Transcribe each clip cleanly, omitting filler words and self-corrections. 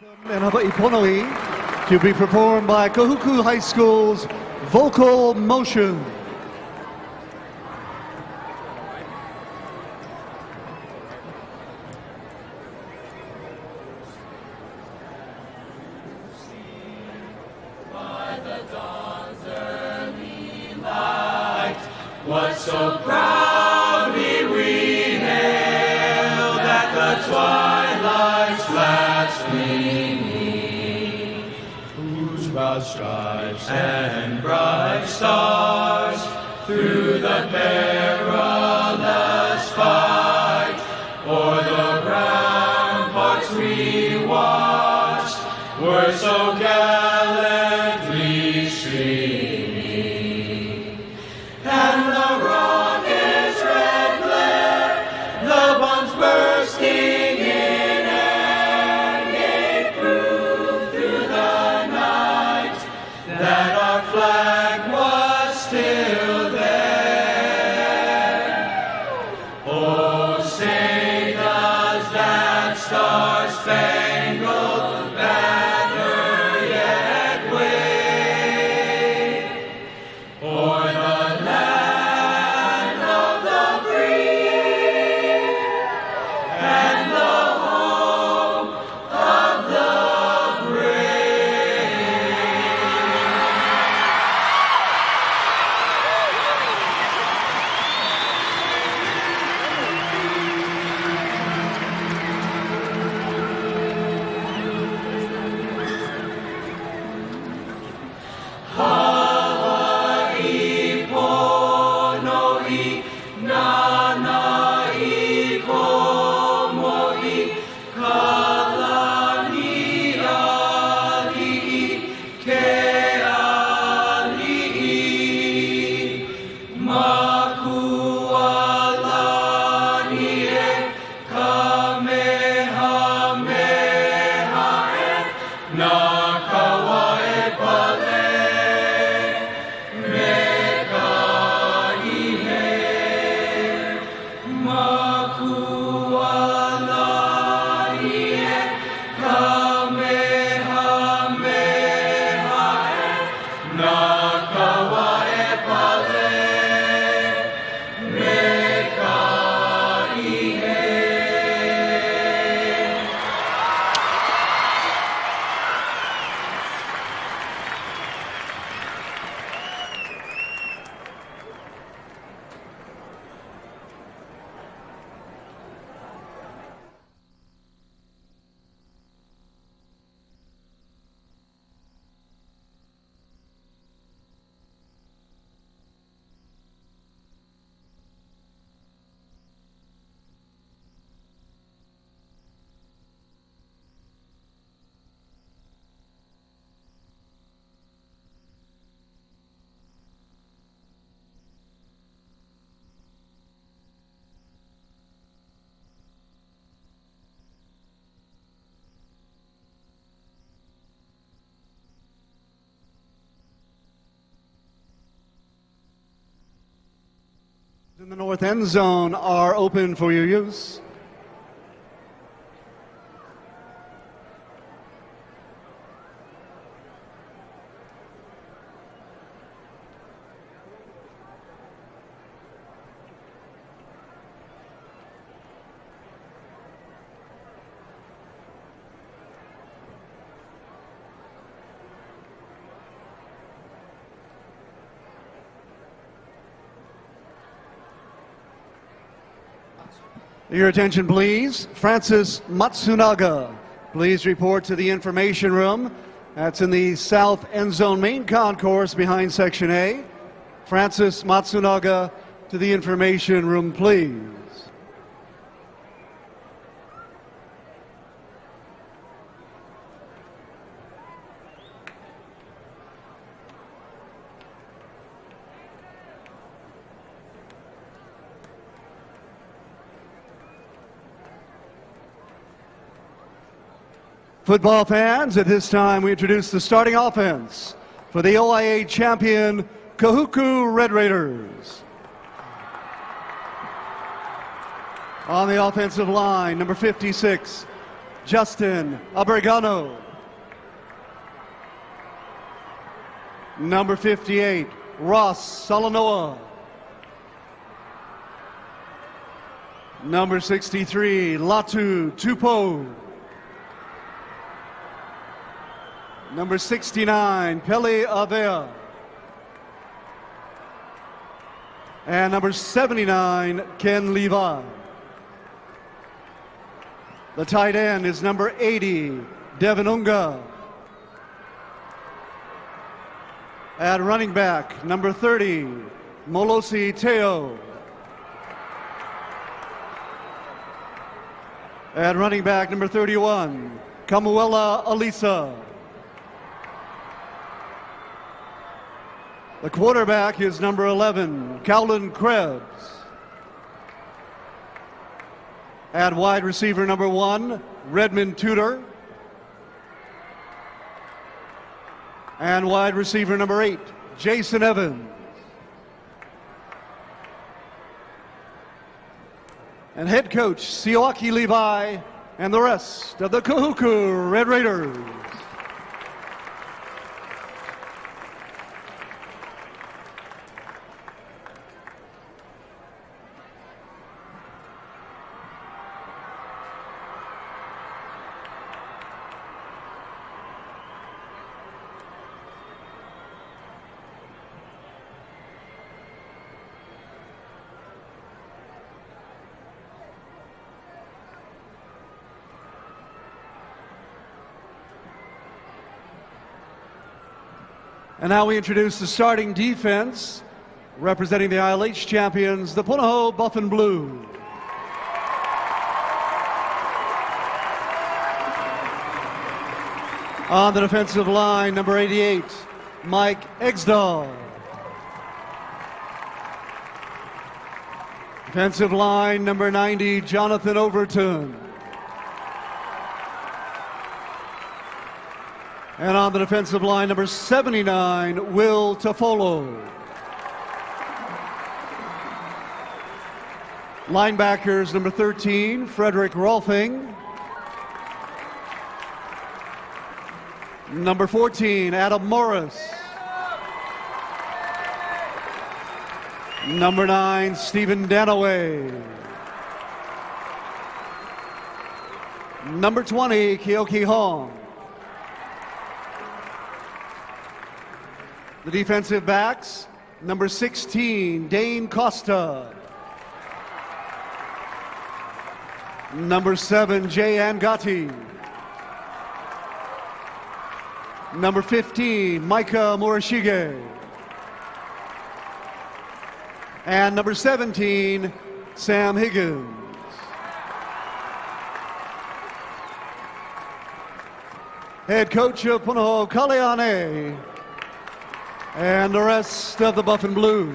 And Punahou to be performed by Kahuku High School's Vocal Motion. By the dawn's early light, what so proudly we hailed at the twilight's last gleaming, whose broad stripes and bright stars through the perilous fight o'er the ramparts we watched were so gallantly streaming, and the rocket's red glare, the bombs bursting in air, gave proof through the night that our flag was still there. Oh, say does that star-spangled banner yet wave o'er the land of the free and the home of the brave? Hawaii pono'i nana'i komo'i kalani ali'i ke ali'i makualani e kamehameha e nakawa e pale mekaihe makualani e kamehameha e nakawa e pale mekaihe. In the north end zone are open for your use. Your attention, please. Francis Matsunaga, please report to the information room. That's in the south end zone main concourse behind Section A. Francis Matsunaga to the information room, please. Football fans, at this time we introduce the starting offense for the OIA champion Kahuku Red Raiders. On the offensive line, number 56, Justin Abergano. Number 58, Ross Solanoa. Number 63, Latu Tupo. Number 69, Pele Avea. And number 79, Ken Levi. The tight end is number 80, Devin Unga. At running back, number 30, Molosi Teo. At running back, number 31, Kamuela Alisa. The quarterback is number 11, Cowlin Krebs. At wide receiver, number 1, Redmond Tudor. And wide receiver, number 8, Jason Evans. And head coach, Sioaki Levi, and the rest of the Kahuku Red Raiders. And now we introduce the starting defense, representing the ILH champions, the Punahou Buff and Blue. On the defensive line, number 88, Mike Exdahl. Defensive line, number 90, Jonathan Overton. And on the defensive line, number 79, Will Tafolo. Linebackers, number 13, Frederick Rolfing. Number 14, Adam Morris. Number 9, Stephen Danaway. Number 20, Keoki Hong. The defensive backs, number 16, Dane Costa. Number 7, Jay Angati. Number 15, Micah Murashige. And number 17, Sam Higgins. Head coach of Punahou, Kaleane. And the rest of the Buff and Blue.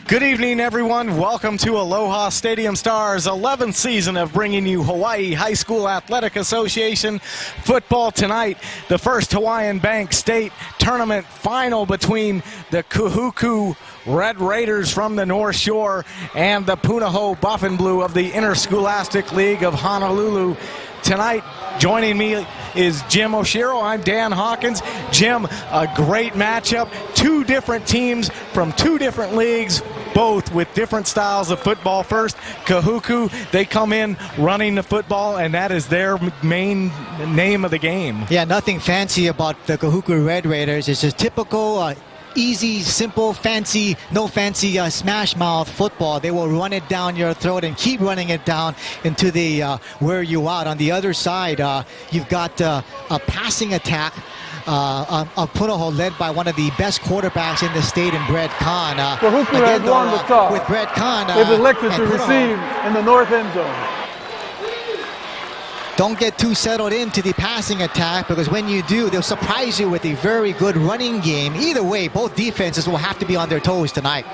Good evening, everyone. Welcome to Aloha Stadium Stars' 11th season of bringing you Hawaii High School Athletic Association football tonight. The first Hawaiian Bank State Tournament final between the Kahuku Red Raiders from the North Shore and the Punahou Buff and Blue of the Interscholastic League of Honolulu. Tonight, joining me is Jim Oshiro. I'm Dan Hawkins. Jim, a great matchup. Two different teams from two different leagues, both with different styles of football. First, Kahuku, they come in running the football, and that is their main name of the game. Yeah, nothing fancy about the Kahuku Red Raiders. It's just typical easy, simple, fancy, no fancy smash mouth football. They will run it down your throat and keep running it down into the wear you out. On the other side, you've got a passing attack of Punahou, led by one of the best quarterbacks in the state in Brett Kahn. Kahuku has won the toss. With Brett Kahn, they've elected to receive in the north end zone. Don't get too settled into the passing attack, because when you do, they'll surprise you with a very good running game. Either way, both defenses will have to be on their toes tonight.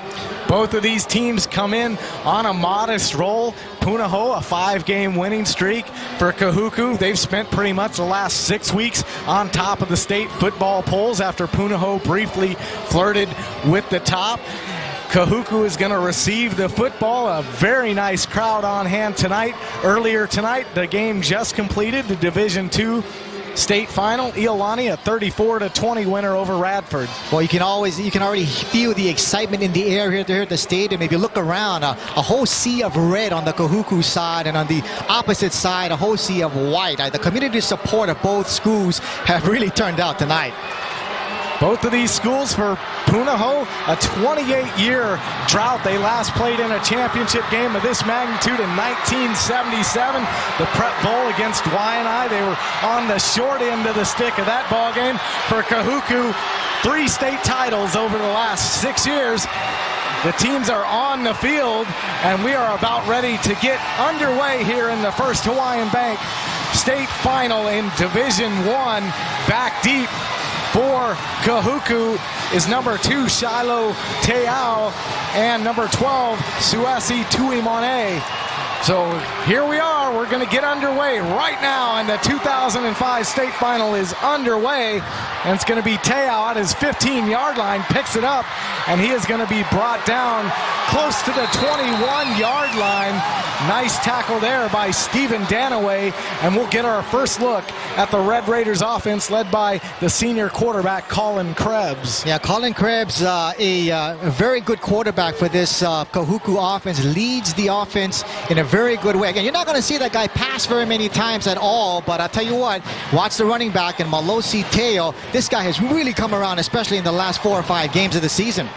Both of these teams come in on a modest roll. Punahou, a 5-game winning streak. For Kahuku, they've spent pretty much the last 6 weeks on top of the state football polls after Punahou briefly flirted with the top. Kahuku is going to receive the football. A very nice crowd on hand tonight. Earlier tonight, the game just completed, the Division II state final. Iolani, a 34-20 winner over Radford. Well, you can already feel the excitement in the air here at the stadium. If you look around, a whole sea of red on the Kahuku side, and on the opposite side, a whole sea of white. The community support of both schools have really turned out tonight. Both of these schools, for Punahou, a 28-year drought. They last played in a championship game of this magnitude in 1977. The Prep Bowl against Waianae. They were on the short end of the stick of that ball game. For Kahuku, 3 state titles over the last 6 years. The teams are on the field, and we are about ready to get underway here in the first Hawaiian Bank State Final in Division I. Back deep for Kahuku is number 2, Shiloh Te'ao, and number 12, Suesi Tuimone. So here we are. We're going to get underway right now, and the 2005 state final is underway, and it's going to be Te'ao at his 15-yard line, picks it up, and he is going to be brought down close to the 21-yard line. Nice tackle there by Stephen Danaway, and we'll get our first look at the Red Raiders offense led by the senior quarterback, Colin Krebs. Yeah, Colin Krebs, a very good quarterback for this Kahuku offense, leads the offense in a very good way. Again, you're not going to see that guy pass very many times at all, but I'll tell you what, watch the running back in Malosi Teo. This guy has really come around, especially in the last 4 or 5 games of the season.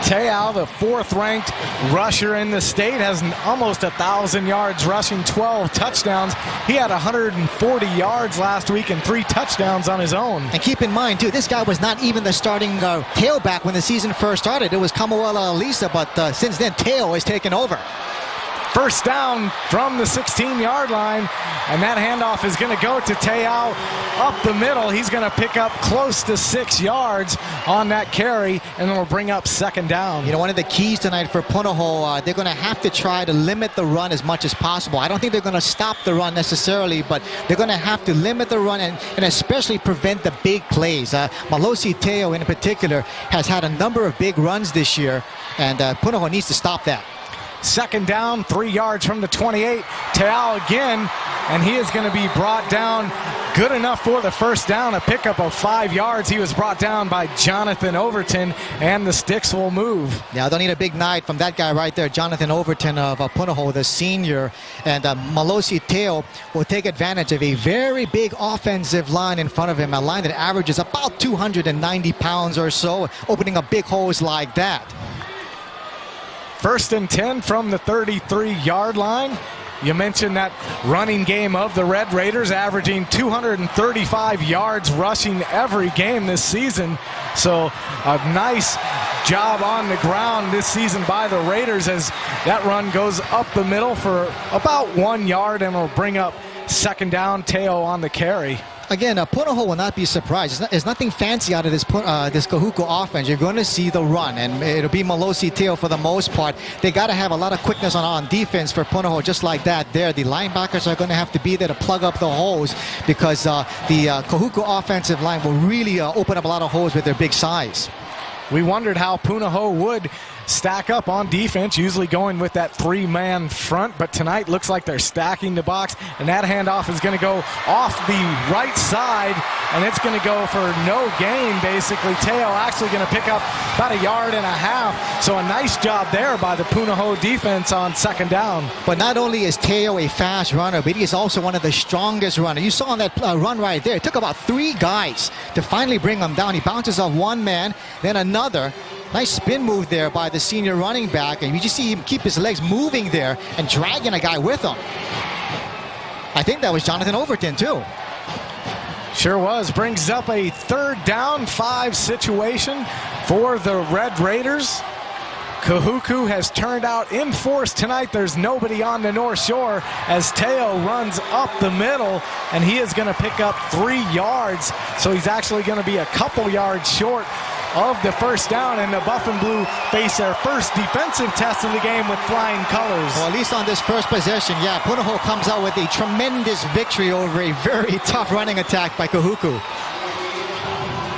Te'ao, the 4th-ranked rusher in the state, has almost 1,000 yards rushing, 12 touchdowns. He had 140 yards last week and 3 touchdowns on his own. And keep in mind, too, this guy was not even the starting tailback when the season first started. It was Kamuela Alisa, but since then, Teo has taken over. First down from the 16-yard line, and that handoff is going to go to Te'ao up the middle. He's going to pick up close to 6 yards on that carry, and it'll bring up second down. You know, one of the keys tonight for Punahou, they're going to have to try to limit the run as much as possible. I don't think they're going to stop the run necessarily, but they're going to have to limit the run and especially prevent the big plays. Malosi Teo in particular has had a number of big runs this year, and Punahou needs to stop that. Second down, 3 yards from the 28. Te'ao again, and he is going to be brought down good enough for the first down, a pickup of 5 yards. He was brought down by Jonathan Overton, and the sticks will move. Yeah, I don't need a big night from that guy right there, Jonathan Overton of Punahou, the senior. And Malosi Teo will take advantage of a very big offensive line in front of him, a line that averages about 290 pounds or so, opening up big holes like that. First and 10 from the 33-yard line. You mentioned that running game of the Red Raiders, averaging 235 yards rushing every game this season. So a nice job on the ground this season by the Raiders as that run goes up the middle for about 1 yard, and will bring up second down. Teo on the carry. Again, Punahou will not be surprised. There's nothing fancy out of this Kahuku offense. You're going to see the run, and it'll be Malosi Teo for the most part. They got to have a lot of quickness on defense for Punahou, just like that there. The linebackers are going to have to be there to plug up the holes because the Kahuku offensive line will really open up a lot of holes with their big size. We wondered how Punahou would stack up on defense, usually going with that three-man front, but tonight looks like they're stacking the box, and that handoff is going to go off the right side, and it's going to go for no gain, basically. Teo actually going to pick up about 1.5 yards, so a nice job there by the Punahou defense on second down. But not only is Teo a fast runner, but he is also one of the strongest runners. You saw on that run right there, it took about 3 guys to finally bring him down. He bounces off one man, then another. Nice spin move there by the senior running back, and you just see him keep his legs moving there and dragging a guy with him. I think that was Jonathan Overton too. Sure was. Brings up a 3rd down 5 situation for the Red Raiders. Kahuku has turned out in force tonight. There's nobody on the North Shore as Teo runs up the middle, and he is going to pick up 3 yards, so he's actually going to be a couple yards short of the 1st down, and the Buff and Blue face their first defensive test of the game with flying colors. Well, at least on this first possession, yeah, Punahou comes out with a tremendous victory over a very tough running attack by Kahuku.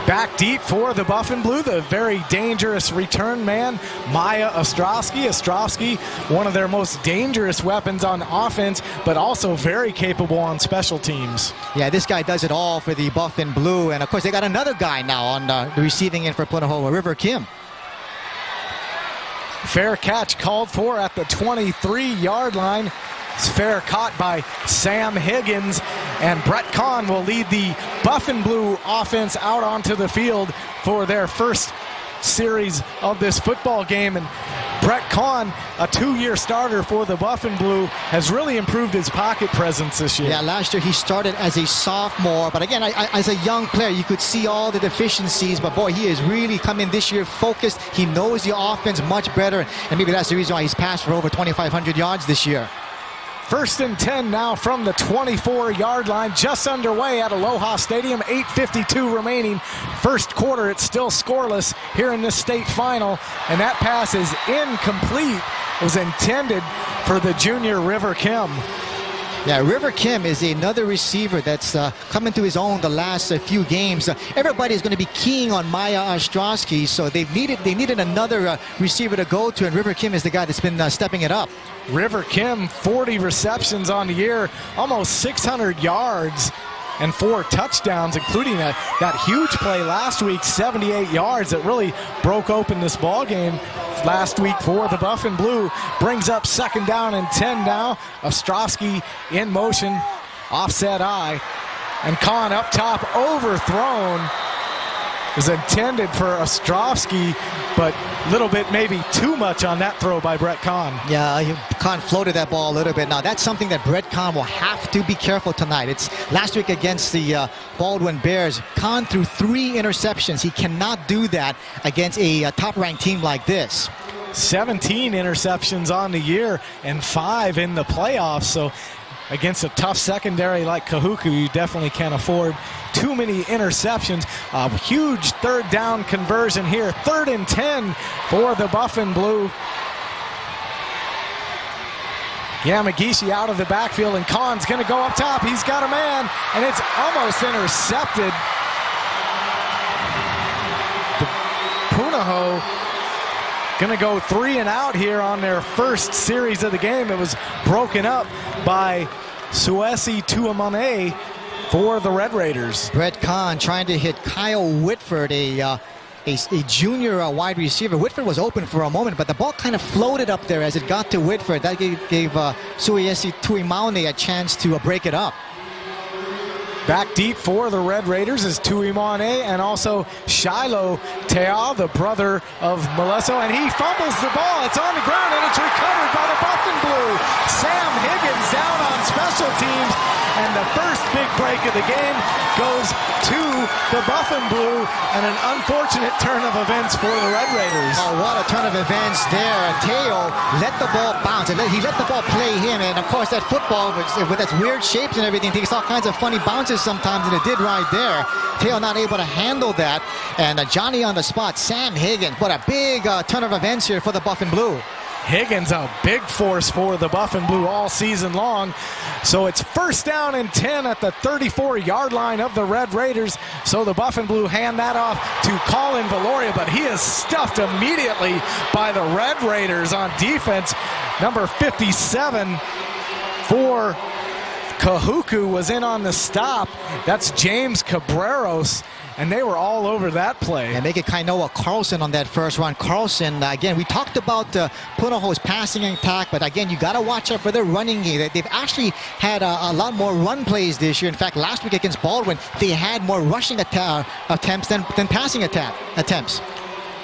Back deep for the Buff and Blue, the very dangerous return man, Maya Ostrovsky. Ostrovsky, one of their most dangerous weapons on offense, but also very capable on special teams. Yeah, this guy does it all for the Buff and Blue, and of course they got another guy now on the receiving end for Punahou, River Kim. Fair catch called for at the 23-yard line. It's fair caught by Sam Higgins, and Brett Kahn will lead the Buff and Blue offense out onto the field for their first series of this football game. And Brett Kahn, a 2-year starter for the Buff and Blue, has really improved his pocket presence this year. Yeah, last year he started as a sophomore, but again, as a young player, you could see all the deficiencies, but boy, he has really come in this year focused. He knows the offense much better, and maybe that's the reason why he's passed for over 2,500 yards this year. 1st and 10 now from the 24-yard line, just underway at Aloha Stadium. 8:52 remaining. First quarter, it's still scoreless here in this state final, and that pass is incomplete. It was intended for the junior River Kim. Yeah, River Kim is another receiver that's coming to his own the last few games. Everybody's going to be keying on Maya Ostrovsky, so they needed another receiver to go to, and River Kim is the guy that's been stepping it up. River Kim, 40 receptions on the year, almost 600 yards and 4 touchdowns, including that huge play last week, 78 yards, that really broke open this ball game last week for the Buff and Blue. Brings up 2nd down and 10 now. Ostrovsky in motion, offset eye, and Kahn up top, overthrown. Was intended for Ostrovsky, but a little bit maybe too much on that throw by Brett Kahn. Yeah, Kahn floated that ball a little bit. Now, that's something that Brett Kahn will have to be careful tonight. It's last week against the Baldwin Bears. Kahn threw 3 interceptions. He cannot do that against a top-ranked team like this. 17 interceptions on the year and 5 in the playoffs. So against a tough secondary like Kahuku, you definitely can't afford too many interceptions. A huge 3rd down conversion here. 3rd and 10 for the Buff and Blue. Yamagishi out of the backfield, and Kahn's going to go up top. He's got a man, and it's almost intercepted. Punahou going to go 3 and out here on their first series of the game. It was broken up by Suesi Tuamane for the Red Raiders. Brett Kahn trying to hit Kyle Whitford, a junior wide receiver. Whitford was open for a moment, but the ball kind of floated up there as it got to Whitford. That gave Suesi Tuimane a chance to break it up. Back deep for the Red Raiders is Tuimane and also Shiloh Tea, the brother of Melesso, and he fumbles the ball. It's on the ground, and it's recovered by the Buff and Blue. Sam Higgins down on special teams, and the first big break of the game goes to the Buff and Blue, and an unfortunate turn of events for the Red Raiders. Oh, what a turn of events there. Teo let the ball bounce. He let the ball play him, and of course that football with its weird shapes and everything takes all kinds of funny bounces misses sometimes, and it did right there. Teo not able to handle that, and Johnny on the spot, Sam Higgins. What a big turn of events here for the Buff and Blue. Higgins, a big force for the Buff and Blue all season long. So it's first down and 10 at the 34-yard line of the Red Raiders. So the Buff and Blue hand that off to Colin Valoria, but he is stuffed immediately by the Red Raiders on defense. Number 57 for Kahuku was in on the stop. That's James Cabreros. And they were all over that play. And make it Kainoa Carlson on that first run. Carlson, again, we talked about Punahou's passing attack, but again, you got to watch out for their running game. They've actually had a lot more run plays this year. In fact, last week against Baldwin, they had more rushing attempts than passing attempts.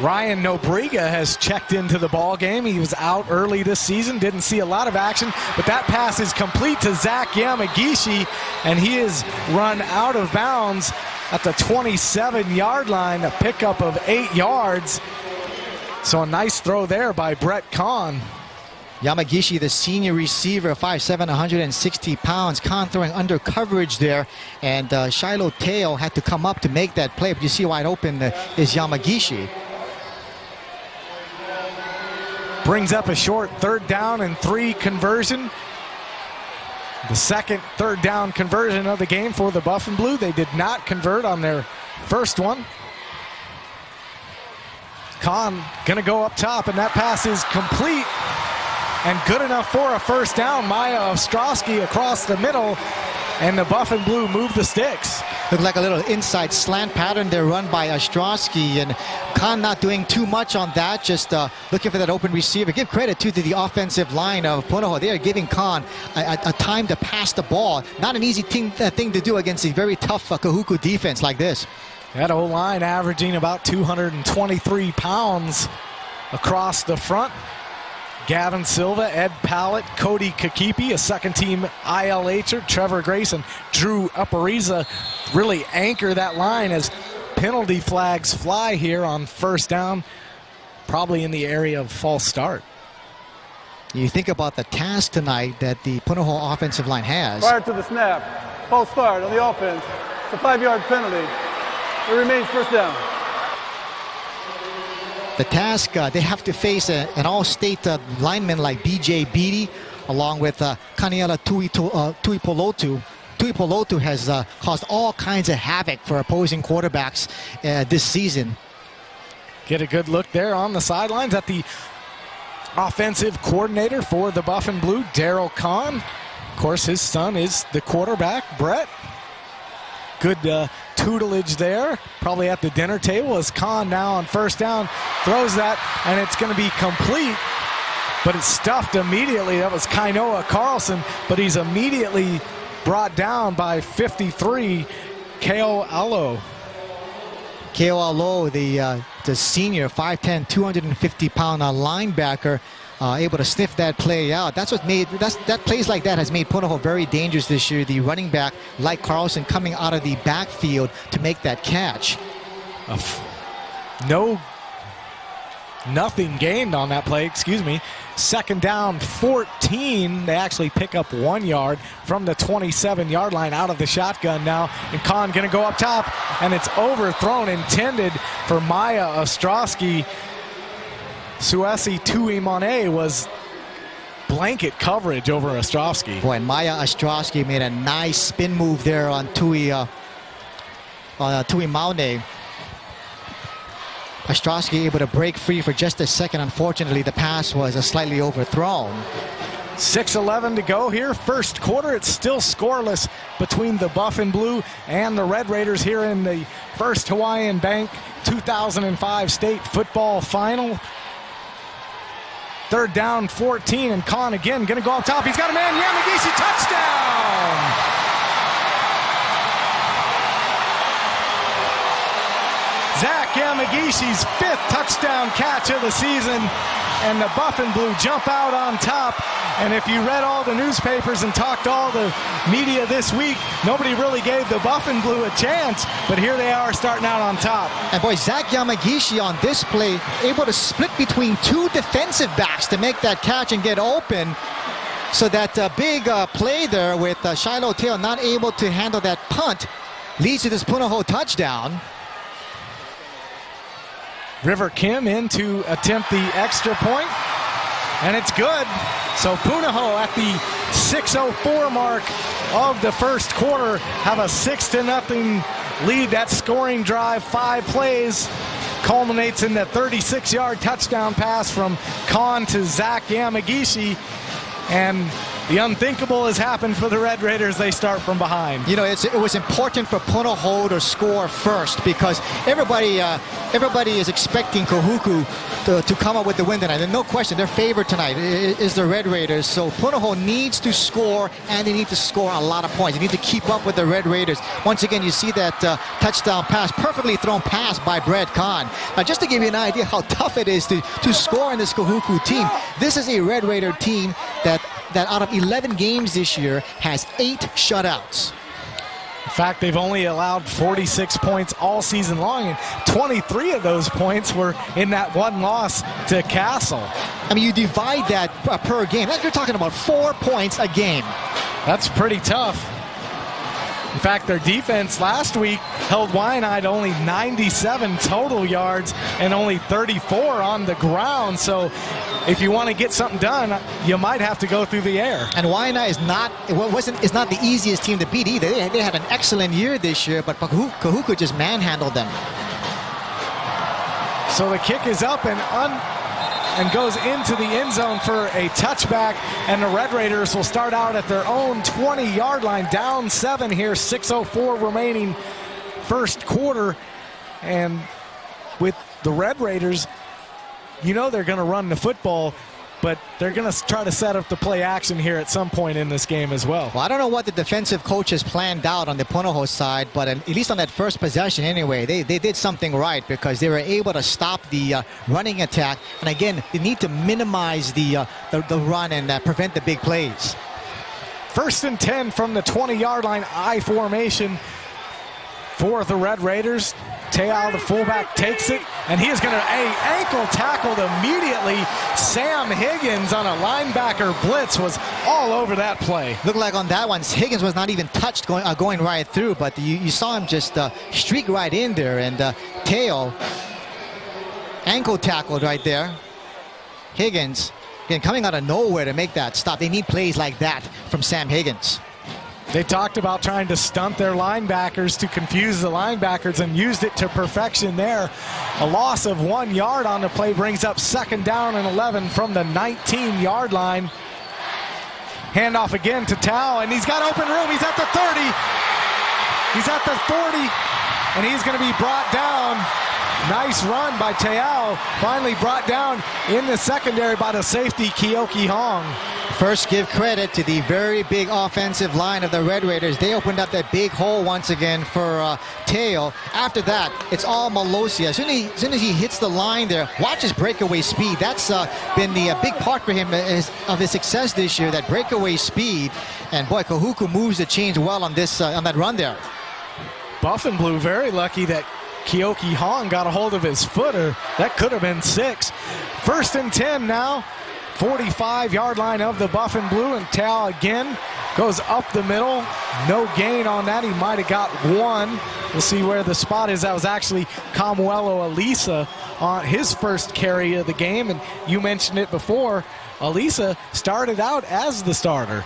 Ryan Nobrega has checked into the ball game. He was out early this season, didn't see a lot of action, but that pass is complete to Zach Yamagishi, and he is run out of bounds at the 27-yard line, a pickup of 8 yards. So a nice throw there by Brett Kahn. Yamagishi, the senior receiver, 5'7", 160 pounds. Kahn throwing under coverage there, and Shiloh Teo had to come up to make that play, but you see wide open is Yamagishi. Brings up a short 3rd down and 3 conversion. The second 3rd down conversion of the game for the Buff and Blue. They did not convert on their first one. Kahn gonna go up top, and that pass is complete and good enough for a first down. Maya Ostrowski across the middle, and the Buff and Blue move the sticks. Looked like a little inside slant pattern there run by Ostrowski, and Kahn not doing too much on that, just looking for that open receiver. Give credit to the offensive line of Punahou. They are giving Kahn a time to pass the ball. Not an easy thing to do against a very tough Kahuku defense like this. That O-line averaging about 223 pounds across the front. Gavin Silva, Ed Pallett, Cody Kakipi, a second-team ILH'er, Trevor Grace, and Drew Upariza really anchor that line as penalty flags fly here on first down, probably in the area of false start. You think about the task tonight that the Punahou offensive line has. Prior to the snap, false start on the offense. It's a 5-yard penalty. It remains first down. The task, they have to face an all-state lineman like B.J. Beatty, along with Kaniela Tuipolotu. Tuipolotu has caused all kinds of havoc for opposing quarterbacks this season. Get a good look there on the sidelines at the offensive coordinator for the Buff and Blue, Daryl Kahn. Of course, his son is the quarterback, Brett. Good tutelage there, probably at the dinner table, as Kahn now on first down throws that, and it's going to be complete, but it's stuffed immediately. That was Kainoa Carlson, but he's immediately brought down by 53, Keo Alo. Keo Alo, the senior, 5'10", 250-pound linebacker, able to sniff that play out. That's what made that plays like that has made Punahou very dangerous this year. The running back like Carlson coming out of the backfield to make that catch. Nothing gained on that play, excuse me. Second down 14. They actually pick up 1 yard from the 27-yard line out of the shotgun now. And Kahn gonna go up top, and it's overthrown, intended for Maya Ostrowski. Suesi Tuimane was blanket coverage over Ostrowski. Boy, and Maya Ostrowski made a nice spin move there on Tuimane. Ostrowski able to break free for just a second. Unfortunately, the pass was slightly overthrown. 6:11 to go here. First quarter, it's still scoreless between the Buff and Blue and the Red Raiders here in the First Hawaiian Bank 2005 state football final. Third down 14, and Kahn again gonna go up top. He's got a man, Yamagishi, touchdown! Zach Yamagishi's 5th touchdown catch of the season, and the Buff and Blue jump out on top. And if you read all the newspapers and talked to all the media this week, nobody really gave the Buff and Blue a chance, but here they are starting out on top. And boy, Zach Yamagishi on this play able to split between 2 defensive backs to make that catch and get open. So that big play there with Shiloh Teo not able to handle that punt leads to this Punahou touchdown. River Kim in to attempt the extra point, and it's good. So Punahou at the 6:04 mark of the first quarter have a 6-0 lead. That scoring drive, 5 plays, culminates in the 36-yard touchdown pass from Khan to Zach Yamagishi. And the unthinkable has happened for the Red Raiders. They start from behind. You know, it was important for Punahou to score first because everybody is expecting Kahuku to come up with the win tonight. And no question, their favorite tonight is the Red Raiders. So Punahou needs to score, and they need to score a lot of points. They need to keep up with the Red Raiders. Once again, you see that touchdown pass, perfectly thrown pass by Brett Kahn. Now, just to give you an idea how tough it is to score in this Kahuku team, this is a Red Raider team that out of 11 games this year has 8 shutouts. In fact, they've only allowed 46 points all season long, and 23 of those points were in that one loss to Castle. I mean, you divide that per game. You're talking about 4 points a game. That's pretty tough. In fact, their defense last week held Waianae to only 97 total yards and only 34 on the ground. So if you want to get something done, you might have to go through the air. And Waianae is not the easiest team to beat either. They had an excellent year this year, but Kahuku just manhandled them. So the kick is up and goes into the end zone for a touchback, and the Red Raiders will start out at their own 20-yard line, down 7 here, 6:04 remaining first quarter. And with the Red Raiders, you know they're going to run the football, but they're going to try to set up the play action here at some point in this game as well. Well, I don't know what the defensive coaches planned out on the Punahou side, but at least on that first possession anyway, they did something right because they were able to stop the running attack. And again, they need to minimize the run and prevent the big plays. 1st and 10 from the 20-yard line, I formation for the Red Raiders. Te'ao, the fullback, takes it, and he is going to ankle tackled immediately. Sam Higgins on a linebacker blitz was all over that play. Looked like on that one, Higgins was not even touched going right through, but you saw him just streak right in there, and Te'ao ankle tackled right there. Higgins, again, coming out of nowhere to make that stop. They need plays like that from Sam Higgins. They talked about trying to stunt their linebackers to confuse the linebackers and used it to perfection there. A loss of 1 yard on the play brings up 2nd down and 11 from the 19-yard line. Handoff again to Tao, and he's got open room. He's at the 30. He's at the 40, and he's going to be brought down. Nice run by Te'ao. Finally brought down in the secondary by the safety, Keoki Hong. First, give credit to the very big offensive line of the Red Raiders. They opened up that big hole once again for Te'ao. After that, it's all Malosia. As soon as he hits the line there, watch his breakaway speed. That's been the big part for him of his success this year, that breakaway speed. And boy, Kahuku moves the chains well on this on that run there. Buff and Blue very lucky that Keoki Hong got a hold of his footer. That could have been 6. 1st and 10 now. 45-yard line of the Buff and Blue, and Tao again goes up the middle. No gain on that. He might have got 1. We'll see where the spot is. That was actually Camuelo Elisa on his first carry of the game, and you mentioned it before. Elisa started out as the starter.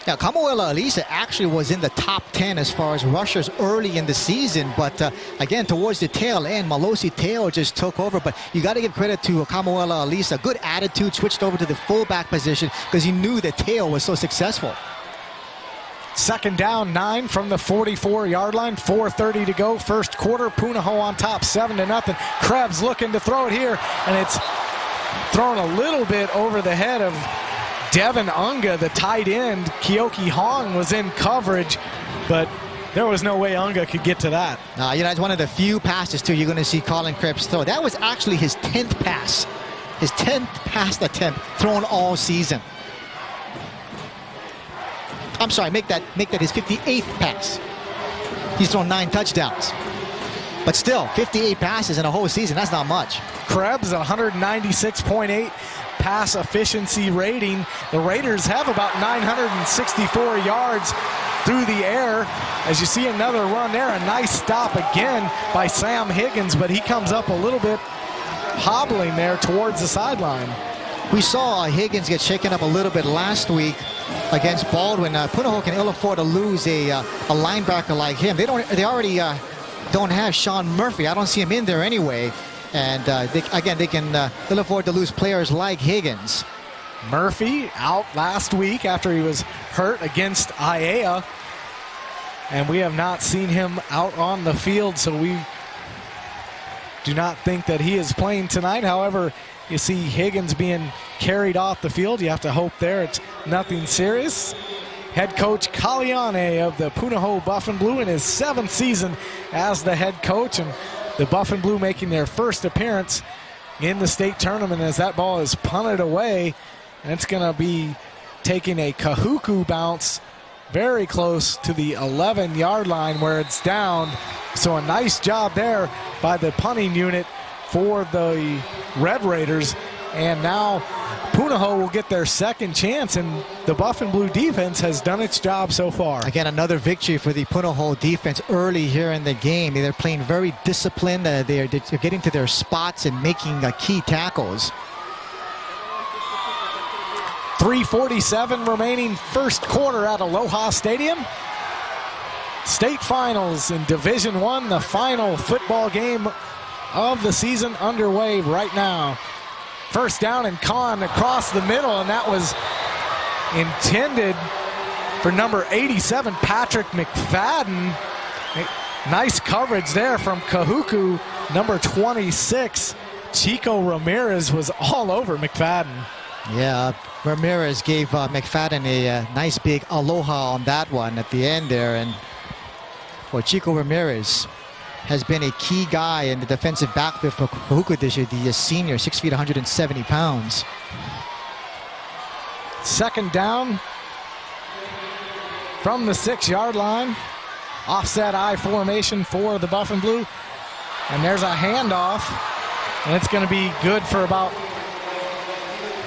Now, Camuelo Elisa actually was in the top 10 as far as rushers early in the season, but again, towards the tail end, Malosi Te'ao just took over. But you got to give credit to Camuelo Elisa. Good attitude, switched over to the fullback position because he knew that Te'ao was so successful. 2nd down, 9 from the 44-yard line. 4:30 to go, first quarter. Punahou on top, 7-0. Krebs looking to throw it here, and it's thrown a little bit over the head of Devin Unga, the tight end. Keoki Hong was in coverage, but there was no way Unga could get to that. You know, it's one of the few passes, too, you're going to see Colin Krebs throw. That was actually his 10th pass. His 10th pass attempt thrown all season. I'm sorry, make that his 58th pass. He's thrown 9 touchdowns. But still, 58 passes in a whole season, that's not much. Krebs, 196.8 pass efficiency rating. The Raiders have about 964 yards through the air. As you see another run there, a nice stop again by Sam Higgins, but he comes up a little bit hobbling there towards the sideline. We saw Higgins get shaken up a little bit last week against Baldwin. Punahou can ill afford to lose a linebacker like him. They already don't have Sean Murphy. I don't see him in there anyway. And they can ill afford to lose players like Higgins. Murphy out last week after he was hurt against Aiea. And we have not seen him out on the field, so we do not think that he is playing tonight. However, you see Higgins being carried off the field. You have to hope there it's nothing serious. Head coach Kaliane of the Punahou Buff and Blue in his 7th season as the head coach, and the Buff and Blue making their first appearance in the state tournament as that ball is punted away, and it's going to be taking a Kahuku bounce very close to the 11-yard line where it's down. So a nice job there by the punting unit for the Red Raiders. And now Punahou will get their second chance, and the Buff and Blue defense has done its job so far. Again, another victory for the Punahou defense early here in the game. They're playing very disciplined. They're getting to their spots and making key tackles. 3:47 remaining first quarter at Aloha Stadium. State finals in Division I, the final football game of the season underway right now. First down and Kahn across the middle, and that was intended for number 87, Patrick McFadden. Nice coverage there from Kahuku. Number 26, Chico Ramirez, was all over McFadden. Yeah, Ramirez gave McFadden a nice big aloha on that one at the end there. And well, Chico Ramirez has been a key guy in the defensive backfield for Kahuku this year, the senior, 6 feet, 170 pounds. Second down from the 6-yard line. Offset I formation for the Buff and Blue. And there's a handoff, and it's going to be good for about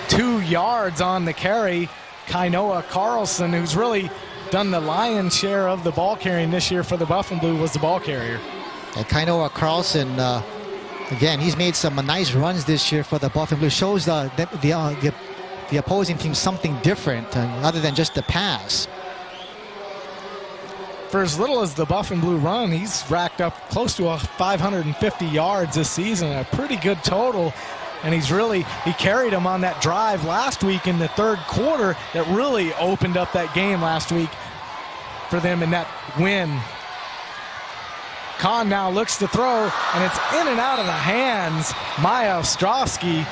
2 yards on the carry. Kainoa Carlson, who's really done the lion's share of the ball carrying this year for the Buff and Blue, was the ball carrier. Kainoa Carlson, again, he's made some nice runs this year for the Buff and Blue. Shows the opposing team something different other than just the pass. For as little as the Buff and Blue run, he's racked up close to 550 yards this season, a pretty good total. And he carried him on that drive last week in the third quarter that really opened up that game last week for them in that win. Kahn now looks to throw, and it's in and out of the hands. Maya Ostrovsky.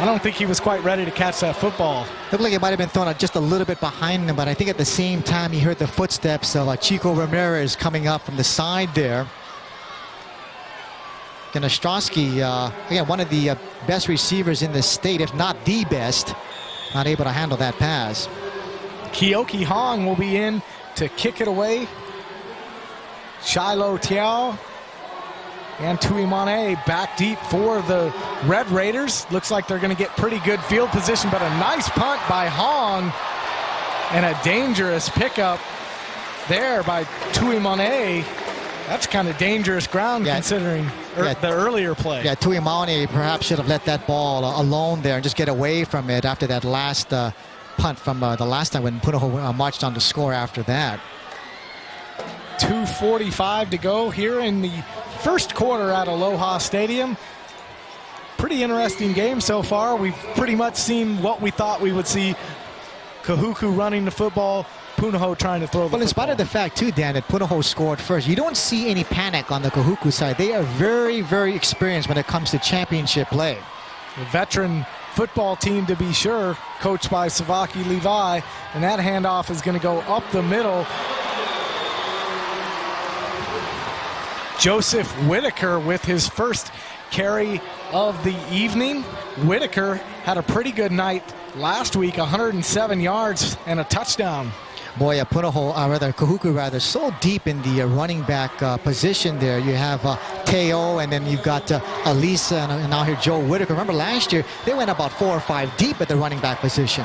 I don't think he was quite ready to catch that football. Looked like it might have been thrown just a little bit behind him, but I think at the same time he heard the footsteps of Chico Ramirez coming up from the side there. And Ostrowski, again, one of the best receivers in the state, if not the best, not able to handle that pass. Kioki Hong will be in to kick it away. Shiloh Tiao and Tuimane back deep for the Red Raiders. Looks like they're going to get pretty good field position, but a nice punt by Hong and a dangerous pickup there by Tuimane. That's kind of dangerous ground considering the earlier play. Yeah, Tuimane perhaps should have let that ball alone there and just get away from it after that last punt from the last time when Punahou marched on to score after that. 2:45 to go here in the first quarter at Aloha Stadium. Pretty interesting game so far. We've pretty much seen what we thought we would see. Kahuku running the football, Punahou trying to throw the football. Well, in spite of the fact, too, Dan, that Punahou scored first, you don't see any panic on the Kahuku side. They are very, very experienced when it comes to championship play. A veteran football team, to be sure, coached by Savaki Levi, and that handoff is going to go up the middle. Joseph Whitaker with his first carry of the evening. Whitaker had a pretty good night last week, 107 yards and a touchdown. Boy, Kahuku so deep in the running back position there. You have Teo, and then you've got Alisa, and now here Joe Whitaker. Remember last year, they went about 4 or 5 deep at the running back position.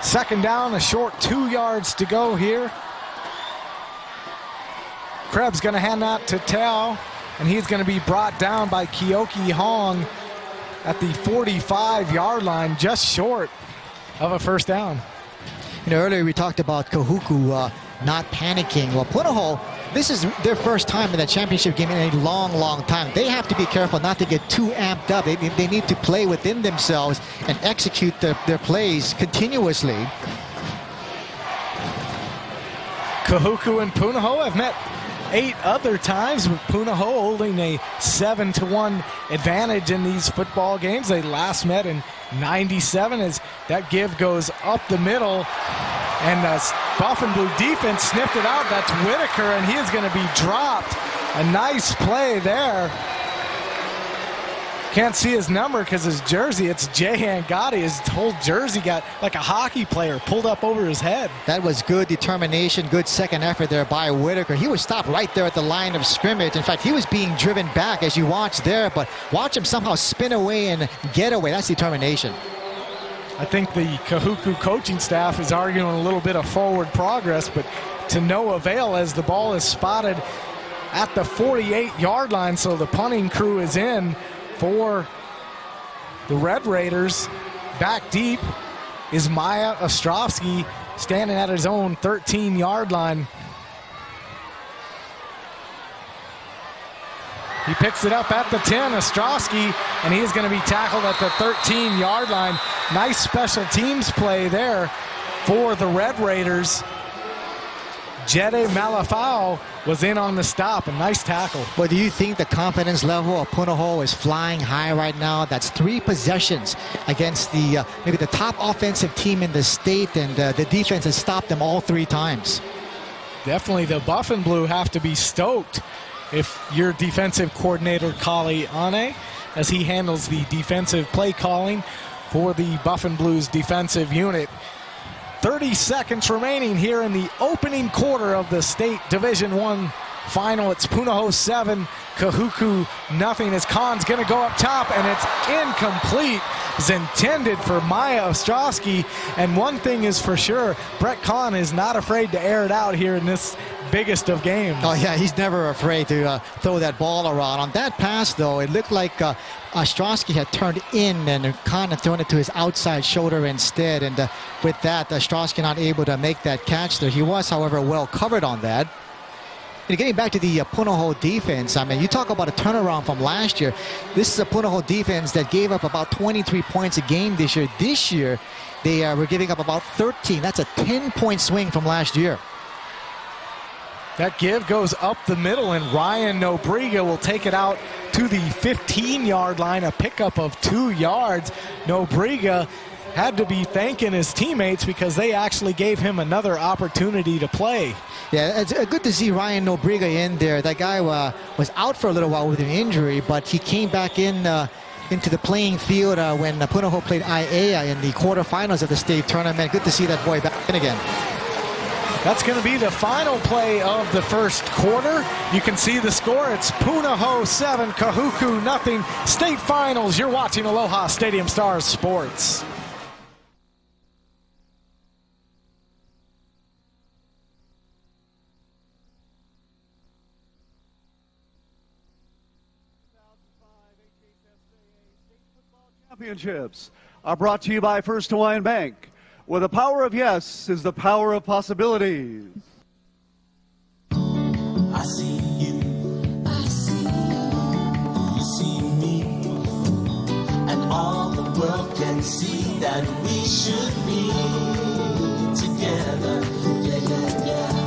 Second down, a short 2 yards to go here. Krebs going to hand that to Teo, and he's going to be brought down by Kyoki Hong at the 45-yard line, just short of a first down. You know, earlier we talked about Kahuku not panicking. Well, Punahou, this is their first time in the championship game in a long, long time. They have to be careful not to get too amped up. They need to play within themselves and execute their plays continuously. Kahuku and Punahou have met 8 other times, with Punahou holding a 7-1 advantage in these football games. They last met in '97 as that give goes up the middle, and the Buff and Blue defense sniffed it out. That's Whitaker, and he is going to be dropped. A nice play there. Can't see his number because his jersey, it's Jay Gotti. His whole jersey got like a hockey player pulled up over his head. That was good determination, good second effort there by Whitaker. He was stopped right there at the line of scrimmage. In fact, he was being driven back as you watch there, but watch him somehow spin away and get away. That's determination. I think the Kahuku coaching staff is arguing a little bit of forward progress, but to no avail as the ball is spotted at the 48-yard line, so the punting crew is in for the Red Raiders. Back deep is Maya Ostrovsky, standing at his own 13-yard line. He picks it up at the 10, Ostrovsky, and he is going to be tackled at the 13-yard line. Nice special teams play there for the Red Raiders. Jede Malafao was in on the stop. A nice tackle. Well, do you think the confidence level of Punahou is flying high right now? That's 3 possessions against the maybe the top offensive team in the state, and the defense has stopped them all 3 times. Definitely the Buff and Blue have to be stoked if you're defensive coordinator Kali Ane, as he handles the defensive play calling for the Buff and Blues defensive unit. 30 seconds remaining here in the opening quarter of the state Division I final. It's Punahou 7, Kahuku nothing, as Khan's going to go up top, and it's incomplete. It's intended for Maya Ostrovsky, and one thing is for sure, Brett Khan is not afraid to air it out here in this biggest of games. Oh yeah, he's never afraid to throw that ball around. On that pass though, it looked like Ostrovsky had turned in, and Khan had thrown it to his outside shoulder instead, and with that, Ostrovsky not able to make that catch there. He was, however, well covered on that. And getting back to the Punahou defense, I mean, you talk about a turnaround from last year. This is a Punahou defense that gave up about 23 points a game this year. This year, they were giving up about 13. That's a 10-point swing from last year. That give goes up the middle, and Ryan Nobriga will take it out to the 15-yard line, a pickup of 2 yards. Nobriga had to be thanking his teammates because they actually gave him another opportunity to play. Yeah, it's good to see Ryan Nobriga in there. That guy was out for a little while with an injury, but he came back in into the playing field when Punahou played IAA in the quarterfinals of the state tournament. Good to see that boy back in again. That's going to be the final play of the first quarter. You can see the score. It's Punahou 7, Kahuku nothing. State finals. You're watching Aloha Stadium Stars Sports. Championships are brought to you by First Hawaiian Bank, where the power of yes is the power of possibilities. I see you, I see you, you see me, and all the world can see that we should be together, yeah, yeah, yeah.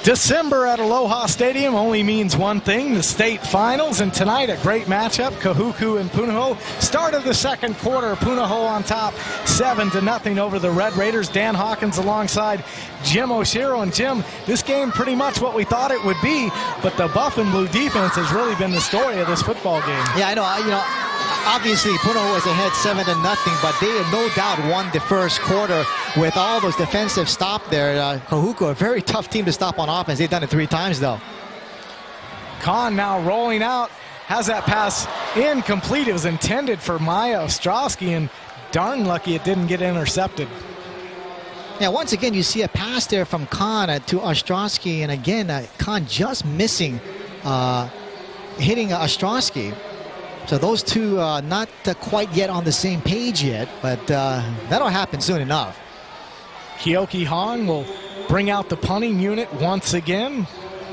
December at Aloha Stadium only means one thing, the state finals, and tonight a great matchup, Kahuku and Punahou. Start of the second quarter, Punahou on top, 7-0 over the Red Raiders. Dan Hawkins alongside Jim Oshiro. And Jim, this game pretty much what we thought it would be, but the Buff and Blue defense has really been the story of this football game. Yeah, I know. Obviously, Punahou was ahead 7-0, but they no doubt won the first quarter with all those defensive stops there. Kahuku, a very tough team to stop on offense. They've done it 3 times, though. Khan now rolling out, has that pass incomplete. It was intended for Maya Ostrowski, and darn lucky it didn't get intercepted. Yeah, once again, you see a pass there from Khan to Ostrowski, and again, Khan just missing, hitting Ostrowski. So those two not quite yet on the same page yet, but that'll happen soon enough. Keoki Hong will bring out the punting unit once again.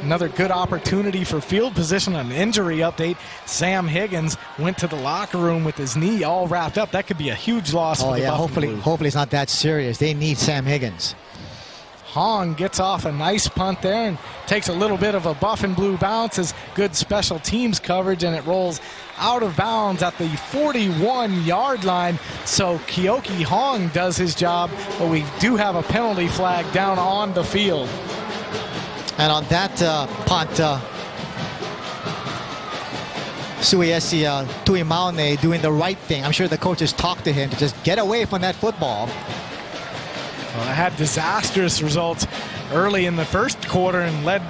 Another good opportunity for field position. An injury update. Sam Higgins went to the locker room with his knee all wrapped up. That could be a huge loss for the Buffalo Blues. Hopefully it's not that serious. They need Sam Higgins. Hong gets off a nice punt there and takes a little bit of a buff and blue bounce as good special teams coverage, and it rolls out of bounds at the 41-yard line. So Keoki Hong does his job, but we do have a penalty flag down on the field. And on that punt, Suiesi Tuimaune doing the right thing. I'm sure the coaches talked to him to just get away from that football. Well, it had disastrous results early in the first quarter and led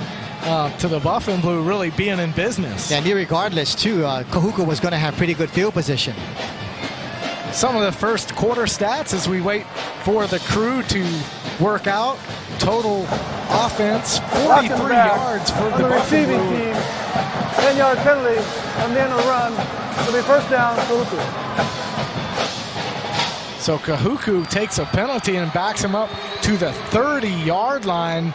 to the Buff and Blue really being in business. Yeah, regardless, too, Kahuku was going to have pretty good field position. Some of the first quarter stats as we wait for the crew to work out. Total offense, 43 yards for the receiving Buffalo. team. 10-yard penalty on the end of the run. It'll be first down, Kahuku. So Kahuku takes a penalty and backs him up to the 30-yard line.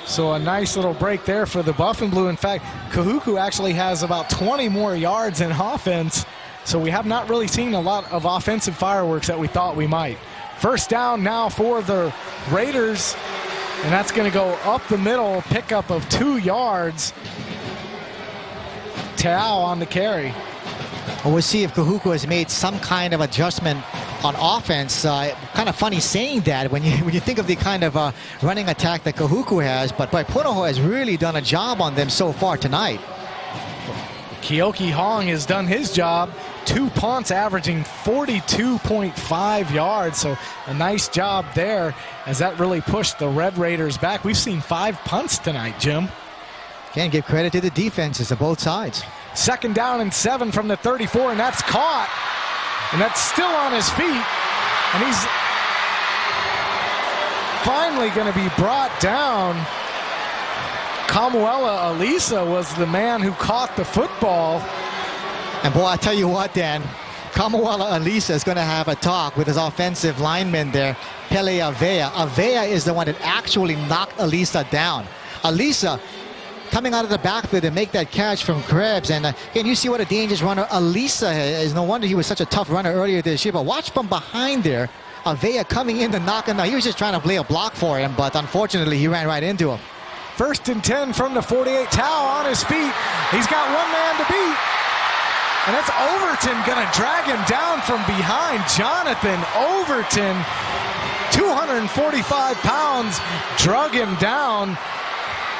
So a nice little break there for the Buff and Blue. In fact, Kahuku actually has about 20 more yards in offense. So we have not really seen a lot of offensive fireworks that we thought we might. First down now for the Raiders, and that's going to go up the middle, pickup of 2 yards. Tao on the carry. Well, we'll see if Kahuku has made some kind of adjustment on offense. Kind of funny saying that when you think of the kind of running attack that Kahuku has, but Punahou has really done a job on them so far tonight. Keoki Hong has done his job. 2 punts averaging 42.5 yards. So a nice job there as that really pushed the Red Raiders back. We've seen 5 punts tonight, Jim. Can't give credit to the defenses of both sides. Second down and 7 from the 34, and that's caught. And that's still on his feet. And he's finally going to be brought down. Kamuela Alisa was the man who caught the football. And boy, I tell you what, Dan, Kamuela Alisa is going to have a talk with his offensive lineman there, Pele Avea. Avea is the one that actually knocked Alisa down. Alisa coming out of the backfield to make that catch from Krebs. And again, you see what a dangerous runner Alisa is. No wonder he was such a tough runner earlier this year. But watch from behind there, Avea coming in to knock him down. He was just trying to play a block for him, but unfortunately, he ran right into him. First and 10 from the 48. Tao on his feet. He's got one man to beat. And that's Overton going to drag him down from behind. Jonathan Overton, 245 pounds, drug him down.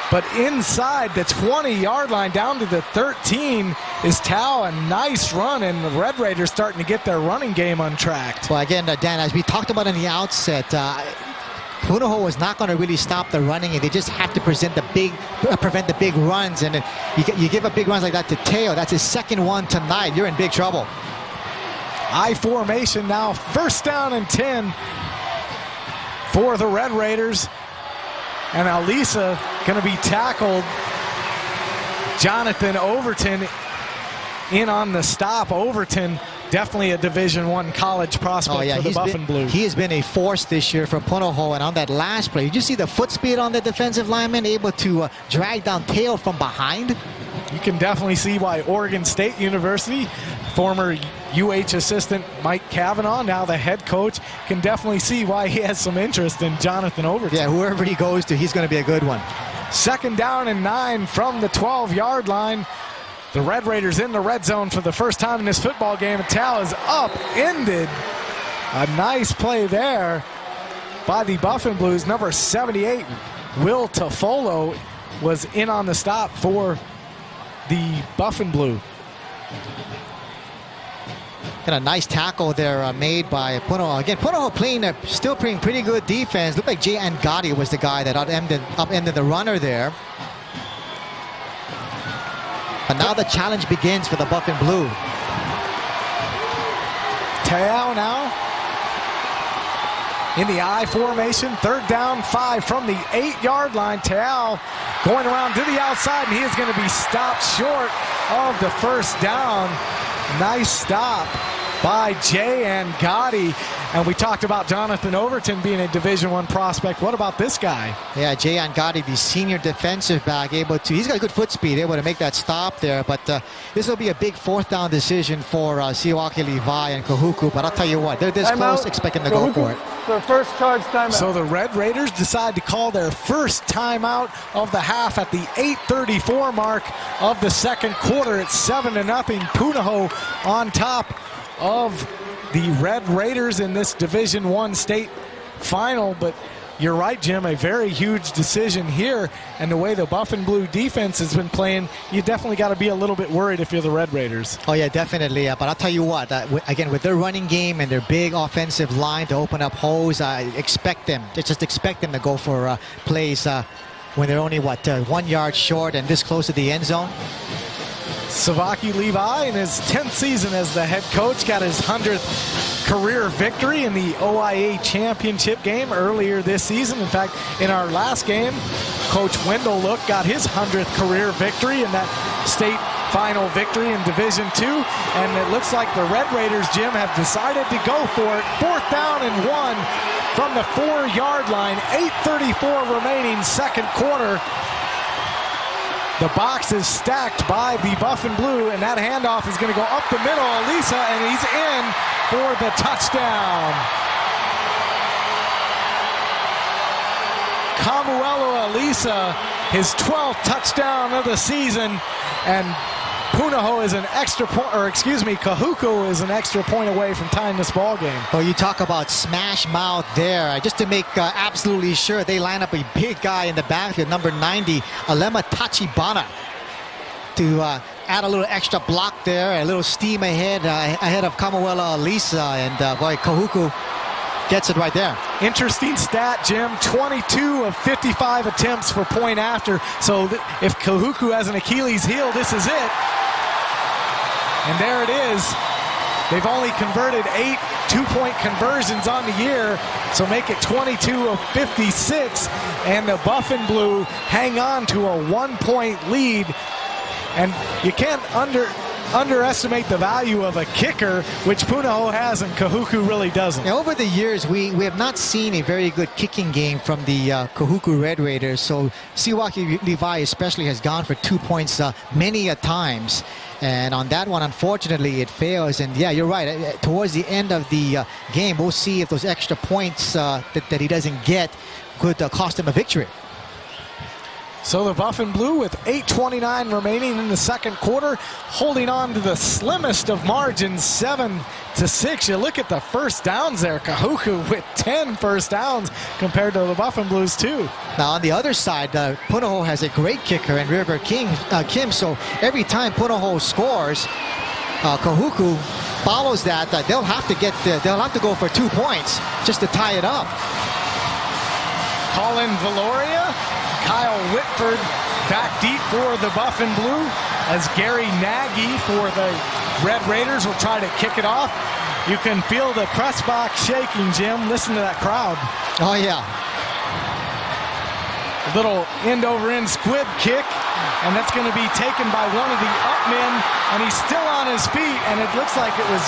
But inside the 20-yard line, down to the 13, is Tao. A nice run, and the Red Raiders starting to get their running game untracked. Well, again, Dan, as we talked about in the outset, Punahou was not going to really stop the running, and they just have to prevent the big runs. And you give up big runs like that to Teo. That's his second one tonight. You're in big trouble. I formation now. First down and 10 for the Red Raiders. And Alisa going to be tackled. Jonathan Overton in on the stop. Overton, definitely a Division I college prospect for the Buff and Blue. He has been a force this year for Punahou, and on that last play, did you see the foot speed on the defensive lineman, able to drag down Teo from behind? You can definitely see why Oregon State University, former UH assistant Mike Cavanaugh, now the head coach, can definitely see why he has some interest in Jonathan Overton. Yeah, whoever he goes to, he's going to be a good one. Second down and 9 from the 12-yard line. The Red Raiders in the red zone for the first time in this football game. And Tao is upended. A nice play there by the Buff and Blues. Number 78, Will Tafolo, was in on the stop for the Buff and Blue. Got a nice tackle there made by Punahou. Again, Punahou still playing pretty good defense. Looked like Jay Angadi was the guy that upended the runner there. But now the challenge begins for the Buff and Blue. Te'ao now in the I formation. 3rd down, 5 from the 8-yard line. Te'ao going around to the outside, and he is going to be stopped short of the first down. Nice stop by Jay Angadi. And we talked about Jonathan Overton being a Division I prospect. What about this guy? Yeah, Jay Angadi, the senior defensive back, he's got good foot speed, able to make that stop there. But this will be a big 4th down decision for Siwaki Levi and Kahuku. But I'll tell you what, they're this close, expecting to go for it. Their first charge timeout. So the Red Raiders decide to call their first timeout of the half at the 8:34 mark of the second quarter. It's 7-0. Punahou on top of the Red Raiders in this Division I state final. But you're right, Jim, a very huge decision here. And the way the Buff and Blue defense has been playing, you definitely got to be a little bit worried if you're the Red Raiders. Oh, yeah, definitely. But I'll tell you what, again, with their running game and their big offensive line to open up holes, I expect them to go for plays when they're only, 1 yard short and this close to the end zone. Siwaki Levi, in his 10th season as the head coach, got his 100th career victory in the OIA championship game earlier this season. In fact, in our last game, Coach Wendell Look got his 100th career victory in that state final victory in Division II. And it looks like the Red Raiders, Jim, have decided to go for it. 4th down and 1 from the 4-yard line. 8:34 remaining, second quarter. The box is stacked by the Buff and Blue, and that handoff is going to go up the middle. Alisa, and he's in for the touchdown. Camuelo Alisa, his 12th touchdown of the season, and Punahou is Kahuku is an extra point away from tying this ball game. Oh, you talk about smash mouth there. Just to make absolutely sure, they line up a big guy in the backfield, number 90, Alema Tachibana, to add a little extra block there, a little steam ahead of Kamuela Alisa, and boy, Kahuku gets it right there. Interesting stat, Jim. 22 of 55 attempts for point after. So if Kahuku has an Achilles heel, this is it. And there it is. They've only converted 8 two-point conversions on the year, so make it 22 of 56. And the Buff and Blue hang on to a 1-point lead. And you can't underestimate the value of a kicker, which Punahou has and Kahuku really doesn't. Now, over the years, we have not seen a very good kicking game from the Kahuku Red Raiders. So Siwaki Levi especially has gone for 2 points many a times. And on that one, unfortunately, it fails. And yeah, you're right. Towards the end of the game, we'll see if those extra points that he doesn't get could cost him a victory. So the Buff and Blue with 8:29 remaining in the second quarter, holding on to the slimmest of margins, 7-6. You look at the first downs there. Kahuku with 10 first downs compared to the Buff and Blues 2. Now on the other side, Punahou has a great kicker in River Kim. So every time Punahou scores, Kahuku follows that. They'll have to go for 2 points just to tie it up. Colin Valoria, Kyle Whitford back deep for the Buff and Blue, as Gary Nagy for the Red Raiders will try to kick it off. You can feel the press box shaking, Jim. Listen to that crowd. Oh, yeah. A little end-over-end squib kick, and that's going to be taken by one of the up men, and he's still on his feet, and it looks like it was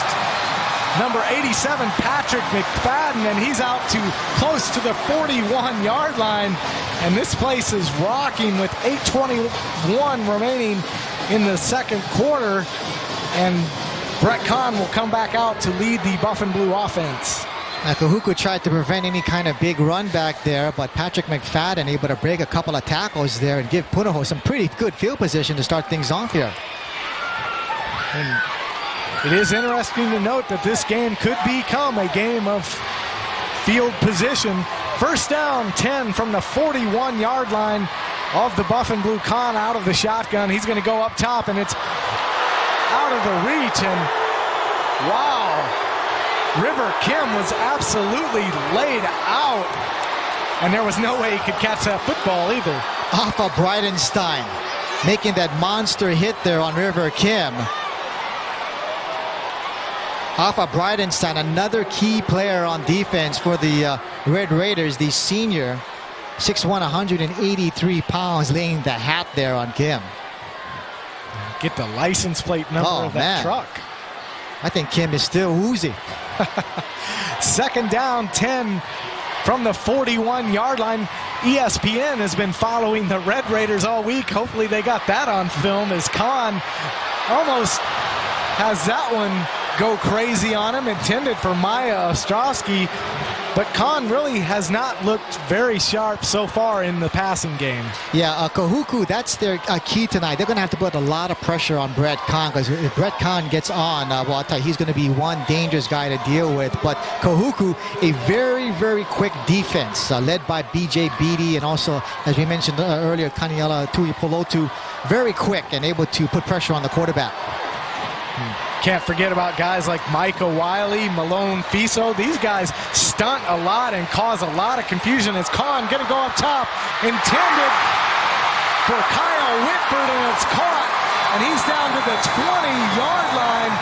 number 87, Patrick McFadden, and he's out to close to the 41-yard line. And this place is rocking with 8:21 remaining in the second quarter. And Brett Kahn will come back out to lead the Buff and Blue offense. Now, Kahuku tried to prevent any kind of big run back there, but Patrick McFadden able to break a couple of tackles there and give Punahou some pretty good field position to start things off here. And it is interesting to note that this game could become a game of field position. First down, 10 from the 41-yard line of the Buff and Blue. Kahn out of the shotgun. He's going to go up top, and it's out of the reach. And Wow. River Kim was absolutely laid out. And there was no way he could catch that football either. Off of Bridenstine, making that monster hit there on River Kim. Off of Bridenstine, another key player on defense for the Red Raiders, the senior, 6'1", 183 pounds, laying the hat there on Kim. Get the license plate number of that truck. I think Kim is still woozy. Second down, 10 from the 41-yard line. ESPN has been following the Red Raiders all week. Hopefully they got that on film as Khan almost has that one go crazy on him, intended for Maya Ostrowski. But Khan really has not looked very sharp so far in the passing game. Yeah, Kahuku, that's their key tonight. They're going to have to put a lot of pressure on Brett Khan, because if Brett Khan gets on, well, I'll tell you, he's going to be one dangerous guy to deal with. But Kahuku, a very, very quick defense, led by BJ Beatty, and also, as we mentioned earlier, Kaniela Tuipulotu, very quick and able to put pressure on the quarterback. Can't forget about guys like Micah Wiley, Malone Fiso. These guys stunt a lot and cause a lot of confusion. As Khan going to go up top, intended for Kyle Whitford, and it's caught. And he's down to the 20-yard line.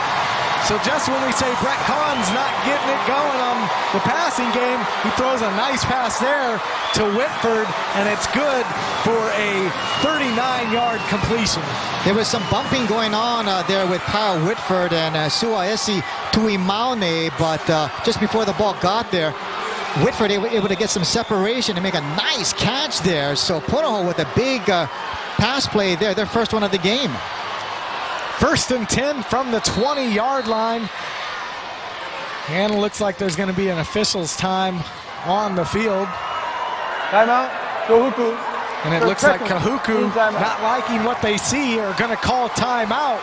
So just when we say Brett Kahn's not getting it going on the passing game, he throws a nice pass there to Whitford, and it's good for a 39-yard completion. There was some bumping going on there with Kyle Whitford and Suaesi Tuimaune, but just before the ball got there, Whitford able to get some separation and make a nice catch there. So Punahou with a big pass play there, their first one of the game. First and 10 from the 20-yard line. And it looks like there's going to be an official's time on the field. Timeout, Kahuku. And it looks like Kahuku, not liking what they see, are going to call timeout.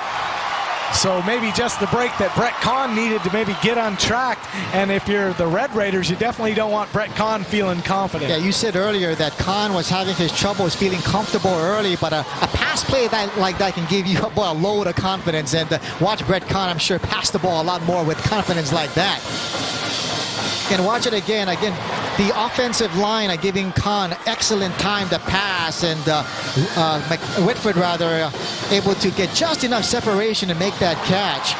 So maybe just the break that Brett Khan needed to maybe get untracked. And if you're the Red Raiders, you definitely don't want Brett Khan feeling confident. Yeah, you said earlier that Khan was having his troubles feeling comfortable early, but a pass play like that can give you a load of confidence. And watch Brett Khan, I'm sure, pass the ball a lot more with confidence like that. And watch it again. The offensive line are giving Khan excellent time to pass, and Whitford rather able to get just enough separation to make that catch.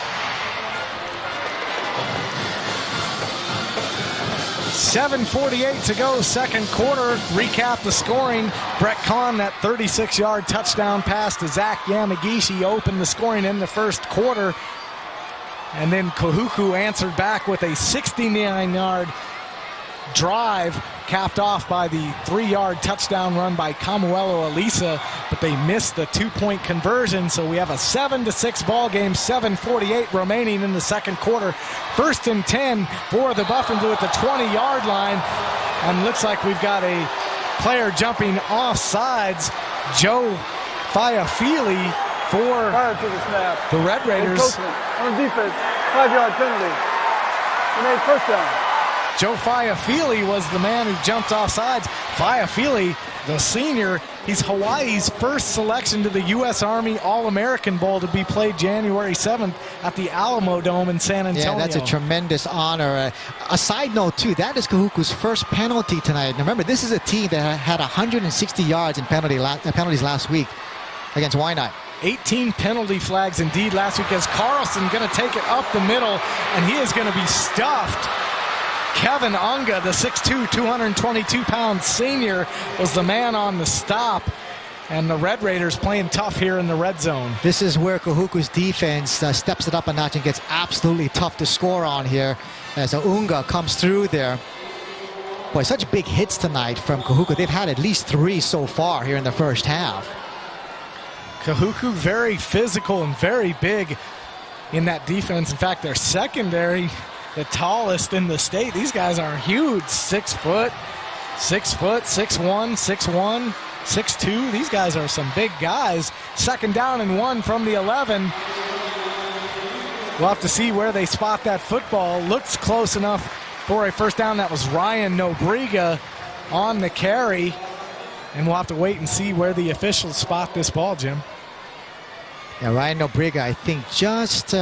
7:48 to go, second quarter. Recap the scoring. Brett Khan, that 36-yard touchdown pass to Zach Yamagishi opened the scoring in the first quarter. And then Kahuku answered back with a 69-yard drive, capped off by the 3-yard touchdown run by Kamuelo Elisa, but they missed the 2-point conversion. So we have a 7-6 ball game, 7:48 remaining in the second quarter. First and 10 for the Buffins at the 20-yard line. And looks like we've got a player jumping off sides, Joe Fiafili, for prior to the snap, the Red Raiders. On defense, 5-yard penalty. He made first down. Joe Fiafili was the man who jumped off sides. Fiafili, the senior, he's Hawaii's first selection to the U.S. Army All-American Bowl to be played January 7th at the Alamo Dome in San Antonio. Yeah, that's a tremendous honor. A side note, too, that is Kahuku's first penalty tonight. Now, remember, this is a team that had 160 yards in penalties last week against Waianae. 18 penalty flags indeed last week, as Carlson going to take it up the middle, and he is going to be stuffed. Kevin Unga, the 6'2", 222-pound senior, was the man on the stop. And the Red Raiders playing tough here in the red zone. This is where Kahuku's defense steps it up a notch and gets absolutely tough to score on here as Unga comes through there. Boy, such big hits tonight from Kahuku. They've had at least 3 so far here in the first half. Kahuku very physical and very big in that defense. In fact, their secondary, the tallest in the state. These guys are huge. 6 foot, 6'1", 6'1", 6'2". These guys are some big guys. Second down and 1 from the 11. We'll have to see where they spot that football. Looks close enough for a first down. That was Ryan Nobriga on the carry. And we'll have to wait and see where the officials spot this ball, Jim. Yeah, Ryan Nobriga, I think just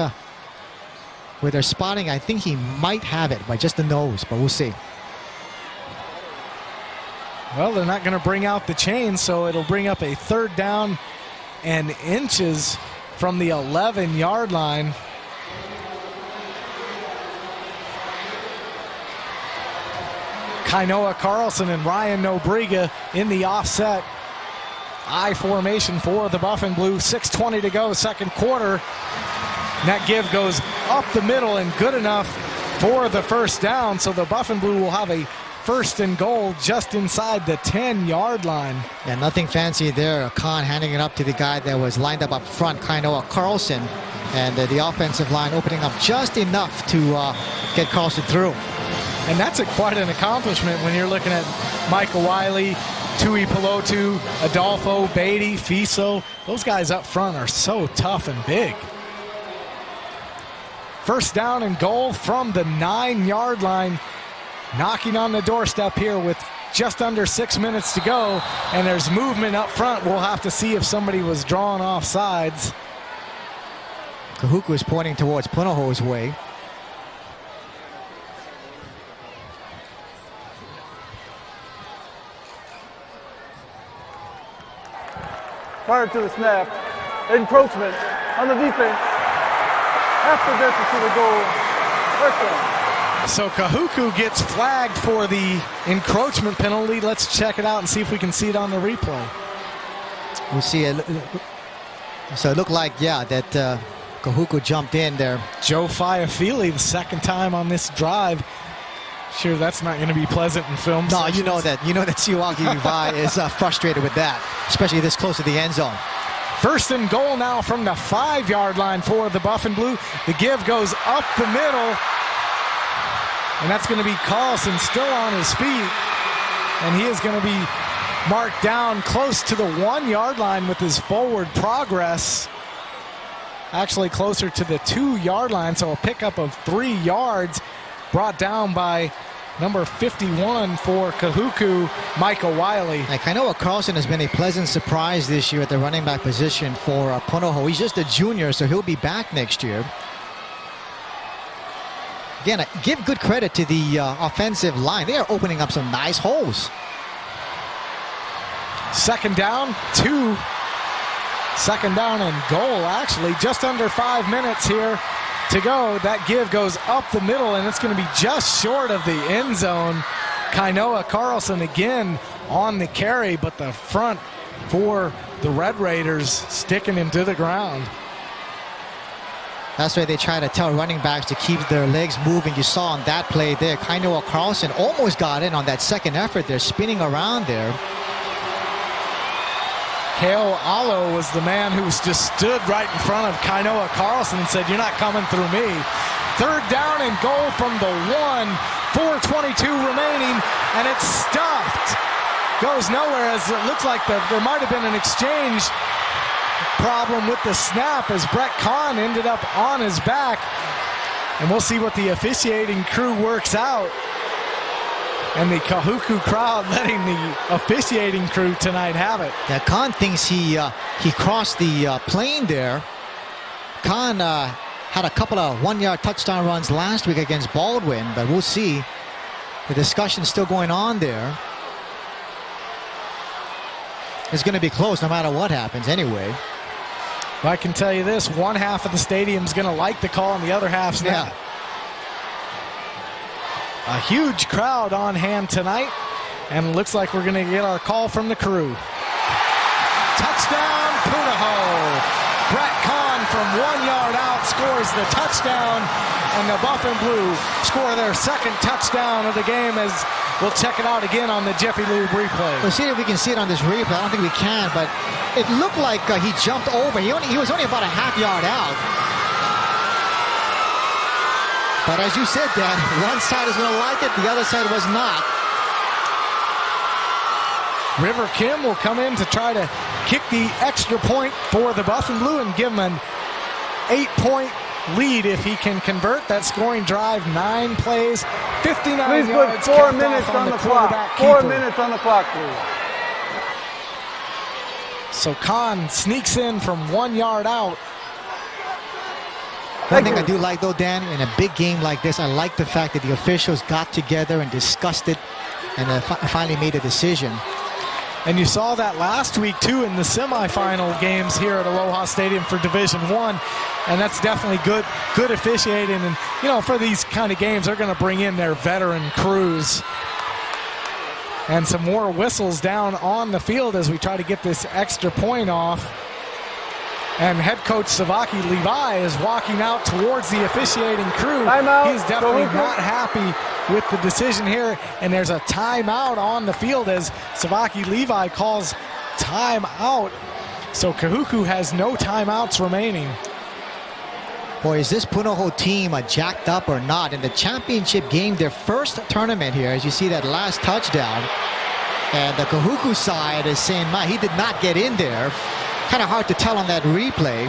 With their spotting, I think he might have it by just the nose, but we'll see. Well, they're not going to bring out the chain, so it'll bring up a 3rd down and inches from the 11-yard line. Kainoa Carlson and Ryan Nobriga in the offset I formation for the Buff and Blue. 6:20 to go, second quarter. And that give goes up the middle and good enough for the first down. So the Buff and Blue will have a 1st and goal just inside the 10-yard line. Yeah, nothing fancy there. Khan handing it up to the guy that was lined up front, Kainoa Carlson. And the offensive line opening up just enough to get Carlson through. And that's quite an accomplishment when you're looking at Micah Wiley, Tui Pelotu, Adolfo, Beatty, Fiso. Those guys up front are so tough and big. First down and goal from the 9-yard line. Knocking on the doorstep here with just under 6 minutes to go. And there's movement up front. We'll have to see if somebody was drawn off sides. Kahuku is pointing towards Punahou's way. Prior to the snap, encroachment on the defense. After distance to the goal, first down. So Kahuku gets flagged for the encroachment penalty. Let's check it out and see if we can see it on the replay. We'll see it. So it looked like, yeah, that Kahuku jumped in there. Joe Fiafili, the 2nd time on this drive. Sure, that's not going to be pleasant in film. No, sections. you know that Siwagi Vai is frustrated with that, especially this close to the end zone. 1st and goal now from the 5-yard line for the Buff and Blue. The give goes up the middle. And that's going to be Carlson still on his feet. And he is going to be marked down close to the 1-yard line with his forward progress. Actually closer to the 2-yard line, so a pickup of 3 yards brought down by number 51 for Kahuku, Micah Wiley. Like, Kainoa Carlson has been a pleasant surprise this year at the running back position for Punahou. He's just a junior, so he'll be back next year. Again, give good credit to the offensive line. They are opening up some nice holes. 2nd down, 2. 2nd down and goal, actually. Just under 5 minutes here to go. That give goes up the middle, and it's going to be just short of the end zone. Kainoa Carlson again on the carry, but the front for the Red Raiders sticking him to the ground. That's why they try to tell running backs to keep their legs moving. You saw on that play there, Kainoa Carlson almost got in on that second effort. They're spinning around there. Keo Alo was the man who just stood right in front of Kainoa Carlson and said, "You're not coming through me." 3rd down and goal from the 1, 4:22 remaining, and it's stuffed. Goes nowhere, as it looks like there might have been an exchange problem with the snap as Brett Kahn ended up on his back. And we'll see what the officiating crew works out. And the Kahuku crowd letting the officiating crew tonight have it. Yeah, Khan thinks he crossed the plane there. Khan had a couple of 1-yard touchdown runs last week against Baldwin, but we'll see. The discussion's still going on there. It's going to be close no matter what happens anyway. Well, I can tell you this, one half of the stadium's going to like the call and the other half's not. Yeah. A huge crowd on hand tonight, and it looks like we're going to get our call from the crew. Touchdown, Punahou. Brett Kahn from 1 yard out scores the touchdown, and the Buff and Blue score their 2nd touchdown of the game, as we'll check it out again on the Jiffy Lube replay. We'll see if we can see it on this replay. I don't think we can, but it looked like he jumped over. He was only about a half yard out. But as you said, Dad, one side is going to like it, the other side was not. River Kim will come in to try to kick the extra point for the Buff and Blue and give him an 8-point lead if he can convert that scoring drive. 9 plays, 59 Please yards. put 4 minutes on the clock. 4 minutes on the clock, please. So Khan sneaks in from 1 yard out. One thing I do like, though, Dan, in a big game like this, I like the fact that the officials got together and discussed it and finally made a decision. And you saw that last week, too, in the semifinal games here at Aloha Stadium for Division I. And that's definitely good officiating. And, you know, for these kind of games, they're going to bring in their veteran crews. And some more whistles down on the field as we try to get this extra point off. And head coach Savaki Levi is walking out towards the officiating crew. Timeout. He's definitely not happy with the decision here. And there's a timeout on the field as Savaki Levi calls timeout. So Kahuku has no timeouts remaining. Boy, is this Punahou team jacked up or not? In the championship game, their first tournament here, as you see that last touchdown. And the Kahuku side is saying, "My, he did not get in there." Kind of hard to tell on that replay.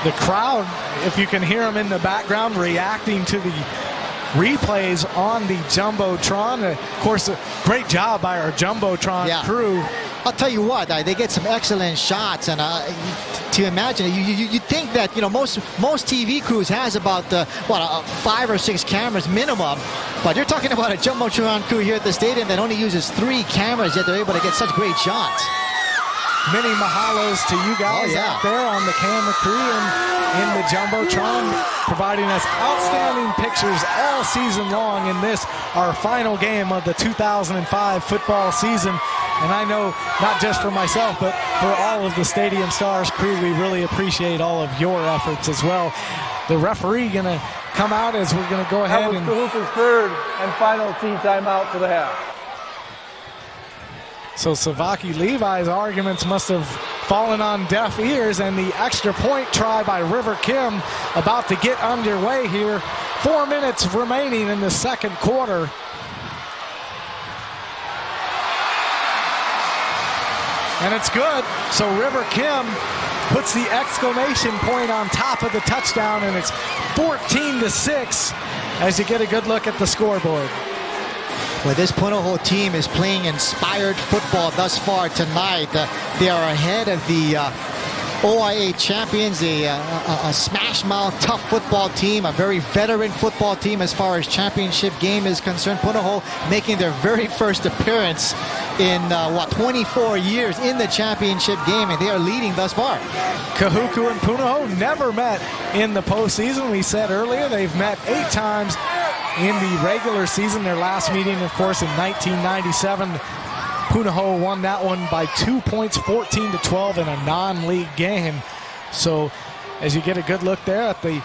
The crowd, if you can hear them in the background, reacting to the replays on the Jumbotron. Of course, a great job by our Jumbotron crew. I'll tell you what, they get some excellent shots, and to imagine, you think that, you know, most TV crews has about 5 or 6 cameras minimum, but you're talking about a Jumbotron crew here at the stadium that only uses 3 cameras, yet they're able to get such great shots. Many mahalos to you guys out there on the camera crew and in the Jumbotron, providing us outstanding pictures all season long in this, our final game of the 2005 football season. And I know, not just for myself, but for all of the Stadium Stars crew, we really appreciate all of your efforts as well. The referee going to come out as we're going to go ahead and... That was Kahuku's third and final team timeout for the half. So Savaki Levi's arguments must have fallen on deaf ears, and the extra point try by River Kim about to get underway here. 4 minutes remaining in the second quarter. And it's good. So River Kim puts the exclamation point on top of the touchdown, and it's 14-6 as you get a good look at the scoreboard. Well, this Punahou team is playing inspired football thus far tonight. They are ahead of the OIA champions, a smash-mouth, tough football team, a very veteran football team as far as championship game is concerned. Punahou making their very first appearance in, 24 years in the championship game, and they are leading thus far. Kahuku and Punahou never met in the postseason. We said earlier they've met 8 times in the regular season. Their last meeting, of course, in 1997. Punahou won that one by 2 points, 14-12 in a non-league game. So as you get a good look there at the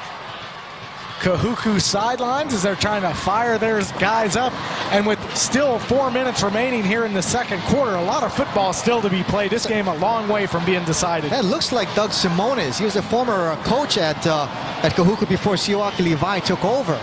Kahuku sidelines as they're trying to fire their guys up, and with still 4 minutes remaining here in the second quarter, a lot of football still to be played. This game a long way from being decided. That looks like Doug Simonis. He was a former coach at Kahuku before Savaki Levi took over.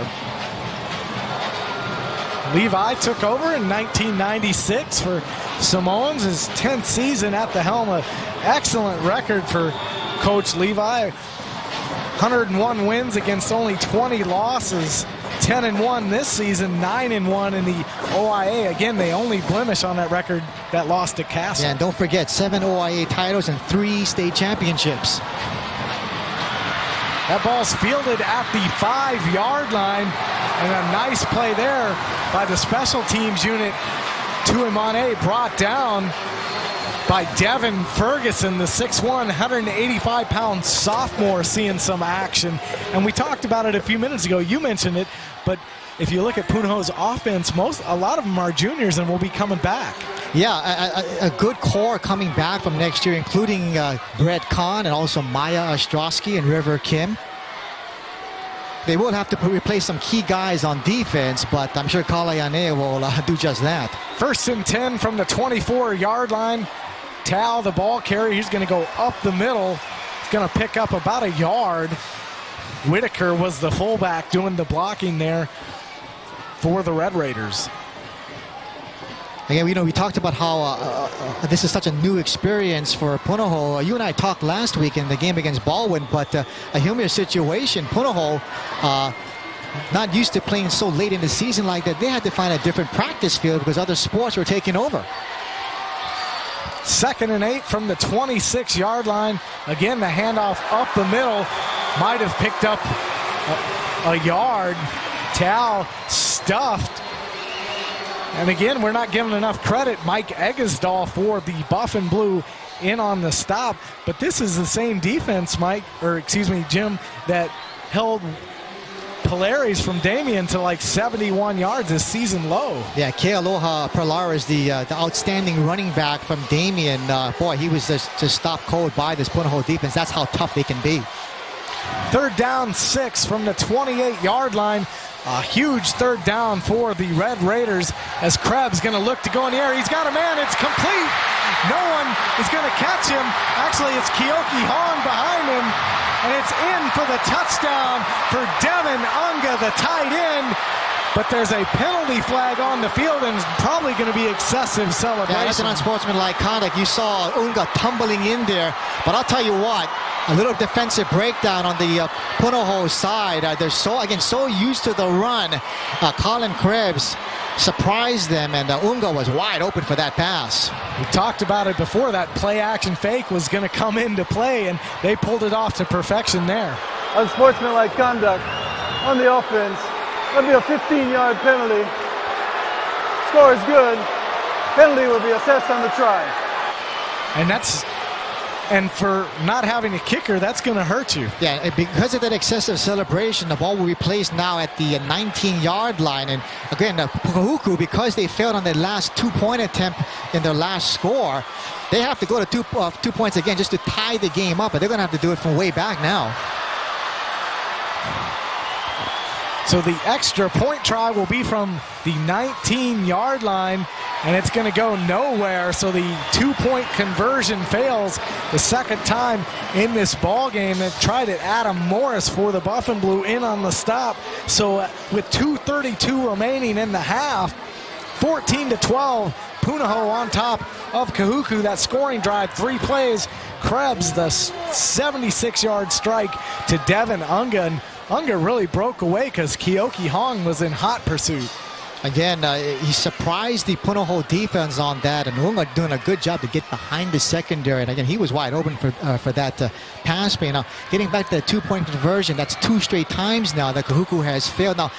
Levi took over in 1996 for Simone's, his 10th season at the helm. An excellent record for Coach Levi. 101 wins against only 20 losses. 10-1 this season, 9-1 in the OIA. Again, they only blemish on that record, that loss to Castle. Yeah, and don't forget, 7 OIA titles and 3 state championships. That ball's fielded at the 5-yard line, and a nice play there by the special teams unit. Tuimane brought down by Devin Ferguson, the 6'1", 185-pound sophomore, seeing some action. And we talked about it a few minutes ago. You mentioned it, but if you look at Punahou's offense, a lot of them are juniors and will be coming back. Yeah, a good core coming back from next year, including Brett Kahn and also Maya Ostrowski and River Kim. They will have to replace some key guys on defense, but I'm sure Kalayane will do just that. 1st and 10 from the 24-yard line. Tao, the ball carrier, he's going to go up the middle. He's going to pick up about a yard. Whitaker was the fullback doing the blocking there for the Red Raiders. Again, we talked about how this is such a new experience for Punahou. You and I talked last week in the game against Baldwin, but a humorous situation. Punahou, not used to playing so late in the season like that. They had to find a different practice field because other sports were taking over. 2nd and 8 from the 26-yard line. Again, the handoff up the middle might have picked up a yard. Tao stuffed. And again, we're not giving enough credit. Mike Eggesdahl for the Buff and Blue in on the stop. But this is the same defense, Jim, that held Polaris from Damien to like 71 yards, this season low. Yeah, Kealoha Polaris, the outstanding running back from Damien. Boy, he was just stopped cold by this Punahou defense. That's how tough they can be. 3rd down 6 from the 28-yard line. A huge 3rd down for the Red Raiders as Krebs going to look to go in the air. He's got a man. It's complete. No one is going to catch him. Actually, it's Keoki Hong behind him. And it's in for the touchdown for Devin Unga, the tight end. But there's a penalty flag on the field and it's probably going to be excessive celebration. Yeah, that's an unsportsmanlike conduct. You saw Unga tumbling in there. But I'll tell you what, a little defensive breakdown on the Punahou side. They're so used to the run. Colin Krebs surprised them, and Unga was wide open for that pass. We talked about it before. That play-action fake was going to come into play, and they pulled it off to perfection there. Unsportsmanlike conduct on the offense. That'll be a 15-yard penalty. Score is good. Penalty will be assessed on the try. And for not having a kicker, that's going to hurt you. Yeah, because of that excessive celebration, the ball will be placed now at the 19-yard line. And again, Kahuku, because they failed on their last 2-point attempt in their last score, they have to go to 2 points again just to tie the game up. But they're going to have to do it from way back now. So the extra point try will be from the 19-yard line, and it's going to go nowhere. So the 2-point conversion fails the second time in this ball game. They've tried it. Adam Morris for the Buff and Blue in on the stop. So with 2:32 remaining in the half, 14-12, Punahou on top of Kahuku. That scoring drive, 3 plays. Krebs, the 76-yard strike to Devin Unga. And Unga really broke away because Keoki Hong was in hot pursuit. Again, he surprised the Punahou defense on that, and Unga doing a good job to get behind the secondary. And again, he was wide open for that pass play. Now, getting back to the 2-point conversion, that's 2 straight times now that Kahuku has failed. Now,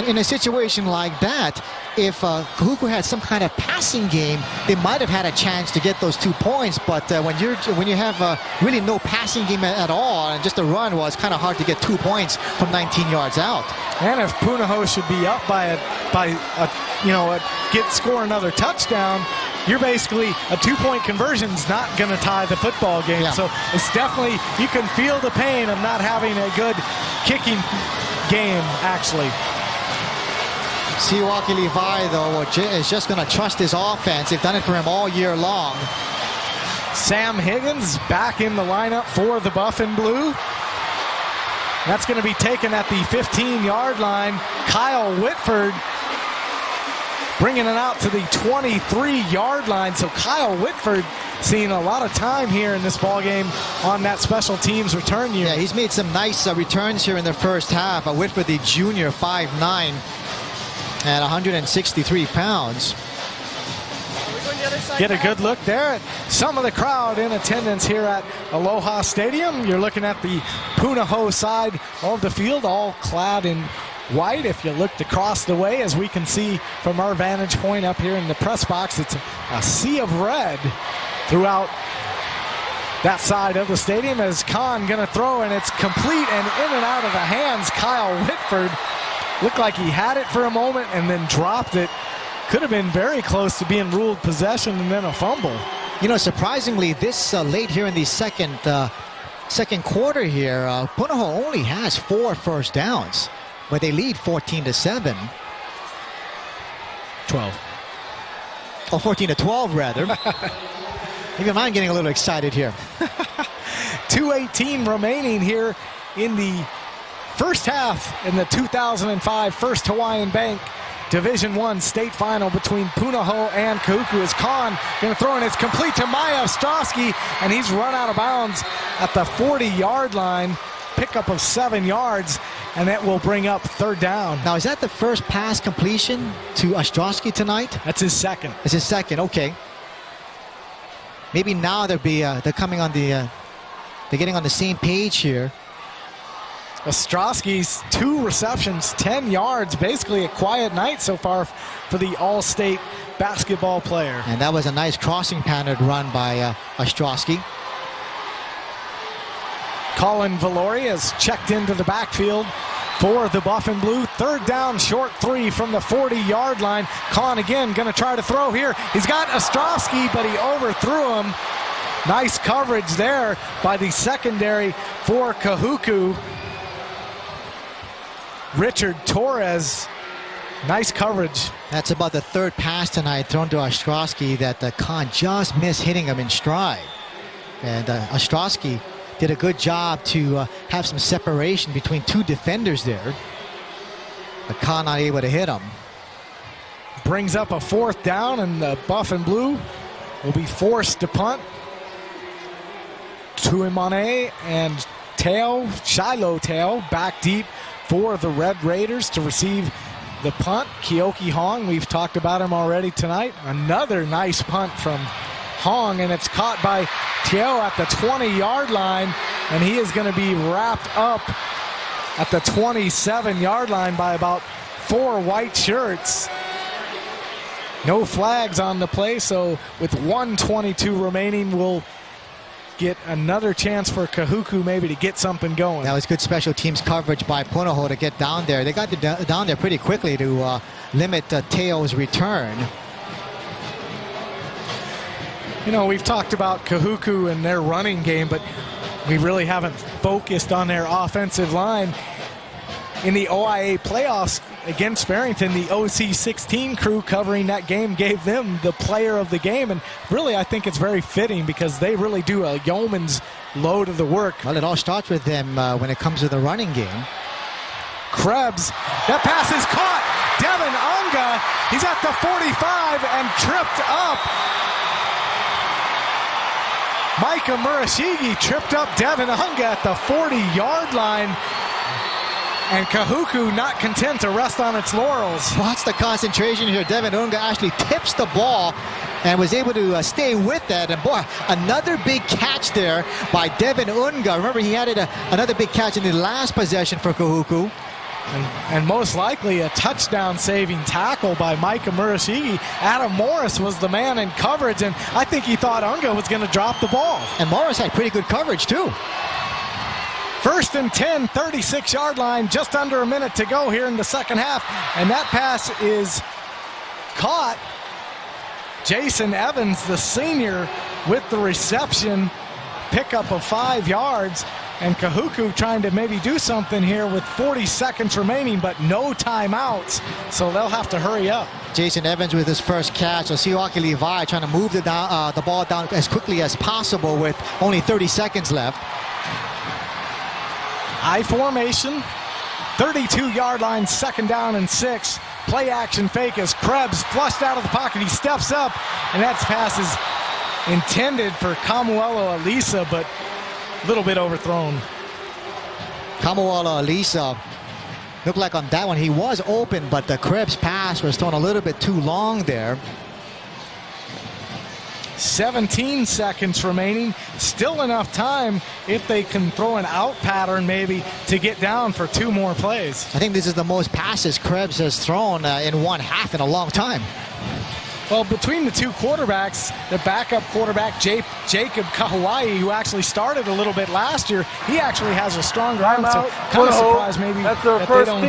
in a situation like that, if Kahuku had some kind of passing game, they might have had a chance to get those 2 points. But when you have really no passing game at all, and just a run, well, it's kind of hard to get 2 points from 19 yards out. And if Punahou should be up score another touchdown, you're basically a 2-point conversion is not going to tie the football game. Yeah. So it's definitely, you can feel the pain of not having a good kicking game, actually. Siwaki Levi, though, is just going to trust his offense. They've done it for him all year long. Sam Higgins back in the lineup for the Buff and Blue. That's going to be taken at the 15-yard line. Kyle Whitford bringing it out to the 23-yard line. So Kyle Whitford seeing a lot of time here in this ball game on that special teams return unit. Yeah, he's made some nice returns here in the first half. Whitford, the junior, 5'9", at 163 pounds. Get a good look there at some of the crowd in attendance here at Aloha Stadium. You're looking at the Punahou side of the field, all clad in white. If you looked across the way, as we can see from our vantage point up here in the press box, it's a sea of red throughout that side of the stadium. As Khan going to throw, and it's complete and in and out of the hands. Kyle Whitford looked like he had it for a moment and then dropped it. Could have been very close to being ruled possession and then a fumble. You know, surprisingly, this late here in the second quarter here, Punahou only has 4 first downs, but they lead 14-7. 12. Oh, 14-12 rather. Even I'm getting a little excited here. 2:18 remaining here in the first half in the 2005 First Hawaiian Bank Division I state final between Punahou and Kahuku. Is Khan going to throw, and it's complete to Maya Ostrowski, and he's run out of bounds at the 40-yard line. Pickup of 7 yards, and that will bring up 3rd down. Now, is that the first pass completion to Ostrowski tonight? That's his second. It's his second, okay. Maybe now they're coming on the, they're getting on the same page here. Ostrowski's 2 receptions, 10 yards, basically a quiet night so far for the All-State basketball player. And that was a nice crossing pattern run by Ostrowski. Colin Valori has checked into the backfield for the Buff and Blue. 3rd down, short 3 from the 40-yard line. Colin again going to try to throw here. He's got Ostrowski, but he overthrew him. Nice coverage there by the secondary for Kahuku. Richard Torres, nice coverage. That's about the 3rd pass tonight thrown to Ostrowski that Khan just missed hitting him in stride. And Ostrowski did a good job to have some separation between 2 defenders there. But Khan not able to hit him. Brings up a 4th down, and the Buff and Blue will be forced to punt. Tuimane and Shiloh Tail back deep for the Red Raiders to receive the punt. Keoki Hong, we've talked about him already tonight. Another nice punt from Hong, and it's caught by Teo at the 20-yard line, and he is going to be wrapped up at the 27-yard line by about 4 white shirts. No flags on the play, so with 1:22 remaining, we'll get another chance for Kahuku maybe to get something going. That was good special teams coverage by Punahou to get down there. They got down there pretty quickly to limit Teo's return. You know, we've talked about Kahuku and their running game, but we really haven't focused on their offensive line. In the OIA playoffs against Farrington, the OC16 crew covering that game gave them the player of the game, and really I think it's very fitting because they really do a yeoman's load of the work. Well, it all starts with them when it comes to the running game. Krebs, that pass is caught. Devin Unga, he's at the 45 and tripped up. Micah Murashige tripped up Devin Unga at the 40-yard line. And Kahuku not content to rest on its laurels. Watch the concentration here. Devin Unga actually tips the ball and was able to stay with that. And boy, another big catch there by Devin Unga. Remember, he added another big catch in the last possession for Kahuku. And most likely a touchdown-saving tackle by Micah Murashige. Adam Morris was the man in coverage, and I think he thought Unga was going to drop the ball. And Morris had pretty good coverage, too. 1st and 10, 36-yard line, just under a minute to go here in the second half. And that pass is caught. Jason Evans, the senior, with the reception, pickup of 5 yards. And Kahuku trying to maybe do something here with 40 seconds remaining, but no timeouts, so they'll have to hurry up. Jason Evans with his first catch. So Siwaki Levi trying to move the ball down as quickly as possible with only 30 seconds left. I formation, 32-yard line, 2nd down and 6. Play action fake as Krebs flushed out of the pocket. He steps up, and that pass is intended for Kamuelo Elisa, but a little bit overthrown. Kamuelo Elisa looked like on that one he was open, but the Krebs pass was thrown a little bit too long there. 17 seconds remaining. Still enough time if they can throw an out pattern maybe to get down for 2 more plays. I think this is the most passes Krebs has thrown in one half in a long time. Well, between the 2 quarterbacks, the backup quarterback, Jacob Kahuai, who actually started a little bit last year, he actually has a stronger arm, so kind of surprised maybe that they don't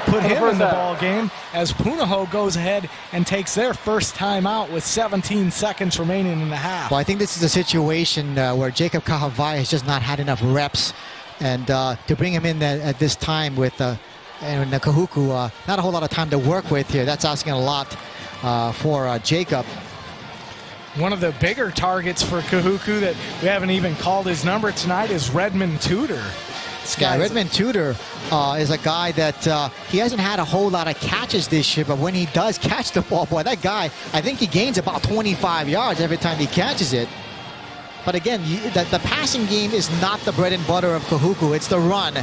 put him in the ball game as Punahou goes ahead and takes their first timeout with 17 seconds remaining in the half. Well, I think this is a situation where Jacob Kahuai has just not had enough reps, and to bring him in at this time with and Kahuku, not a whole lot of time to work with here. That's asking a lot for Jacob. One of the bigger targets for Kahuku that we haven't even called his number tonight is Redmond Tudor. Yeah, Redmond Tudor is a guy that he hasn't had a whole lot of catches this year, but when he does catch the ball, boy, that guy, I think he gains about 25 yards every time he catches it. But again, the passing game is not the bread and butter of Kahuku, it's the run.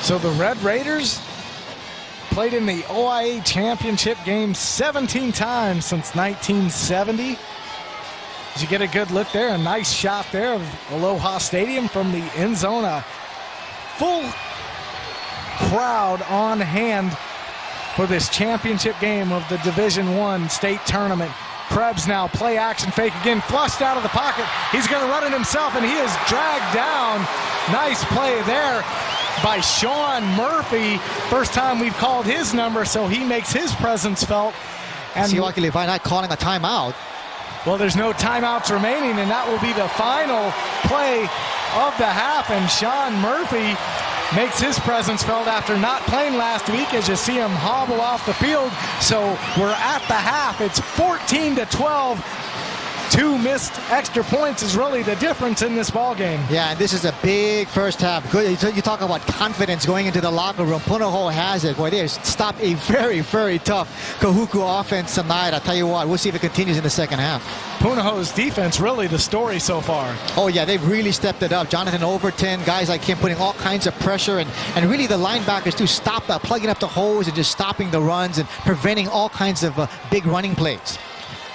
So the Red Raiders played in the OIA championship game 17 times since 1970. As you get a good look there, a nice shot there of Aloha Stadium from the end zone. A full crowd on hand for this championship game of the Division I state tournament. Krebs now play action fake again, flushed out of the pocket. He's going to run it himself, and he is dragged down. Nice play there by Sean Murphy. First time we've called his number, so he makes his presence felt. And See, luckily, by not calling a timeout. well, there's no timeouts remaining, and that will be the final play of the half. And Sean Murphy makes his presence felt after not playing last week, as you see him hobble off the field. So we're at the half. It's 14-12. 2 missed extra points is really the difference in this ball game. Yeah, and this is a big first half. Good. You talk about confidence going into the locker room. Punahou has it. Boy, they stopped a very, very tough Kahuku offense tonight. I'll tell you what, we'll see if it continues in the second half. Punahou's defense really the story so far. Oh, yeah, they've really stepped it up. Jonathan Overton, guys like him putting all kinds of pressure, and really the linebackers too, plugging up the holes and just stopping the runs and preventing all kinds of big running plays.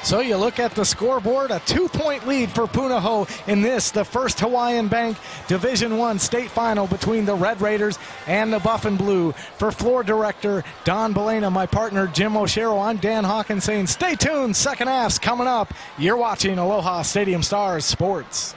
So you look at the scoreboard, a 2-point lead for Punahou in this, the first Hawaiian Bank Division I state final between the Red Raiders and the Buff and Blue. For floor director Don Belena, my partner Jim O'Shero, I'm Dan Hawkins saying stay tuned, second half's coming up. You're watching Aloha Stadium Stars Sports.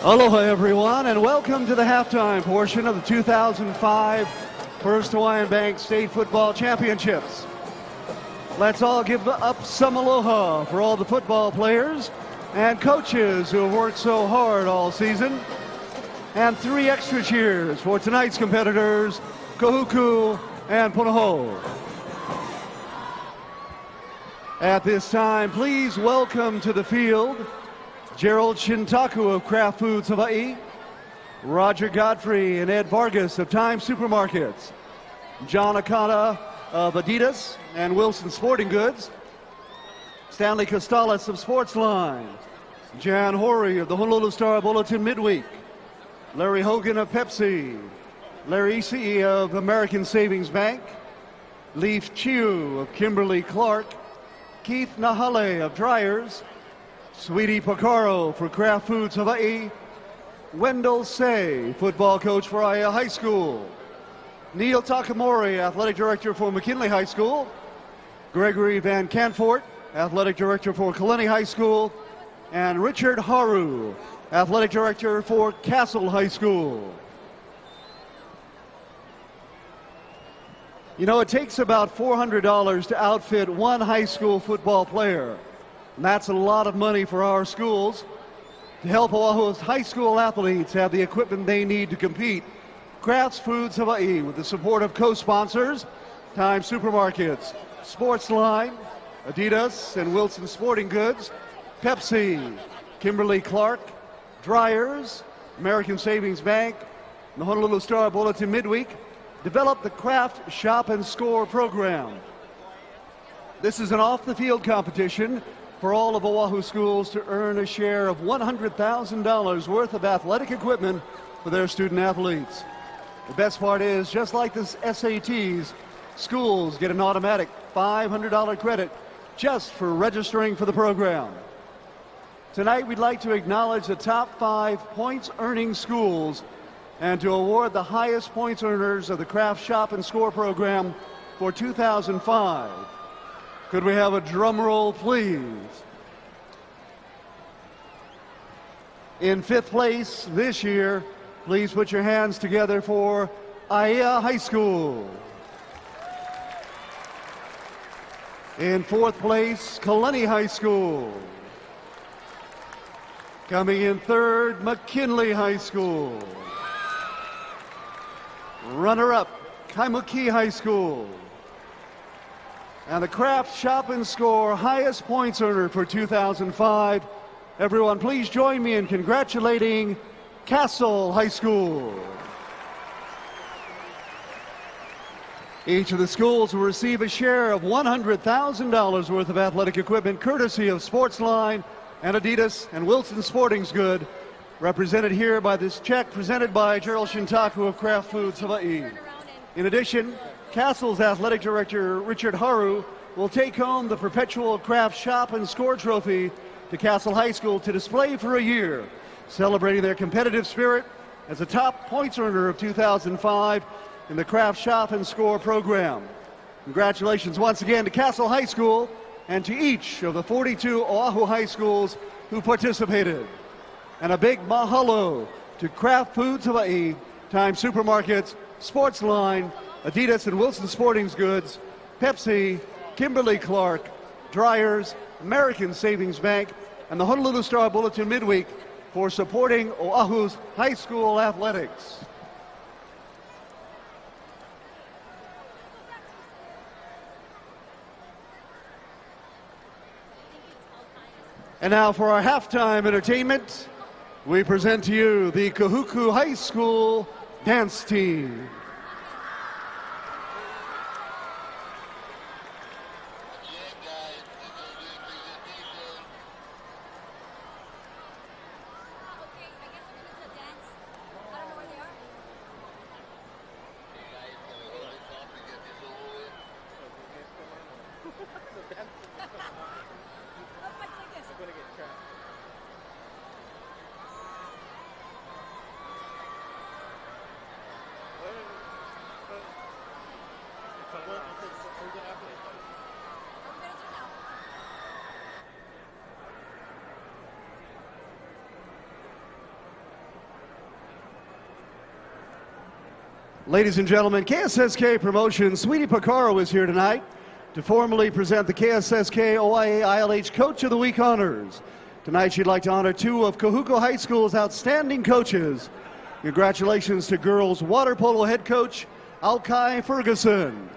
Aloha, everyone, and welcome to the halftime portion of the 2005 First Hawaiian Bank State Football Championships. Let's all give up some aloha for all the football players and coaches who have worked so hard all season. And 3 extra cheers for tonight's competitors, Kahuku and Punahou. At this time, please welcome to the field Gerald Shintaku of Kraft Foods Hawaii, Roger Godfrey and Ed Vargas of Time Supermarkets, John Akata of Adidas and Wilson Sporting Goods, Stanley Costales of Sportsline, Jan Horry of the Honolulu Star Bulletin Midweek, Larry Hogan of Pepsi, Larry Isi of American Savings Bank, Leaf Chiu of Kimberly-Clark, Keith Nahale of Dryers, Sweetie Picaro for Kraft Foods Hawaii, Wendell Say, football coach for Aya High School, Neil Takamori, athletic director for McKinley High School, Gregory Van Canfort, athletic director for Kalani High School, and Richard Haru, athletic director for Castle High School. You know, it takes about $400 to outfit one high school football player. And that's a lot of money for our schools. To help Oahu's high school athletes have the equipment they need to compete, Kraft Foods Hawaii, with the support of co-sponsors, Time Supermarkets, Sportsline, Adidas and Wilson Sporting Goods, Pepsi, Kimberly-Clark, Dryers, American Savings Bank, and the Honolulu Star Bulletin Midweek, developed the Kraft Shop and Score program. This is an off-the-field competition for all of Oahu schools to earn a share of $100,000 worth of athletic equipment for their student athletes. The best part is, just like the SATs, schools get an automatic $500 credit just for registering for the program. Tonight, we'd like to acknowledge the top 5 points-earning schools and to award the highest points earners of the Craft Shop and Score program for 2005. Could we have a drum roll, please? In 5th place this year, please put your hands together for Aiea High School. In 4th place, Kalani High School. Coming in 3rd, McKinley High School. Runner-up, Kaimuki High School. And the Craft Shop and Score highest points earner for 2005. Everyone, please join me in congratulating Castle High School. Each of the schools will receive a share of $100,000 worth of athletic equipment courtesy of Sportsline and Adidas and Wilson Sporting's Good, represented here by this check presented by Gerald Shintaku of Kraft Foods Hawaii. In addition, Castle's athletic director Richard Haru will take home the perpetual Craft Shop and Score trophy to Castle High School to display for a year, celebrating their competitive spirit as a top points earner of 2005 in the Craft Shop and Score program. Congratulations once again to Castle High School and to each of the 42 Oahu high schools who participated. And a big mahalo to Kraft Foods Hawaii, Time Supermarkets, Sportsline, Adidas and Wilson Sporting's Goods, Pepsi, Kimberly-Clark, Dryers, American Savings Bank, and the Honolulu Star Bulletin Midweek for supporting Oahu's high school athletics. And now for our halftime entertainment, we present to you the Kahuku High School dance team. Ladies and gentlemen, KSSK Promotions, Sweetie Picaro is here tonight to formally present the KSSK OIA ILH Coach of the Week honors. Tonight she'd like to honor 2 of Kahuku High School's outstanding coaches. Congratulations to girls water polo head coach Alkai Ferguson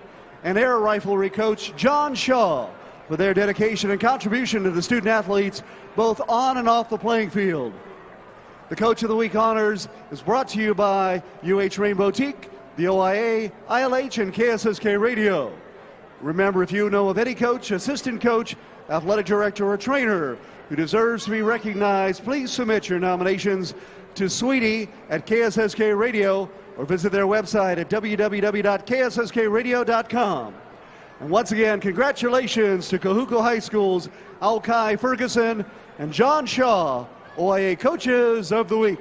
and air riflery coach John Shaw for their dedication and contribution to the student athletes both on and off the playing field. The Coach of the Week honors is brought to you by UH Rainbow Teak, the OIA, ILH, and KSSK Radio. Remember, if you know of any coach, assistant coach, athletic director, or trainer who deserves to be recognized, please submit your nominations to Sweetie at KSSK Radio or visit their website at www.ksskradio.com. And once again, congratulations to Kahuku High School's Alkai Ferguson and John Shaw, OIA Coaches of the Week.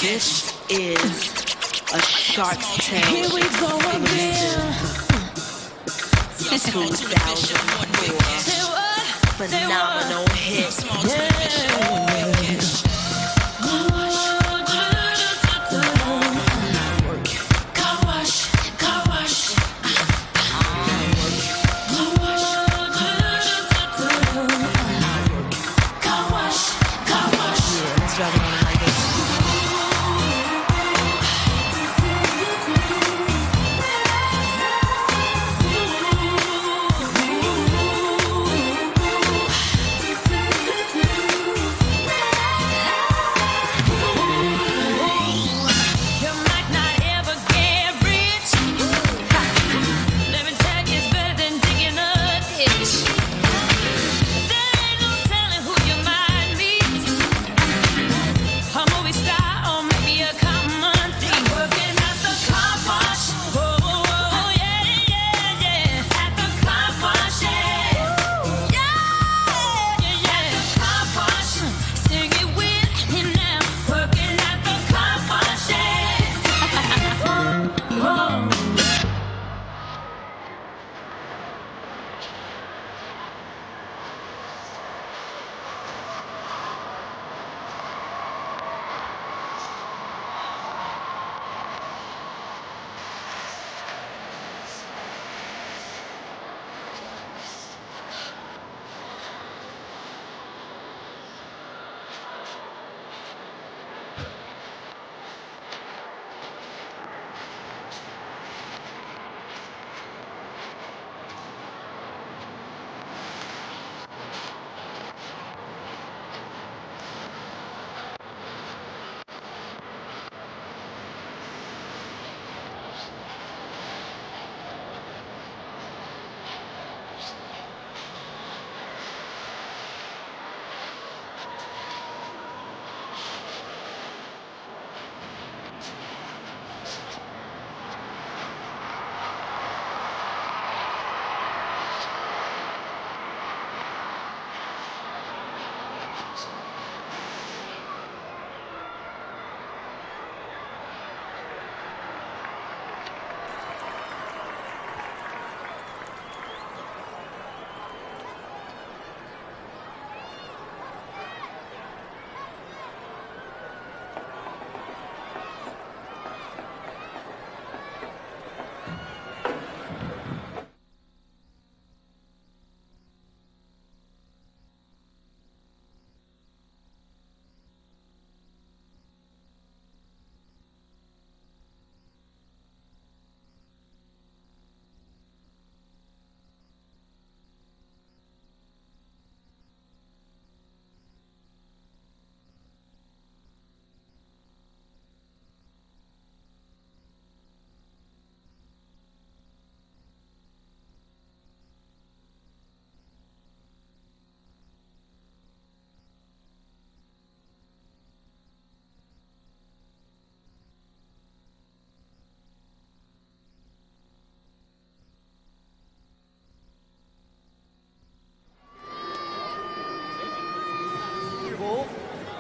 This is a Shark's Tale. Here we go again. 2004 phenomenal hit.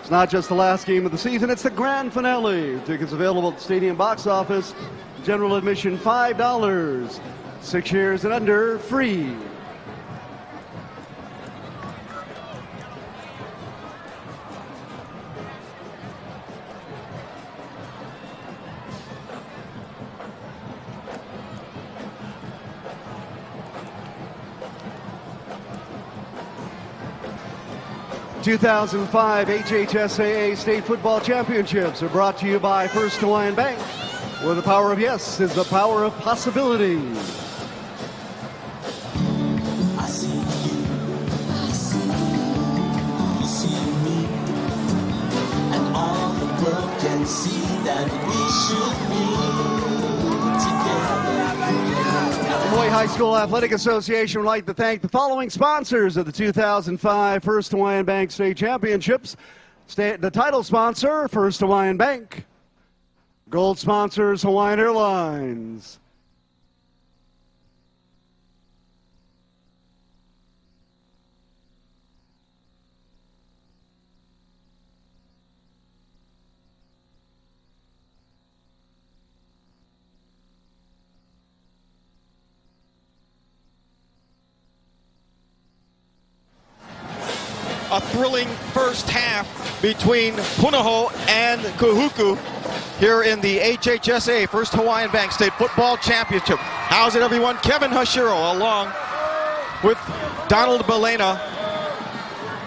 It's not just the last game of the season, it's the grand finale. Tickets available at the stadium box office. General admission $5. 6 years and under, free. The 2005 HHSAA State Football Championships are brought to you by First Hawaiian Bank, where the power of yes is the power of possibility. I see you, you see me, and all the world can see that we should be together. The Hawaii High School Athletic Association would like to thank the following sponsors of the 2005 First Hawaiian Bank State Championships. The title sponsor, First Hawaiian Bank. Gold sponsors, Hawaiian Airlines. a thrilling first half between Punahou and Kahuku here in the HHSA, First Hawaiian Bank State Football Championship. How's it, everyone? Kevin Hashiro along with Donald Belena.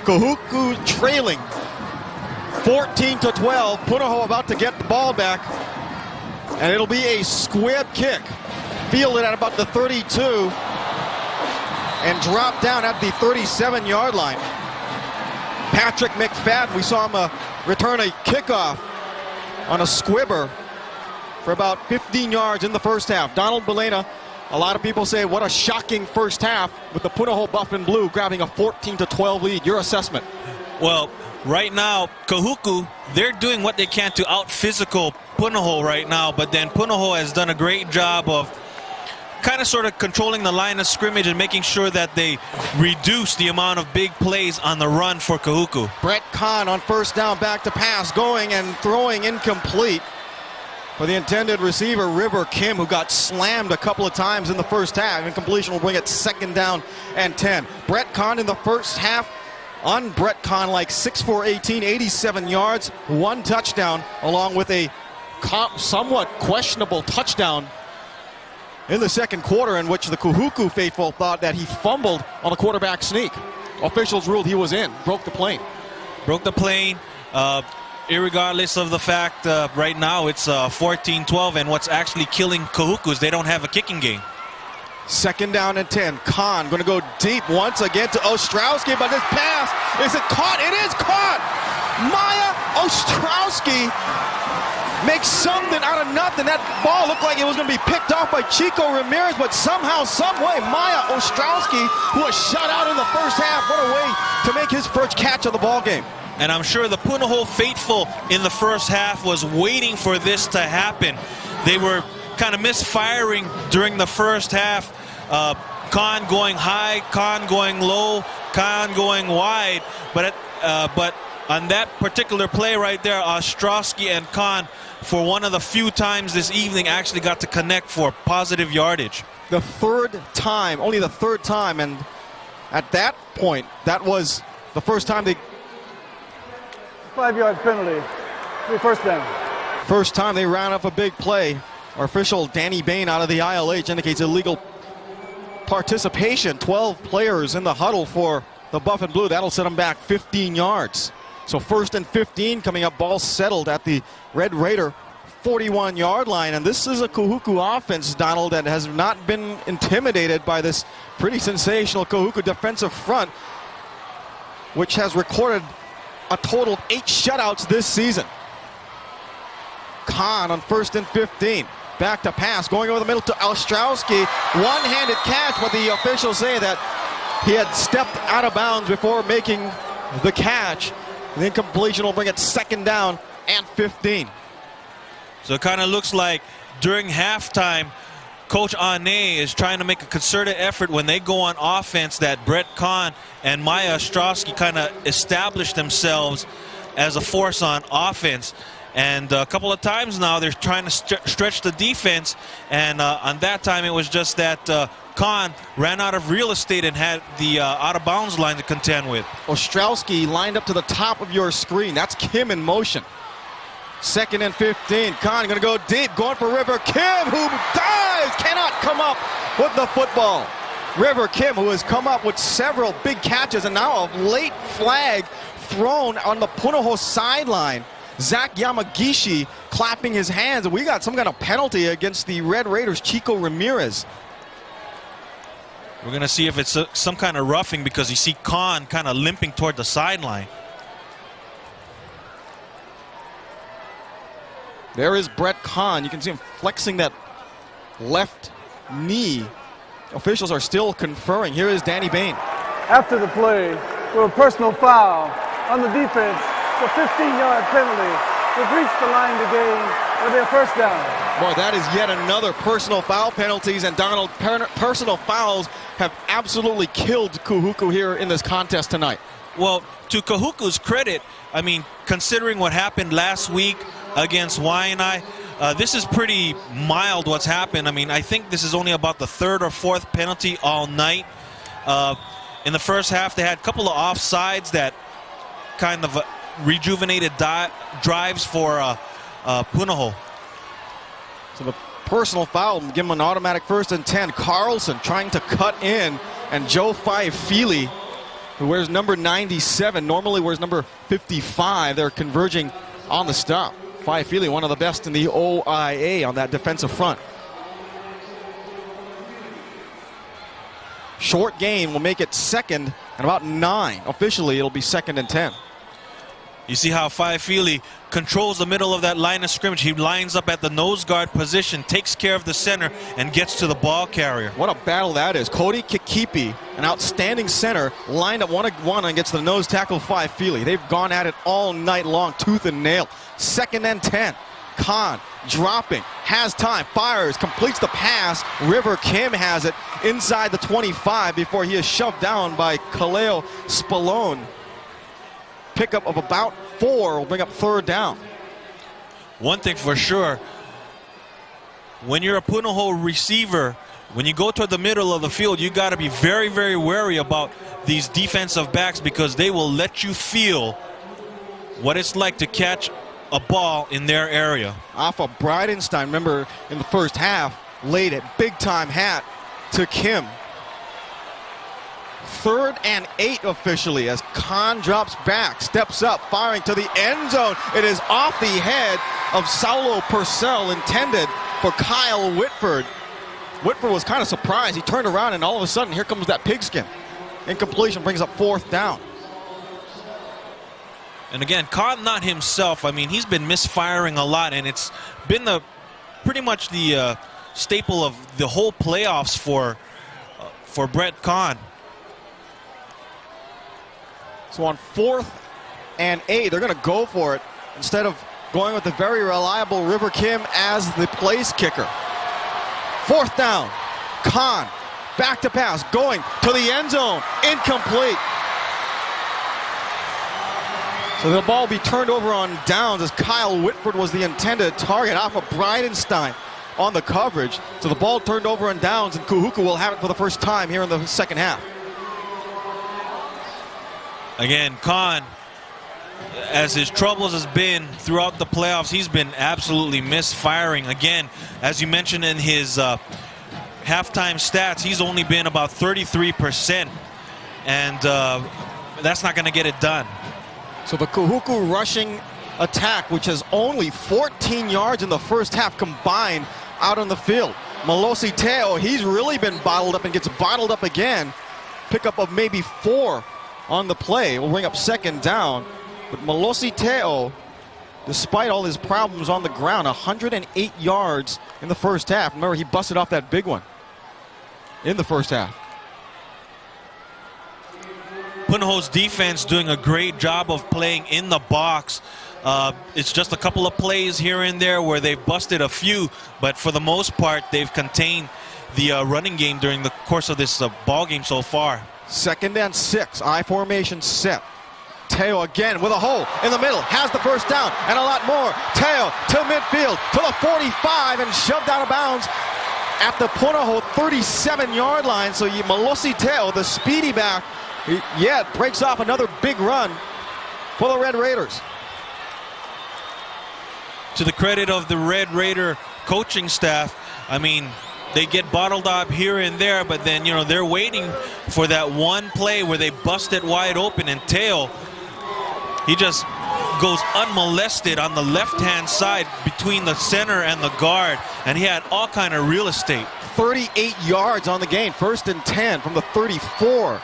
Kahuku trailing 14-12. Punahou about to get the ball back, and it'll be a squib kick, fielded at about the 32 and dropped down at the 37-yard line. Patrick McFadden, we saw him return a kickoff on a squibber for about 15 yards in the first half. Donald Belena, a lot of people say what a shocking first half with the Punahou Buff and Blue grabbing a 14-12 lead. Your assessment? Well, right now, Kahuku, they're doing what they can to out-physical Punahou right now, but then Punahou has done a great job of kind of sort of controlling the line of scrimmage and making sure that they reduce the amount of big plays on the run for Kahuku. Brett Kahn on first down, back to pass, going and throwing incomplete for the intended receiver, River Kim, who got slammed a couple of times in the first half. Incompletion will bring it second down and 10. Brett Kahn in the first half, on Brett Kahn, like 6'4", 18, 87 yards, 1 touchdown, along with a somewhat questionable touchdown in the second quarter, in which the Kahuku faithful thought that he fumbled on the quarterback sneak. Officials ruled he was in, broke the plane. Broke the plane, irregardless of the fact right now it's 14-12, and what's actually killing Kahuku is they don't have a kicking game. Second down and 10. Kahn going to go deep once again to Ostrowski, but this pass, is it caught? It is caught! Maya Ostrowski makes something out of nothing. That ball looked like it was going to be picked off by Chico Ramirez, but somehow, some way, Maya Ostrowski, who was shut out in the first half, what a way to make his first catch of the ball game. And I'm sure the Punahou faithful in the first half was waiting for this to happen. They were kind of misfiring during the first half. Kahn going high, Kahn going low, Kahn going wide, but on that particular play right there, Ostrowski and Kahn, for one of the few times this evening, actually got to connect for positive yardage. The third time, only the third time, and at that point, that was the first time they... 5-yard penalty, first down. First time they ran off a big play. Our official Danny Bain out of the ILH indicates illegal participation. 12 players in the huddle for the Buff and Blue. That'll set them back 15 yards. So first and 15 coming up, ball settled at the Red Raider 41-yard line. And this is a Kahuku offense, Donald, that has not been intimidated by this pretty sensational Kahuku defensive front, which has recorded a total of 8 shutouts this season. Kahn on first and 15. Back to pass, going over the middle to Ostrowski. One-handed catch, but the officials say that he had stepped out of bounds before making the catch. The incompletion will bring it second down and 15. So it kind of looks like during halftime, Coach Ane is trying to make a concerted effort when they go on offense that Brett Kahn and Maya Ostrowski kind of establish themselves as a force on offense. And a couple of times now they're trying to stretch the defense, and on that time it was just that Kahn ran out of real estate and had the out-of-bounds line to contend with. Ostrowski lined up to the top of your screen. That's Kim in motion. Second and 15. Kahn going to go deep, going for River Kim, who dives, cannot come up with the football. River Kim, who has come up with several big catches, and now a late flag thrown on the Punahou sideline. Zach Yamagishi clapping his hands, and we got some kind of penalty against the Red Raiders, Chico Ramirez. We're going to see if it's some kind of roughing, because you see Kahn kind of limping toward the sideline. There is Brett Kahn. You can see him flexing that left knee. Officials are still conferring. Here is Danny Bain. After the play, there was a personal foul on the defense. A 15-yard penalty. They've reached the line to gain with their first down. Boy, that is yet another personal foul penalties, and Donald, personal fouls have absolutely killed Kahuku here in this contest tonight. Well, to Kahuku's credit, I mean, considering what happened last week against Waianae, this is pretty mild what's happened. I mean, I think this is only about the third or fourth penalty all night. In the first half, they had a couple of offsides that kind of rejuvenated drives for Punahou. So the personal foul, give him an automatic 1st and 10. Carlson trying to cut in, and Joe Fiafili, who wears number 97, normally wears number 55. They're converging on the stop. Fiafili, one of the best in the OIA on that defensive front. Short gain will make it 2nd and about 9. Officially, it'll be 2nd and 10. You see how Fiafili controls the middle of that line of scrimmage. He lines up at the nose guard position, takes care of the center, and gets to the ball carrier. What a battle that is. Cody Kikipi, an outstanding center, lined up 1-on-1 against the nose tackle Fiafili. They've gone at it all night long, tooth and nail. 2nd and 10. Khan dropping, has time, fires, completes the pass. River Kim has it inside the 25 before he is shoved down by Kaleo Spallone. Pickup of about 4 will bring up 3rd down. One thing for sure, when you're a Punahou receiver, when you go toward the middle of the field, you got to be very, very wary about these defensive backs, because they will let you feel what it's like to catch a ball in their area. Off of Bridenstine, remember in the first half, laid it, big time hat to Kim. 3rd and 8 officially as Khan drops back, steps up, firing to the end zone. It is off the head of Saulo Purcell, intended for Kyle Whitford. Whitford was kind of surprised. He turned around and all of a sudden here comes that pigskin. Incompletion brings up 4th down. And again, Khan not himself. I mean, he's been misfiring a lot, and it's been pretty much the staple of the whole playoffs for Brett Kahn. So on 4th and 8, they're going to go for it instead of going with the very reliable River Kim as the place kicker. 4th down. Khan back to pass, going to the end zone, incomplete. So the ball will be turned over on downs as Kyle Whitford was the intended target off of Bridenstine on the coverage. So the ball turned over on downs, and Kahuku will have it for the first time here in the 2nd half. Again, Khan, as his troubles has been throughout the playoffs, he's been absolutely misfiring. Again, as you mentioned in his halftime stats, he's only been about 33%, and that's not going to get it done. So the Kahuku rushing attack, which has only 14 yards in the first half combined out on the field. Malosi Teo, he's really been bottled up and gets bottled up again. Pickup of maybe 4 on the play will bring up 2nd down. But Malosi Teo, despite all his problems on the ground, 108 yards in the first half. Remember, he busted off that big one in the first half. Punahou's defense doing a great job of playing in the box. It's just a couple of plays here and there where they've busted a few, but for the most part, they've contained the running game during the course of this ball game so far. 2nd and 6, I formation set. Teo again with a hole in the middle, has the 1st down and a lot more. Teo to midfield, to the 45, and shoved out of bounds at the Punahou 37-yard line. So Malosi Teo, the speedy back, breaks off another big run for the Red Raiders. To the credit of the Red Raider coaching staff, I mean, they get bottled up here and there, but then, you know, they're waiting for that one play where they bust it wide open, and Teo, he just goes unmolested on the left-hand side between the center and the guard, and he had all kind of real estate. 38 yards on the gain, 1st and 10 from the 34.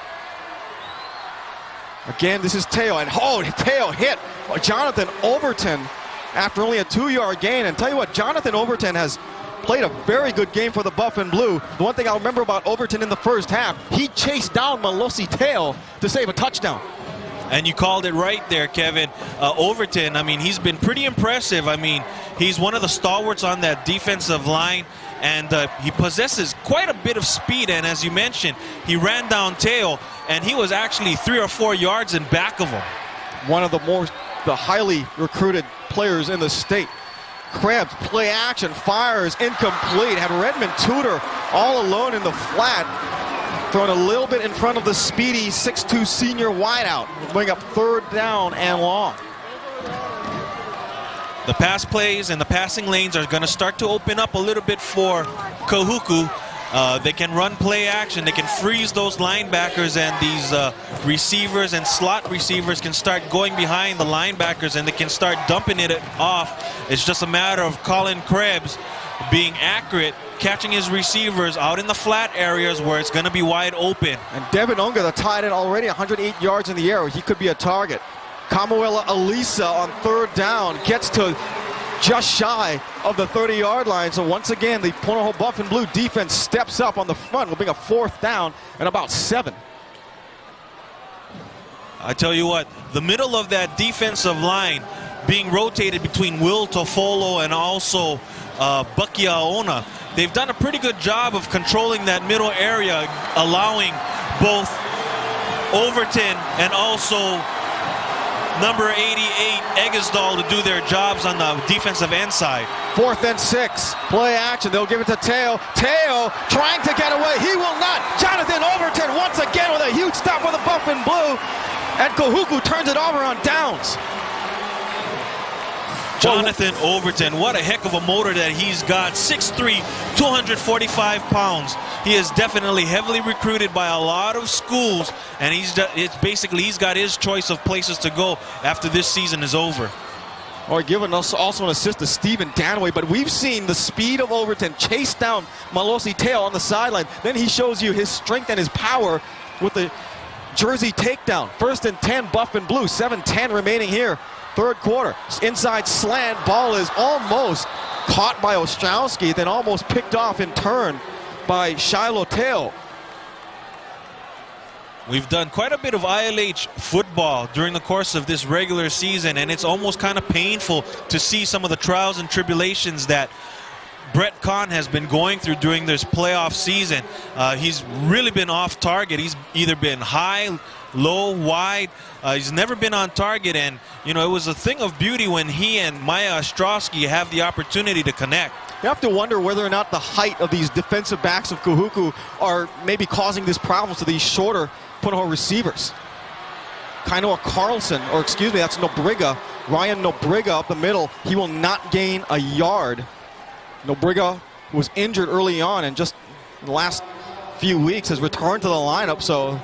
Again, this is Teo, and Teo hit Jonathan Overton after only a 2-yard gain. And tell you what, Jonathan Overton has played a very good game for the Buff and Blue. The one thing I'll remember about Overton in the first half, he chased down Malosi Teo to save a touchdown. And you called it right there, Kevin. Overton, I mean, he's been pretty impressive. I mean, he's one of the stalwarts on that defensive line, and he possesses quite a bit of speed. And as you mentioned, he ran down Teo, and he was actually 3 or 4 yards in back of him. One of the highly recruited players in the state. Krebs, play action, fires, incomplete. Had Redmond Tudor all alone in the flat thrown a little bit in front of the speedy 6'2" senior wideout. Bring up 3rd down and long. The pass plays and the passing lanes are going to start to open up a little bit for Kahuku. They can run play action. They can freeze those linebackers, and these receivers and slot receivers can start going behind the linebackers, and they can start dumping it off. It's just a matter of Colin Krebs being accurate, catching his receivers out in the flat areas where it's going to be wide open. And Devin Unga, the tight end, already 108 yards in the air. He could be a target. Kamuela Elisa on 3rd down gets to just shy of the 30-yard line. So once again, the Punahou Buff and Blue defense steps up on the front. Will bring a 4th down and about 7. I tell you what, the middle of that defensive line being rotated between Will Tofolo and also Bucky Aona, they've done a pretty good job of controlling that middle area, allowing both Overton and also number 88, Eggesdahl, to do their jobs on the defensive end side. 4th and 6. Play action. They'll give it to Teo. Teo trying to get away. He will not. Jonathan Overton once again with a huge stop for the Buff and Blue. And Kahuku turns it over on downs. Jonathan Overton, what a heck of a motor that he's got. 6'3", 245 pounds. He is definitely heavily recruited by a lot of schools, and he's got his choice of places to go after this season is over. Or giving us also an assist to Stephen Danaway, but we've seen the speed of Overton chase down Malosi Teo on the sideline. Then he shows you his strength and his power with the jersey takedown. 1st and 10, Buff and Blue. 7:10 remaining here. 3rd quarter. Inside slant. Ball is almost caught by Ostrowski, then almost picked off in turn by Shiloh Teo. We've done quite a bit of ILH football during the course of this regular season, and it's almost kind of painful to see some of the trials and tribulations that Brett Kahn has been going through during this playoff season. He's really been off target. He's either been high, low, wide. He's never been on target, and you know, it was a thing of beauty when he and Maya Ostrowski have the opportunity to connect. You have to wonder whether or not the height of these defensive backs of Kahuku are maybe causing these problems to these shorter Punahou receivers. Kainoa Carlson, or excuse me, that's Nobriga. Ryan Nobriga up the middle. He will not gain a yard. Nobriga was injured early on and just in the last few weeks has returned to the lineup. So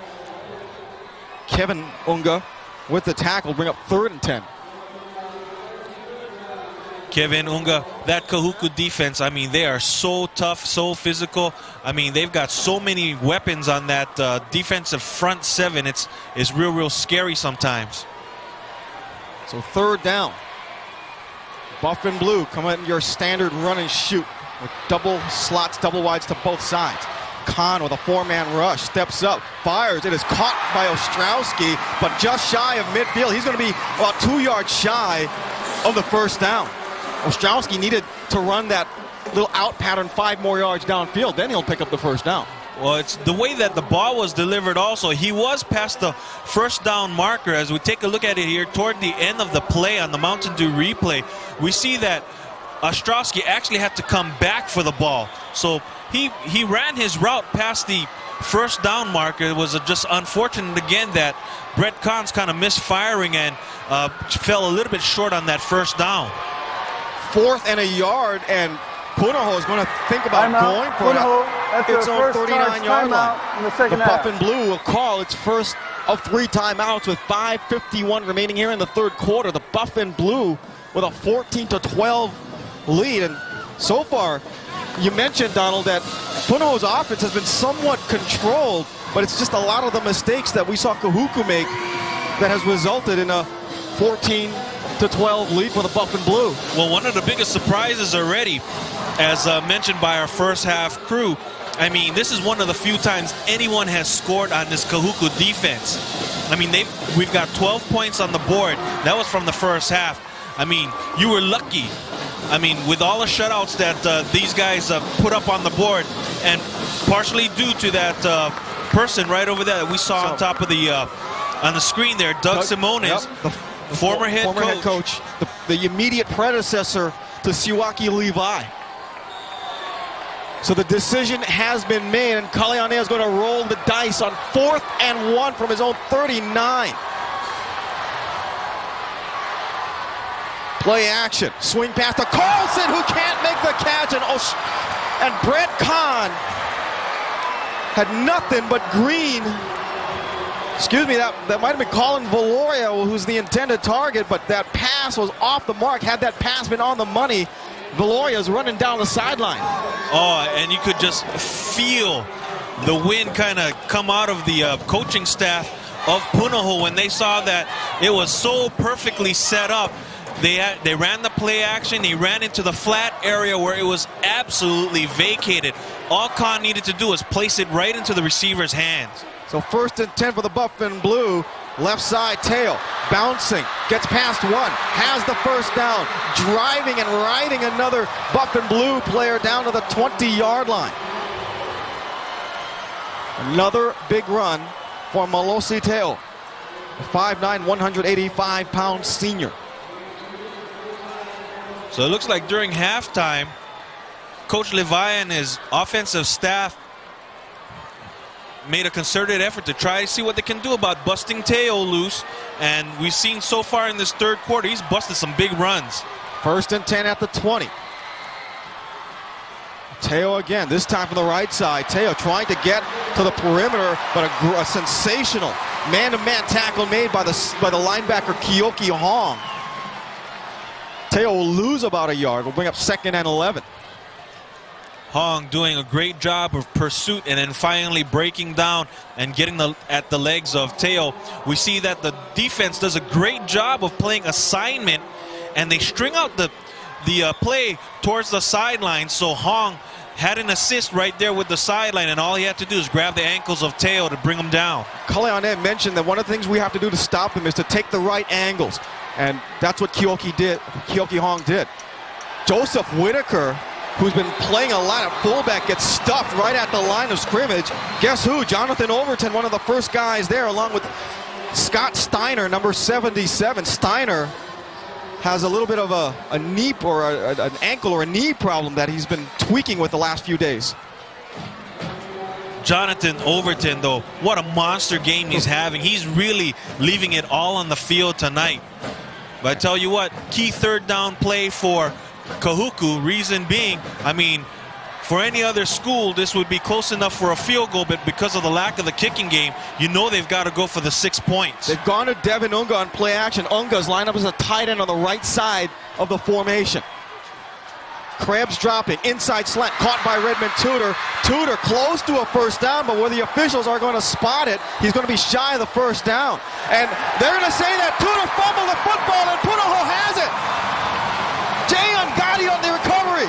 Kevin Unga with the tackle, bring up 3rd and 10. Kevin Unga, that Kahuku defense, I mean, they are so tough, so physical. I mean, they've got so many weapons on that defensive front 7. It's real scary sometimes. So 3rd down. Buff and Blue come in your standard run and shoot with double slots, double wides to both sides. Kahn with a 4-man rush, steps up, fires. It is caught by Ostrowski, but just shy of midfield. He's going to be about 2 yards shy of the 1st down. Ostrowski needed to run that little out pattern 5 more yards downfield. Then he'll pick up the 1st down. Well, it's the way that the ball was delivered also. He was past the 1st down marker. As we take a look at it here toward the end of the play on the Mountain Dew replay, we see that Ostrowski actually had to come back for the ball. So he ran his route past the 1st down marker. It was just unfortunate again that Brett Kahn's kind of misfiring and fell a little bit short on that 1st down. 4th and a yard, and Punahou is going to think about going for its own 39-yard line. The Buff and Blue will call its first of 3 timeouts with 5:51 remaining here in the 3rd quarter. The Buff and Blue with a 14-12 lead, and so far, you mentioned, Donald, that Punahou's offense has been somewhat controlled, but it's just a lot of the mistakes that we saw Kahuku make that has resulted in a 14-12 lead for the Buff and Blue. Well, one of the biggest surprises already, as mentioned by our first half crew, I mean, this is one of the few times anyone has scored on this Kahuku defense. I mean, we've got 12 points on the board. That was from the 1st half. I mean, you were lucky. I mean, with all the shutouts that these guys put up on the board, and partially due to that person right over there that we saw on top of the on the screen there, Doug Simones, the former head coach, the immediate predecessor to Siwaki Levi. So the decision has been made, and Kahuku is going to roll the dice on 4th and 1 from his own 39. Play action, swing pass to Carlson, who can't make the catch, and Brett Kahn had nothing but green. Excuse me, that might have been Colin Valoria, who's the intended target, but that pass was off the mark. Had that pass been on the money, Valoria's running down the sideline. Oh, and you could just feel the wind kind of come out of the coaching staff of Punahou when they saw that it was so perfectly set up. They ran the play action. He ran into the flat area where it was absolutely vacated. All Kahn needed to do was place it right into the receiver's hands. So 1st and 10 for the Buff and Blue. Left side, Teo bouncing, gets past one, has the first down, driving and riding another Buff and Blue player down to the 20-yard line. Another big run for Malosi Teo, a 5'9", 185-pound senior. So it looks like during halftime, Coach Levi and his offensive staff made a concerted effort to try to see what they can do about busting Teo loose. And we've seen so far in this 3rd quarter, he's busted some big runs. 1st and 10 at the 20. Teo again, this time from the right side. Teo trying to get to the perimeter, but a sensational man-to-man tackle made by the linebacker Kyoki Hong. Teo will lose about a yard. We'll bring up 2nd and 11. Hong doing a great job of pursuit and then finally breaking down and getting at the legs of Teo. We see that the defense does a great job of playing assignment, and they string out the play towards the sideline. So Hong had an assist right there with the sideline, and all he had to do is grab the ankles of Teo to bring him down. Kahuku mentioned that one of the things we have to do to stop him is to take the right angles, and that's what Kyoki Hong did. Joseph Whitaker, who's been playing a lot at fullback, gets stuffed right at the line of scrimmage. Guess who? Jonathan Overton, one of the first guys there, along with Scott Steiner, number 77. Steiner has a little bit of a knee or an ankle or a knee problem that he's been tweaking with the last few days. Jonathan Overton, though, what a monster game he's having. He's really leaving it all on the field tonight. But I tell you what, key 3rd down play for Kahuku, reason being, I mean, for any other school, this would be close enough for a field goal, but because of the lack of the kicking game, you know they've got to go for the 6 points. They've gone to Devin Unga on play action. Unga's lined up as a tight end on the right side of the formation. Krebs dropping, inside slant, caught by Redmond Tudor. Tudor close to a first down, but where the officials are going to spot it, he's going to be shy of the first down. And they're going to say that Tudor fumbled the football, and Punahou has it. Jay Ungadi on the recovery.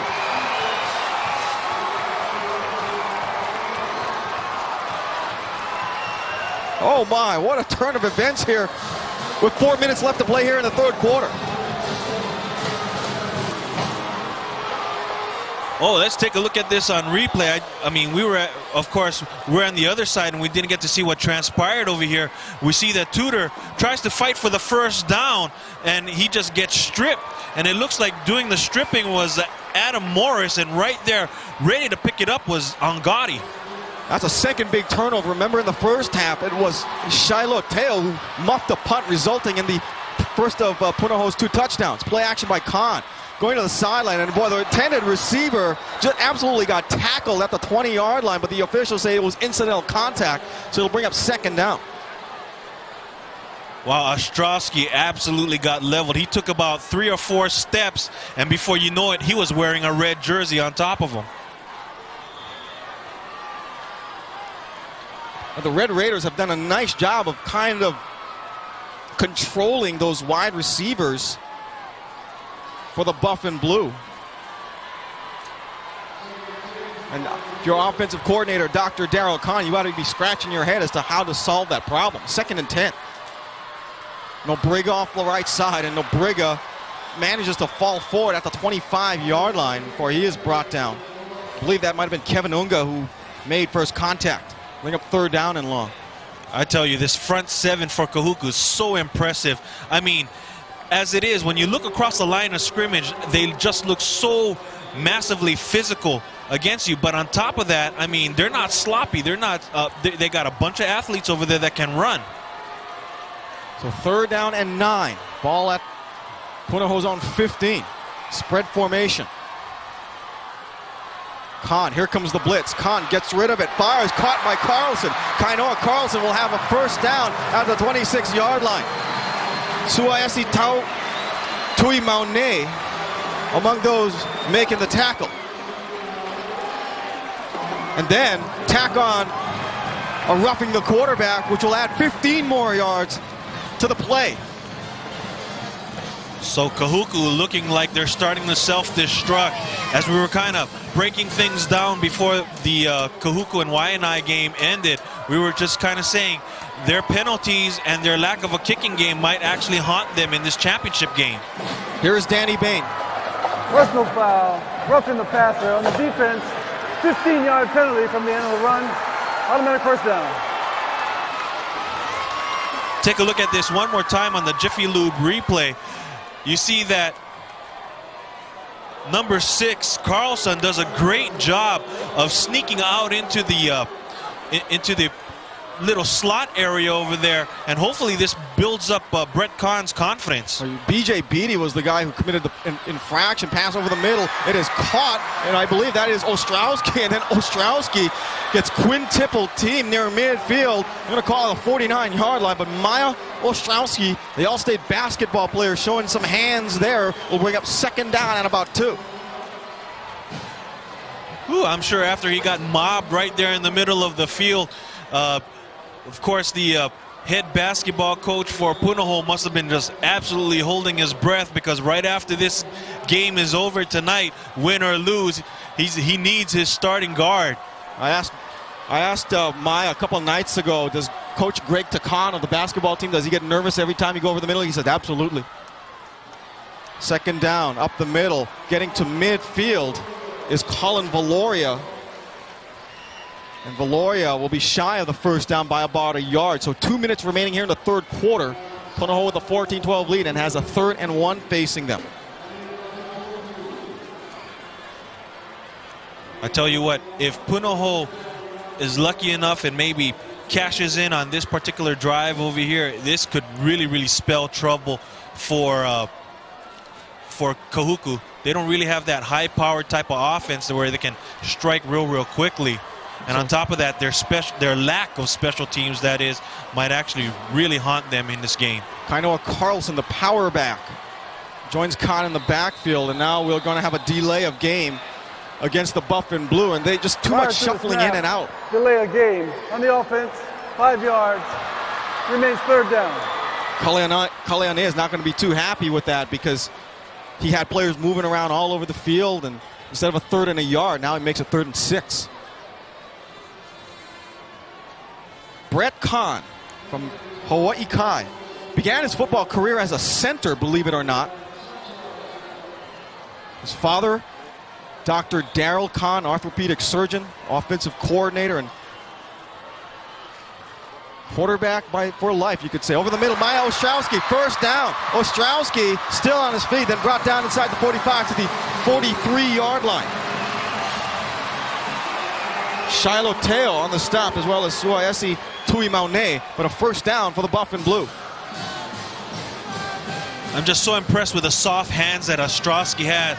Oh my, what a turn of events here with 4 minutes left to play here in the 3rd quarter. Oh, let's take a look at this on replay. I mean, we're on the other side and we didn't get to see what transpired over here. We see that Tudor tries to fight for the first down and he just gets stripped. And it looks like doing the stripping was Adam Morris, and right there, ready to pick it up, was Ungadi. That's a 2nd big turnover. Remember in the first half, it was Shiloh Teo who muffed a punt, resulting in the first of Punahou's 2 touchdowns. Play action by Kahn. Going to the sideline, and boy, the intended receiver just absolutely got tackled at the 20-yard line, but the officials say it was incidental contact, so it'll bring up 2nd down. Wow, Ostrowski absolutely got leveled. He took about 3 or 4 steps, and before you know it, he was wearing a red jersey on top of him. The Red Raiders have done a nice job of kind of controlling those wide receivers for the Buff and Blue. And if you're offensive coordinator, Dr. Darryl Kahn, you ought to be scratching your head as to how to solve that problem. 2nd and 10. Nobriga off the right side, and Nobriga manages to fall forward at the 25-yard line before he is brought down. I believe that might have been Kevin Unga who made first contact. Bring up 3rd down and long. I tell you, this front 7 for Kahuku is so impressive. I mean, as it is, when you look across the line of scrimmage, they just look so massively physical against you. But on top of that, I mean, they're not sloppy. They're not. They got a bunch of athletes over there that can run. So 3rd down and 9. Ball at Punahou's own 15. Spread formation. Kahn, here comes the blitz. Kahn gets rid of it, fires, caught by Carlson. Kainoa Carlson will have a 1st down at the 26-yard line. Suaesi Tui Maune among those making the tackle. And then tack on a roughing the quarterback, which will add 15 more yards to the play. So Kahuku looking like they're starting to self-destruct. As we were kind of breaking things down before the Kahuku and Waianae game ended, we were just kind of saying their penalties and their lack of a kicking game might actually haunt them in this championship game. Here's Danny Bain. Personal foul, roughing the passer on the defense. 15-yard penalty from the end of the run. Automatic 1st down. Take a look at this one more time on the Jiffy Lube replay. You see that number 6, Carlson, does a great job of sneaking out into the little slot area over there, and hopefully this builds up Brett Kahn's confidence. BJ Beatty was the guy who committed the infraction, pass over the middle. It is caught, and I believe that is Ostrowski, and then Ostrowski gets quintuple team near midfield. I'm going to call it a 49-yard line, but Maya Ostrowski, the All-State basketball player, showing some hands there, will bring up 2nd down at about 2. Ooh, I'm sure after he got mobbed right there in the middle of the field, of course, the head basketball coach for Punahou must have been just absolutely holding his breath, because right after this game is over tonight, win or lose, he needs his starting guard. I asked Maya a couple nights ago, does Coach Greg Takan of the basketball team, does he get nervous every time you go over the middle? He said, absolutely. 2nd down, up the middle, getting to midfield is Colin Valoria. And Valoria will be shy of the 1st down by about a yard. So 2 minutes remaining here in the 3rd quarter. Punahou with a 14-12 lead and has a 3rd and 1 facing them. I tell you what, if Punahou is lucky enough and maybe cashes in on this particular drive over here, this could really, really spell trouble for Kahuku. They don't really have that high-powered type of offense where they can strike real quickly. And on top of that, their lack of special teams, that is, might actually really haunt them in this game. Kainoa Carlson, the power back, joins Kahn in the backfield, and now we're going to have a delay of game against the Buff and Blue, and they just too much shuffling in and out. Delay of game on the offense, 5 yards, remains 3rd down. Kaleane is not going to be too happy with that, because he had players moving around all over the field, and instead of a 3rd and a yard, now he makes a 3rd and 6. Brett Kahn from Hawaii Kai began his football career as a center, believe it or not. His father, Dr. Daryl Kahn, orthopedic surgeon, offensive coordinator, and quarterback for life, you could say. Over the middle, Maya Ostrowski, 1st down. Ostrowski still on his feet, then brought down inside the 45 to the 43-yard line. Shiloh Teo on the stop, as well as Suaesi Tui Maune, but a 1st down for the Buff and Blue. I'm just so impressed with the soft hands that Ostrowski had.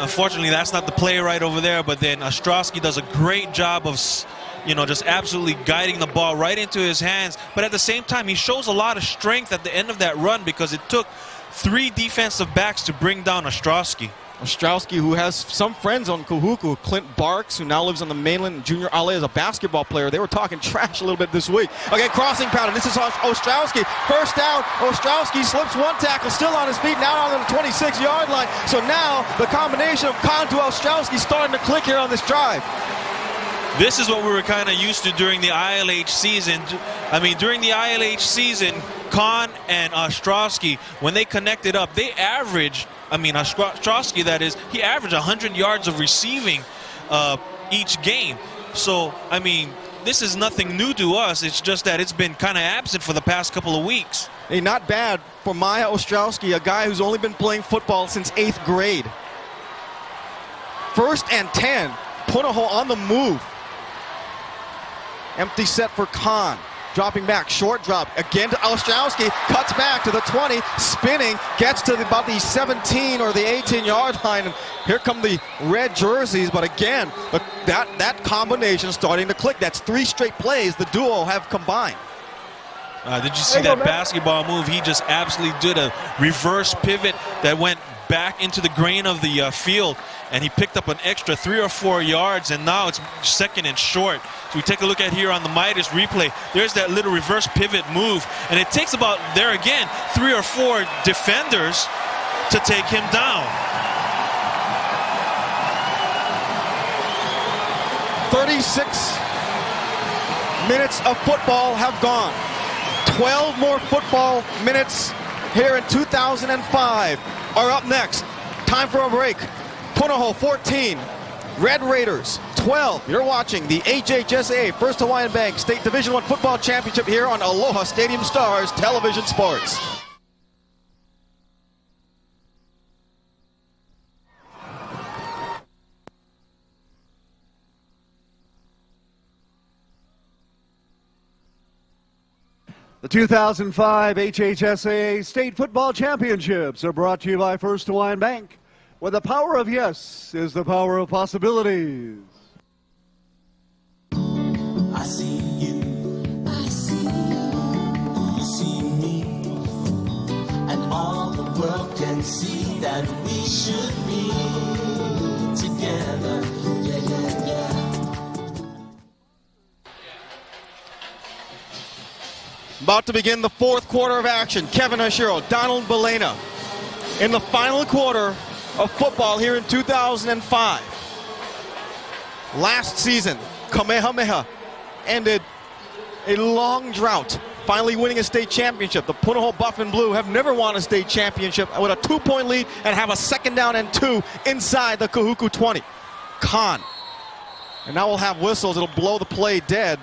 Unfortunately, that's not the play right over there, but then Ostrowski does a great job of, just absolutely guiding the ball right into his hands. But at the same time, he shows a lot of strength at the end of that run, because it took 3 defensive backs to bring down Ostrowski. Ostrowski, who has some friends on Kahuku, Clint Barks, who now lives on the mainland, and Junior Ale is a basketball player. They were talking trash a little bit this week. Again, crossing pattern. This is Ostrowski. 1st down. Ostrowski slips 1 tackle, still on his feet, now on the 26-yard line. So now the combination of Kahn to Ostrowski starting to click here on this drive. This is what we were kind of used to during the ILH season. I mean, during the ILH season, Kahn and Ostrowski, when they connected up, they averaged, Ostrowski, that is, he averaged 100 yards of receiving each game. So, this is nothing new to us. It's just that it's been kind of absent for the past couple of weeks. Hey, not bad for Maya Ostrowski, a guy who's only been playing football since 8th grade. 1st and 10. Punahou on the move. Empty set for Khan. Dropping back, short drop. Again to Ostrowski. Cuts back to the 20. Spinning. Gets to about the 17 or the 18-yard line. And here come the red jerseys. But again, that combination starting to click. That's 3 straight plays the duo have combined. Did you see that basketball move? He just absolutely did a reverse pivot that went back into the grain of the field, and he picked up an extra 3 or 4 yards, and now it's 2nd and short. So we take a look at here on the Midas replay. There's that little reverse pivot move, and it takes about, there again, 3 or 4 defenders to take him down. 36 minutes of football have gone. 12 more football minutes here in 2005 are up next. Time for a break. Punahou 14, Red Raiders 12. You're watching the HHSA First Hawaiian Bank State Division I Football Championship here on Aloha Stadium Stars Television Sports. The 2005 HHSAA State Football Championships are brought to you by First Hawaiian Bank, where the power of yes is the power of possibilities. I see you, I see you, you see me, and all the world can see that we should be together, yeah, yeah, yeah. About to begin the 4th quarter of action. Kevin Hashiro, Donald Belena in the final quarter of football here in 2005. Last season, Kamehameha ended a long drought, finally winning a state championship. The Punahou Buff and Blue have never won a state championship with a 2-point lead and have a 2nd down and 2 inside the Kahuku 20. Khan. And now we'll have whistles. It'll blow the play dead.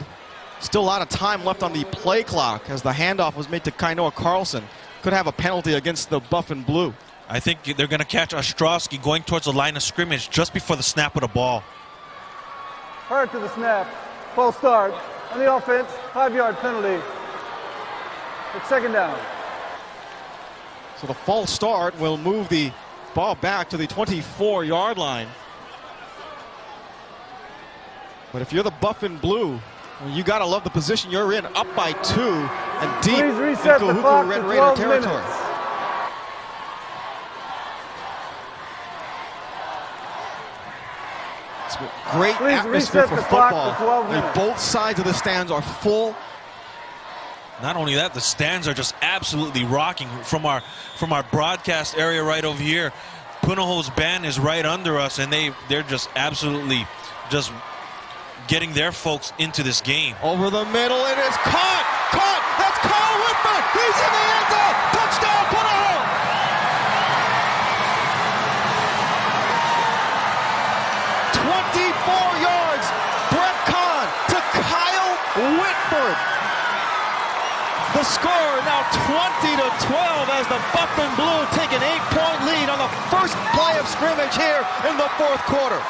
Still a lot of time left on the play clock as the handoff was made to Kainoa Carlson. Could have a penalty against the Buff and Blue. I think they're going to catch Ostrowski going towards the line of scrimmage just before the snap of the ball. Prior to the snap, false start. On the offense, 5-yard penalty. It's 2nd down. So the false start will move the ball back to the 24-yard line. But if you're the Buff and Blue, well, you got to love the position you're in, up by 2 and deep in Kahuku Red Raider territory. It's a great atmosphere for football. Both sides of the stands are full. Not only that, the stands are just absolutely rocking from our broadcast area right over here. Punahou's band is right under us, and they're just absolutely just getting their folks into this game. Over the middle, it is caught! That's Kyle Whitman! He's in the end zone! Touchdown, Punahou! yards, Brett Kahn to Kyle Whitford. The score now 20-12 as the Buff and Blue take an 8-point lead on the first play of scrimmage here in the 4th quarter.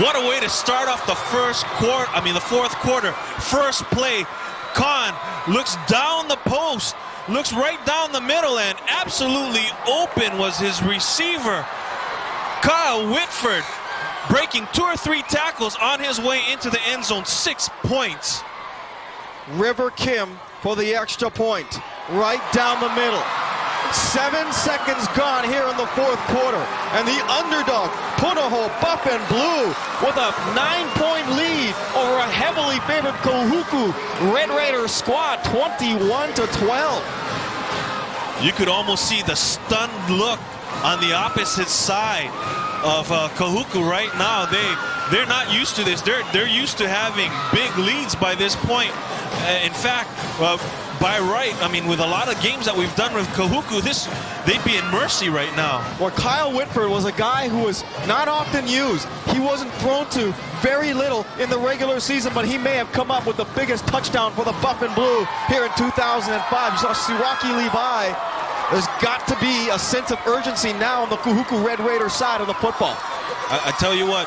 What a way to start off the fourth quarter. First play, Khan looks down the post, looks right down the middle, and absolutely open was his receiver, Kyle Whitford, breaking 2 or 3 tackles on his way into the end zone. 6 points. River Kim for the extra point, right down the middle. 7 seconds gone here in the 4th quarter, and the underdog, Punahou Buff and Blue, with a 9-point lead over a heavily favored Kahuku Red Raiders squad, 21-12. You could almost see the stunned look on the opposite side Kahuku right now, they're not used to this. They're used to having big leads by this point. In fact, by right, I mean, with a lot of games that we've done with Kahuku, they'd be in mercy right now. Well, Kyle Whitford was a guy who was not often used. He wasn't thrown to very little in the regular season, but he may have come up with the biggest touchdown for the Buff and Blue here in 2005. You saw Siraki Levi. There's got to be a sense of urgency now on the Kahuku Red Raiders side of the football. I tell you what,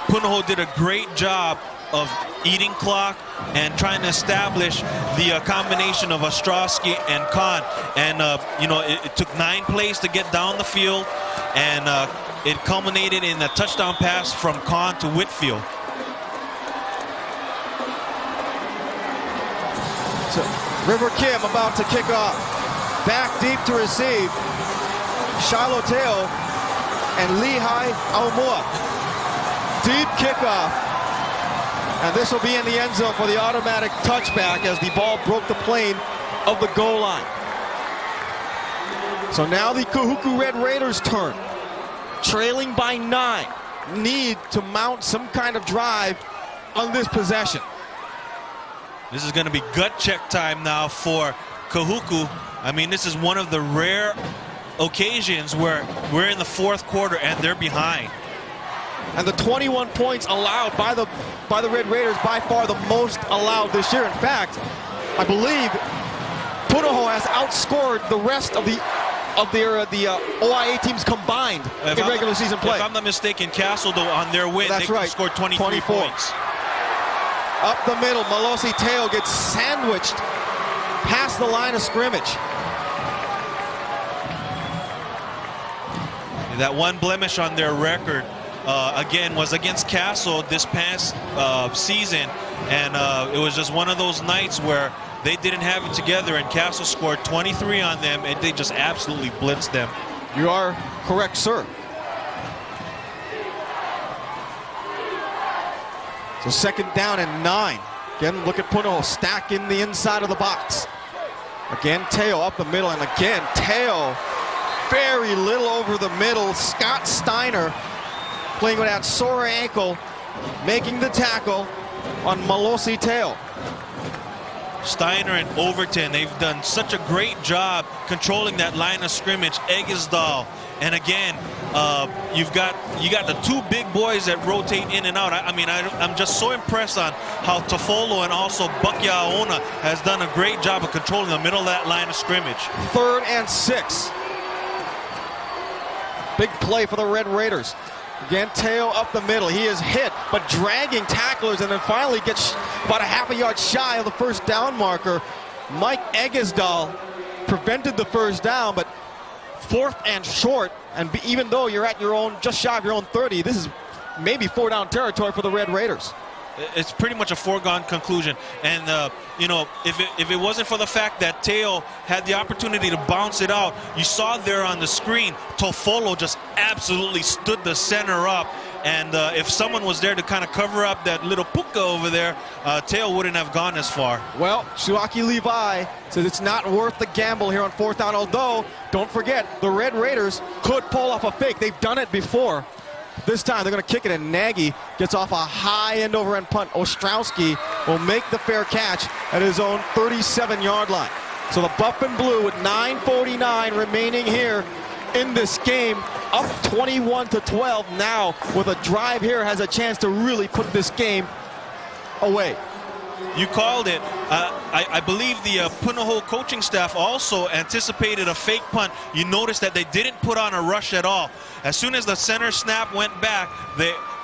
Punahou did a great job of eating clock and trying to establish the combination of Ostrowski and Khan. And, you know, it took 9 plays to get down the field, and it culminated in a touchdown pass from Khan to Whitfield. So River Kim about to kick off. Back deep to receive. Shiloh Teo and Lehigh Aumua. Deep kickoff. And this will be in the end zone for the automatic touchback as the ball broke the plane of the goal line. So now the Kahuku Red Raiders' turn. Trailing by 9. Need to mount some kind of drive on this possession. This is going to be gut check time now for Kahuku. I mean, this is one of the rare occasions where we're in the 4th quarter and they're behind. And the 21 points allowed by the Red Raiders, by far the most allowed this year. In fact, I believe Punahou has outscored the rest of the OIA teams combined in regular season play. If I'm not mistaken, Castle, though, on their win, That's they right. scored 23 points. Up the middle, Malosi Teo gets sandwiched past the line of scrimmage. That one blemish on their record, again, was against Castle this past season, and it was just one of those nights where they didn't have it together, and Castle scored 23 on them, and they just absolutely blitzed them. You are correct, sir. So 2nd down and 9. Again, look at Punahou stack in the inside of the box. Again, Teo up the middle, and again, Teo very little over the middle. Scott Steiner playing with that sore ankle, making the tackle on Malosi Teo. Steiner and Overton, they've done such a great job controlling that line of scrimmage. Eggesdahl, and again, you got the 2 big boys that rotate in and out. I'm just so impressed on how Tofolo and also Bucky Aona has done a great job of controlling the middle of that line of scrimmage. 3rd and 6. Big play for the Red Raiders. Again, Teo up the middle. He is hit, but dragging tacklers, and then finally gets about a half a yard shy of the 1st down marker. Mike Eggesdahl prevented the 1st down, but 4th and short, and even though you're at your own, just shy of your own 30, this is maybe 4 down territory for the Red Raiders. It's pretty much a foregone conclusion. And, you know, if it wasn't for the fact that Teo had the opportunity to bounce it out, you saw there on the screen, Tofolo just absolutely stood the center up. And if someone was there to kind of cover up that little puka over there, Teo wouldn't have gone as far. Well, Shuaki Levi says it's not worth the gamble here on 4th down, although, don't forget, the Red Raiders could pull off a fake. They've done it before. This time they're going to kick it, and Nagy gets off a high end over end punt. Ostrowski will make the fair catch at his own 37-yard line. So the Buff and Blue with 9:49 remaining here in this game, up 21-12 now with a drive here, has a chance to really put this game away. You called it. I believe the Punahou coaching staff also anticipated a fake punt. You notice that they didn't put on a rush at all. As soon as the center snap went back,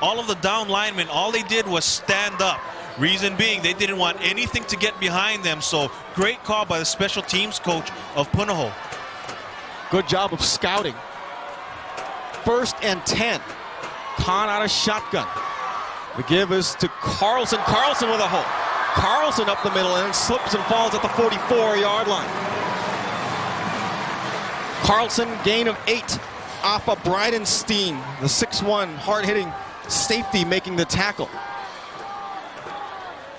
all of the down linemen, all they did was stand up. Reason being, they didn't want anything to get behind them. So great call by the special teams coach of Punahou. Good job of scouting. 1st and 10. Khan out of shotgun. The give is to Carlson. Carlson with a hole. Carlson up the middle and then slips and falls at the 44-yard line. Carlson, gain of 8 off of Bridenstine, the 6'1", hard-hitting safety, making the tackle.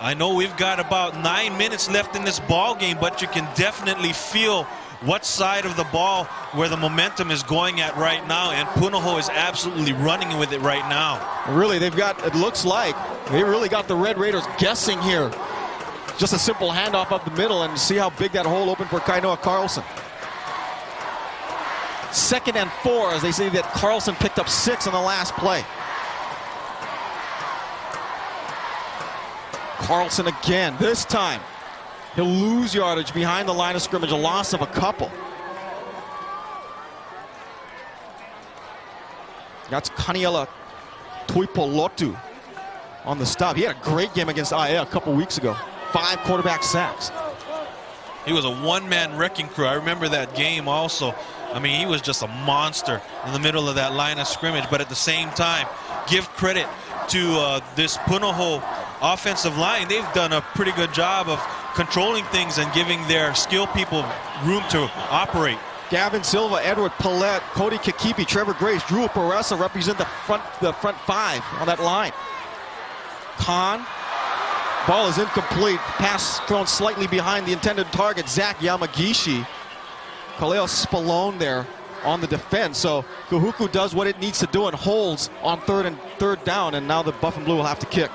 I know we've got about 9 minutes left in this ball game, but you can definitely feel what side of the ball where the momentum is going at right now, and Punahou is absolutely running with it right now. Really, they've got, it looks like, they really got the Red Raiders guessing here. Just a simple handoff up the middle, and see how big that hole opened for Kainoa Carlson. 2nd and 4, as they say that Carlson picked up 6 on the last play. Carlson again, this time. He'll lose yardage behind the line of scrimmage, a loss of a couple. That's Kaniela Tuipolotu on the stop. He had a great game against IA a couple weeks ago. 5 quarterback sacks. He was a one-man wrecking crew. I remember that game also. I mean, he was just a monster in the middle of that line of scrimmage. But at the same time, give credit to this Punahou offensive line. They've done a pretty good job of controlling things and giving their skill people room to operate. Gavin Silva, Edward Paulette, Cody Kikipi, Trevor Grace, Drew Peressa represent the front 5 on that line. Khan, ball is incomplete. Pass thrown slightly behind the intended target, Zach Yamagishi. Kaleo Spallone there on the defense. So Kahuku does what it needs to do and holds on third down, and now the Buff and Blue will have to kick.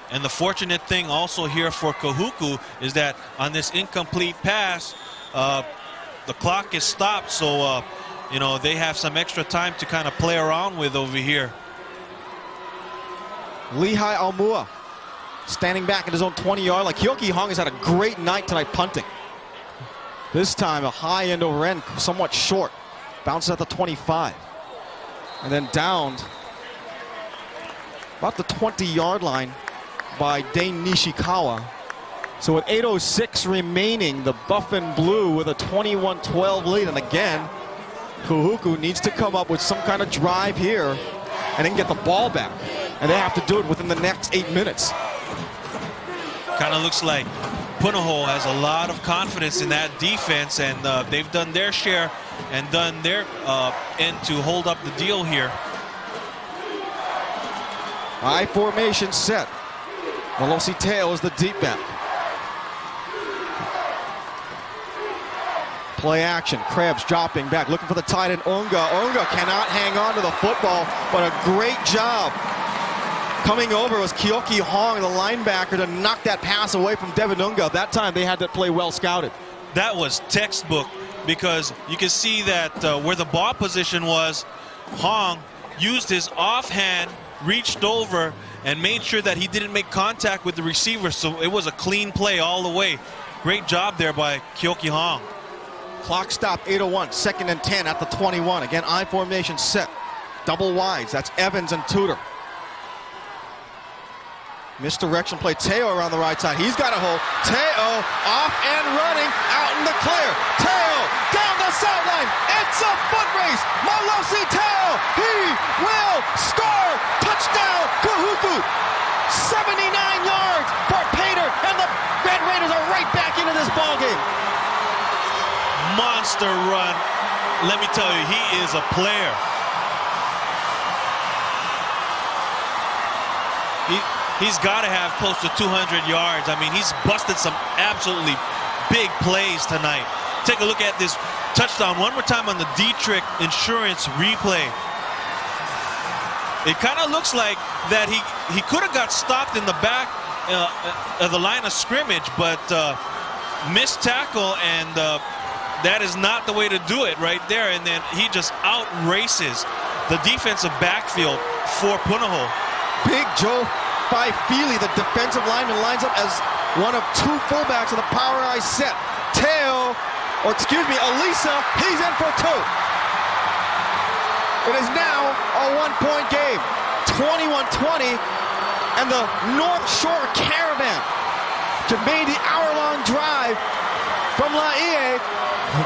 And the fortunate thing also here for Kahuku is that on this incomplete pass, the clock is stopped, so you know, they have some extra time to kind of play around with over here. Lehigh Almua standing back at his own 20-yard line. Kyoki Hong has had a great night tonight punting. This time a high end over end, somewhat short. Bounces at the 25. And then downed about the 20-yard line by Dane Nishikawa. So with 8:06 remaining, the Buff and Blue with a 21-12 lead. And again, Kahuku needs to come up with some kind of drive here and then get the ball back. And they have to do it within the next 8 minutes. Kind of looks like Punahou has a lot of confidence in that defense, and they've done their share and done their end to hold up the deal here. I formation set. Malosi Teo is the deep back. Play action. Krebs dropping back, looking for the tight end Unga. Unga cannot hang on to the football, but a great job. Coming over was Kyoki Hong, the linebacker, to knock that pass away from Devin Unga. That time they had that play well scouted. That was textbook, because you can see that where the ball position was, Hong used his offhand, reached over, and made sure that he didn't make contact with the receiver. So it was a clean play all the way. Great job there by Kyoki Hong. Clock stop, 8:01, 2nd and 10 at the 21. Again, I formation set. Double wides, that's Evans and Tudor. Misdirection play, Teo around the right side. He's got a hole. Teo off and running, out in the clear. Teo down the sideline. It's a foot race. Malosi Teo, he will score. Touchdown, Kahuku. 79 yards for Pater, and the Red Raiders are right back into this ballgame. Monster run. Let me tell you, he is a player. He's got to have close to 200 yards. I mean, he's busted some absolutely big plays tonight. Take a look at this touchdown one more time on the Dietrich Insurance replay. It kind of looks like that he could have got stopped in the back of the line of scrimmage, but missed tackle, and that is not the way to do it right there. And then he just out-races the defensive backfield for Punahou. Big Joe Feili, the defensive lineman, lines up as one of 2 fullbacks in the power I set. Teo, or excuse me, Elisa, he's in for 2. It is now a 1-point game. 21-20, and the North Shore Caravan to made the hour-long drive from Laie.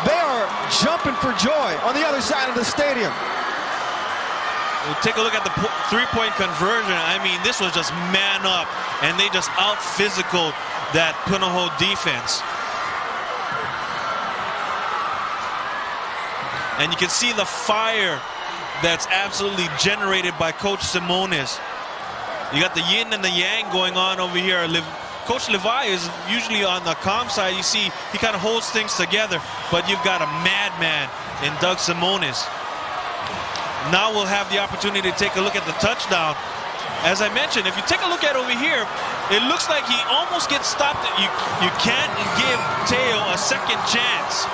They are jumping for joy on the other side of the stadium. Take a look at the 3-point conversion. I mean, this was just man up, and they just out-physicaled that Punahou defense. And you can see the fire that's absolutely generated by Coach Simones. You got the yin and the yang going on over here. Coach Levi is usually on the calm side. You see, he kind of holds things together. But you've got a madman in Doug Simonis. Now we'll have the opportunity to take a look at the touchdown. As I mentioned, if you take a look at over here, it looks like he almost gets stopped. You can't give Teo a second chance.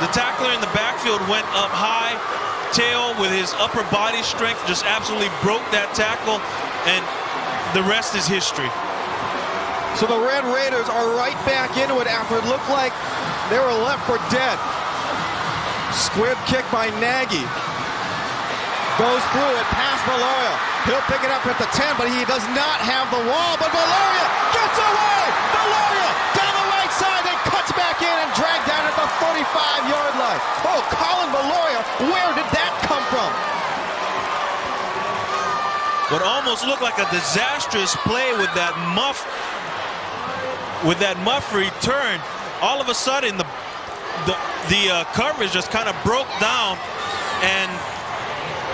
The tackler in the backfield went up high. Teo, with his upper body strength, just absolutely broke that tackle, and the rest is history. So the Red Raiders are right back into it after it looked like they were left for dead. Squib kick by Nagy. Goes through it past Valoria. He'll pick it up at the 10, but he does not have the wall. But Valoria gets away! Valoria down the right side, then cuts back in and dragged down at the 45-yard line. Oh, Colin Valoria, where did that come from? What almost looked like a disastrous play with that muff return. All of a sudden, the coverage just kind of broke down, and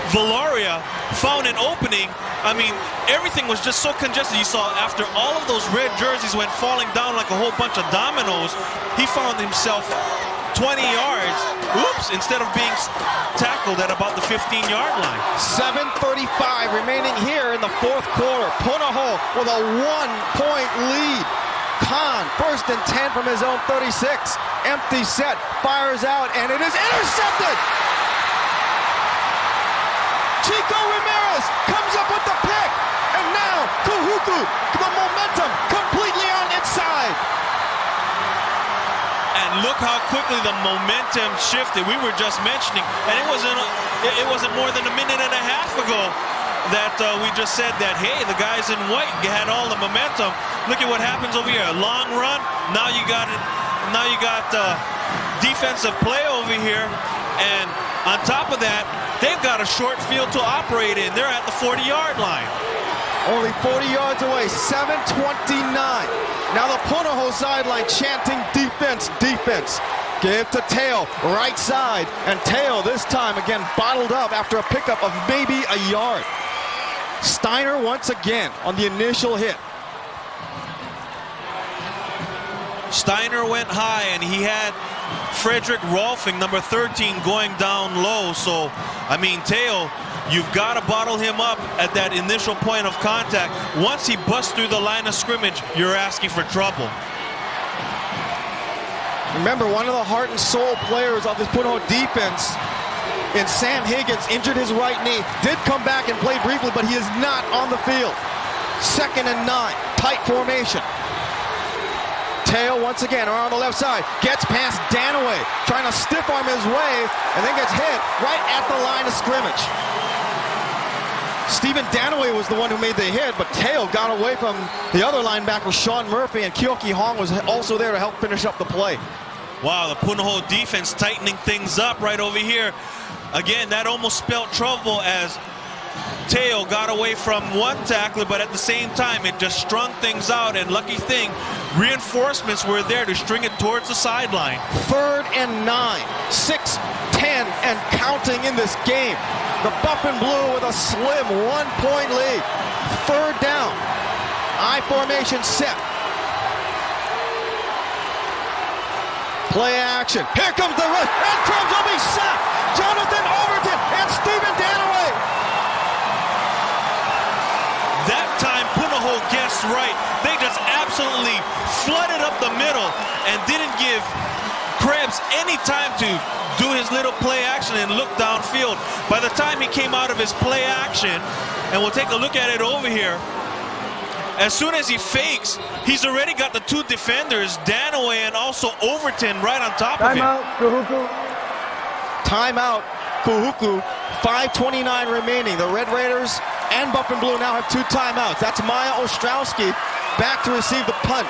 Valoria found an opening. I mean, everything was just so congested. You saw after all of those red jerseys went falling down like a whole bunch of dominoes, he found himself 20 yards, instead of being tackled at about the 15-yard line. 7:35 remaining here in the fourth quarter. Punahou with a 1-point lead. Khan, 1st and 10 from his own 36. Empty set, fires out, and it is intercepted! Chico Ramirez comes up with the pick, and now Kahuku, the momentum completely on its side. And look how quickly the momentum shifted. We were just mentioning, and it wasn't more than a minute and a half ago that we just said that, hey, the guys in white had all the momentum. Look at what happens over here. A long run. Now you got it. Now you got defensive play over here, and on top of that, they've got a short field to operate in. They're at the 40-yard line. Only 40 yards away, 7:29. Now the Punahou sideline chanting defense, defense. Give to Teo, right side. And Teo this time again bottled up after a pickup of maybe a yard. Steiner once again on the initial hit. Steiner went high, and he had Frederick Rolfing, number 13, going down low. So, I mean, Teo, you've got to bottle him up at that initial point of contact. Once he busts through the line of scrimmage, you're asking for trouble. Remember, one of the heart and soul players of this Punahou defense, in Sam Higgins, injured his right knee, did come back and play briefly, but he is not on the field. 2nd and 9, tight formation. Teo once again around the left side, gets past Danaway, trying to stiff arm his way, and then gets hit right at the line of scrimmage. Stephen Danaway was the one who made the hit, but Teo got away from the other linebacker, Sean Murphy, and Kyoki Hong was also there to help finish up the play. Wow, the Punahou defense tightening things up right over here. Again, that almost spelled trouble as Teo got away from one tackler, but at the same time, it just strung things out, and lucky thing, reinforcements were there to string it towards the sideline. 3rd and 9, 6, 10, and counting in this game. The Buff and Blue with a slim 1-point lead. 3rd down. I formation set. Play action. Here comes the rush. And Krebs will be sacked. Jonathan Overton and Stephen Danaway. That time, Punahou guessed right. They just absolutely flooded up the middle and didn't give Krebs any time to do his little play action and look downfield. By the time he came out of his play action, and we'll take a look at it over here, as soon as he fakes, he's already got the 2 defenders, Danaway and also Overton, right on top of him. Timeout, Kahuku. Timeout, Kahuku. 5:29 remaining. The Red Raiders and Buff and Blue now have 2 timeouts. That's Maya Ostrowski back to receive the punt.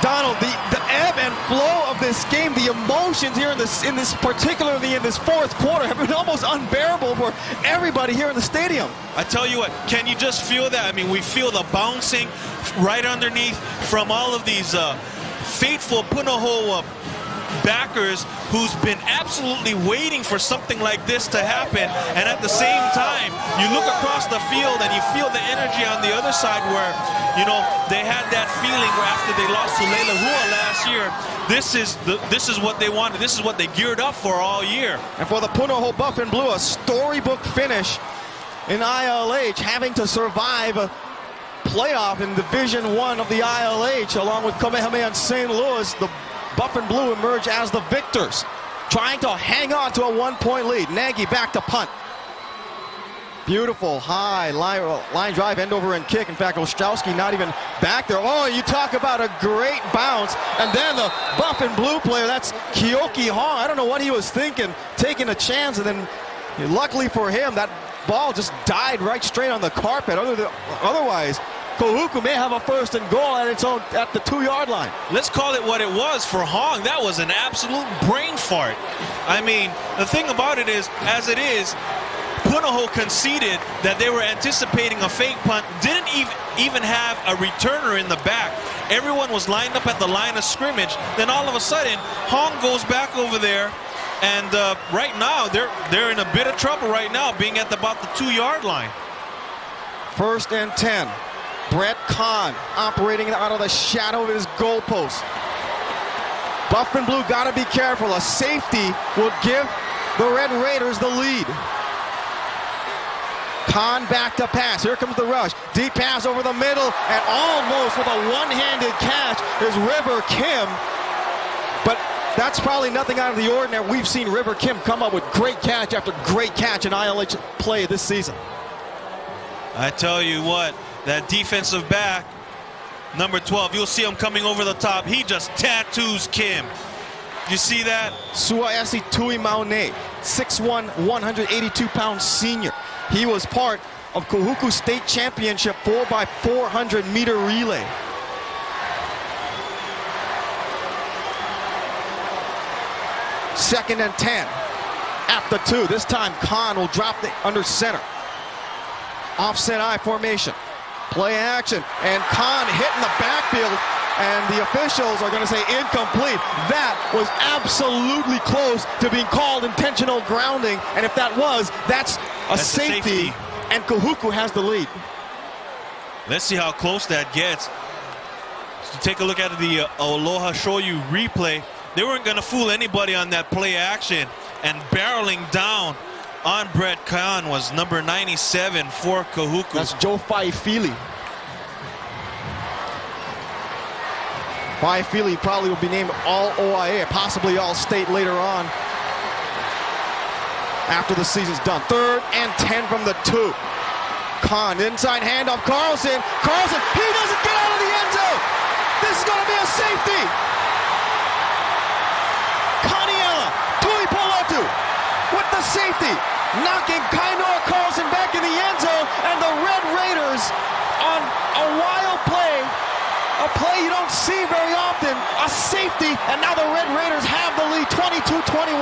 Donald, the ebb and flow of this game, the emotions here in this particularly in this fourth quarter have been almost unbearable for everybody here in the stadium. I tell you what, can you just feel that? I mean, we feel the bouncing right underneath from all of these faithful Punahou backers who's been absolutely waiting for something like this to happen. And at the same time, you look across the field and you feel the energy on the other side where, you know, they had that feeling where after they lost to Leila Rua last year, this is what they wanted. This is what they geared up for all year. And for the Punahou Buff and Blue, a storybook finish in ILH, having to survive a playoff in Division I of the ILH along with Kamehameha and St. Louis. The Buff and Blue emerge as the victors, trying to hang on to a 1-point lead. Nagy back to punt. Beautiful high line drive, end over and kick. In fact, Ostrowski not even back there. Oh, you talk about a great bounce. And then the Buff and Blue player, that's Kyoki Hong. I don't know what he was thinking, taking a chance. And then luckily for him, that ball just died right straight on the carpet. Otherwise, Kahuku may have a first and goal at the 2-yard line. Let's call it what it was for Hong. That was an absolute brain fart. I mean, the thing about it is, as it is, Punahou conceded that they were anticipating a fake punt, didn't even have a returner in the back. Everyone was lined up at the line of scrimmage. Then all of a sudden, Hong goes back over there, and right now they're in a bit of trouble right now, being at about the 2-yard line. 1st and 10. Brett Kahn operating out of the shadow of his goalpost. Buff and Blue got to be careful. A safety will give the Red Raiders the lead. Kahn back to pass. Here comes the rush. Deep pass over the middle, and almost with a one-handed catch is River Kim. But that's probably nothing out of the ordinary. We've seen River Kim come up with great catch after great catch in ILH play this season. I tell you what, that defensive back, number 12, you'll see him coming over the top. He just tattoos Kim. You see that? Suaesi Tui Maune, 6'1", 182-pound senior. He was part of Kahuku State Championship 4x400 meter relay. Second and 10 at the 2. This time Kahn will drop the under center. Offset I formation. Play action, and Kahn hit in the backfield, and the officials are going to say incomplete. That was absolutely close to being called intentional grounding, and if that was, that's a safety, and Kahuku has the lead. Let's see how close that gets. So take a look at the Aloha Shoyu replay. They weren't going to fool anybody on that play action, and barreling down on Brett Kahn was number 97 for Kahuku. That's Joe Faifili. Faifili probably will be named All-OIA, possibly All-State later on after the season's done. 3rd and 10 from the 2. Kahn, inside handoff, Carlson, he doesn't get out of the end zone! This is going to be a safety! Kaniela Tuipolotu with the safety, knocking Kainoa Carlson back in the end zone, and the Red Raiders on a wild play, a play you don't see very often, a safety, and now the Red Raiders have the lead, 22-21.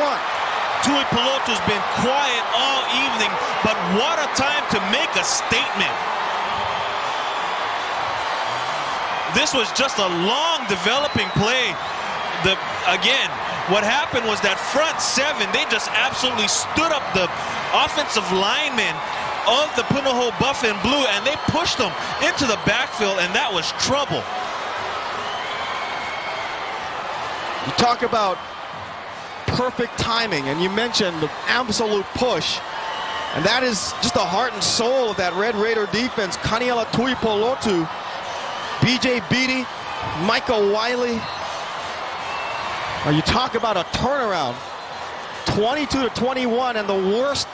Tuipolotu's been quiet all evening, but what a time to make a statement. This was just a long developing play. Again, what happened was that front 7, they just absolutely stood up the offensive linemen of the Punahou Buff and Blue, and they pushed them into the backfield, and that was trouble. You talk about perfect timing, and you mentioned the absolute push, and that is just the heart and soul of that Red Raider defense. Kaniela Tuipolotu, BJ Beatty, Micah Wiley. You talk about a turnaround, 22-21, and the worst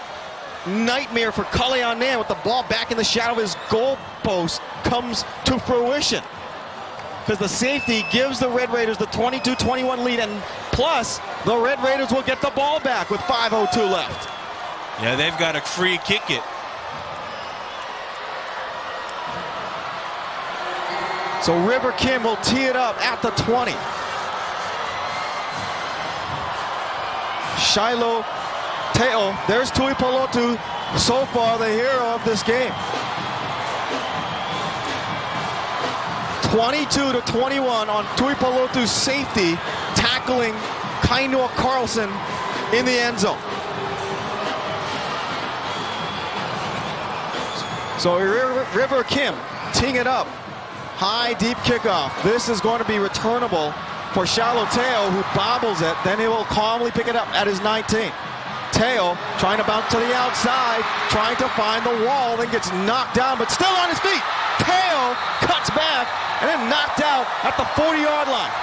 nightmare for Kaleane with the ball back in the shadow of his goalpost comes to fruition, because the safety gives the Red Raiders the 22-21 lead, and plus the Red Raiders will get the ball back with 5:02 left. Yeah, they've got a free kick it. So River Kim will tee it up at the 20. Shiloh Teo, there's Tuipolotu, so far the hero of this game. 22-21 on Tuipolotu's safety, tackling Kainua Carlson in the end zone. So River Kim teeing it up. High, deep kickoff. This is going to be returnable for Shiloh Teo, who bobbles it. Then he will calmly pick it up at his 19. Teo trying to bounce to the outside, trying to find the wall, then gets knocked down, but still on his feet. Teo cuts back and then knocked out at the 40-yard line.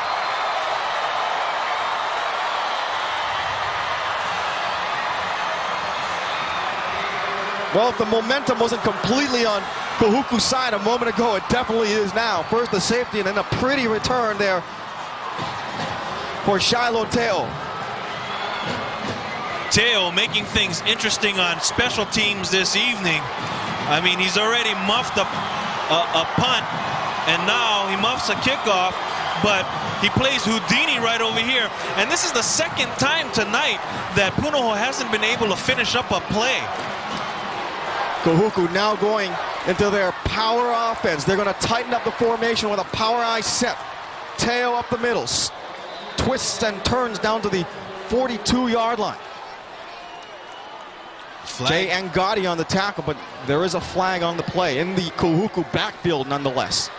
Well, if the momentum wasn't completely on Kahuku's side a moment ago, it definitely is now. First the safety and then a pretty return there for Shiloh Teo. Teo making things interesting on special teams this evening. I mean, he's already muffed a punt, and now he muffs a kickoff, but he plays Houdini right over here. And this is the second time tonight that Punahou hasn't been able to finish up a play. Kahuku now going into their power offense. They're going to tighten up the formation with a power eye set. Teo up the middle, twists and turns down to the 42-yard line. Flag. Jay Angadi on the tackle, but there is a flag on the play in the Kahuku backfield nonetheless.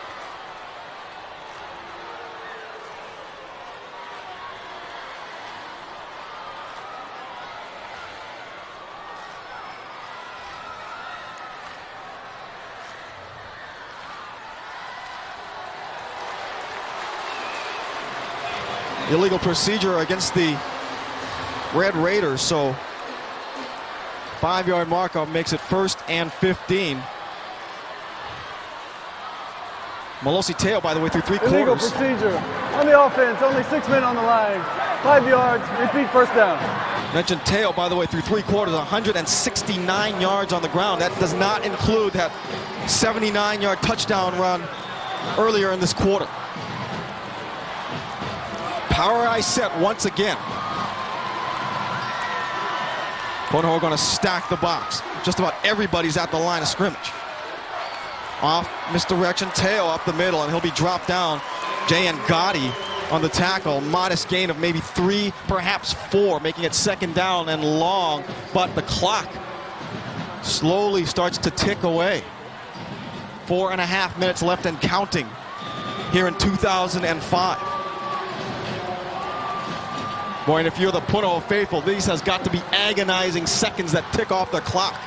Illegal procedure against the Red Raiders, so 5-yard markup makes it 1st and 15. Malosi Teo, by the way, through 3 quarters. Illegal procedure on the offense, only 6 men on the line. 5 yards, repeat first down. Mentioned Teo, by the way, through 3 quarters, 169 yards on the ground. That does not include that 79-yard touchdown run earlier in this quarter. Power eye set once again. Punahou going to stack the box. Just about everybody's at the line of scrimmage. Off misdirection, Teo up the middle, and he'll be dropped down. Jay Angadi on the tackle. Modest gain of maybe 3, perhaps 4, making it 2nd down and long. But the clock slowly starts to tick away. 4.5 minutes left and counting here in 2005. Boy, and if you're the Punahou faithful, these has got to be agonizing seconds that tick off the clock.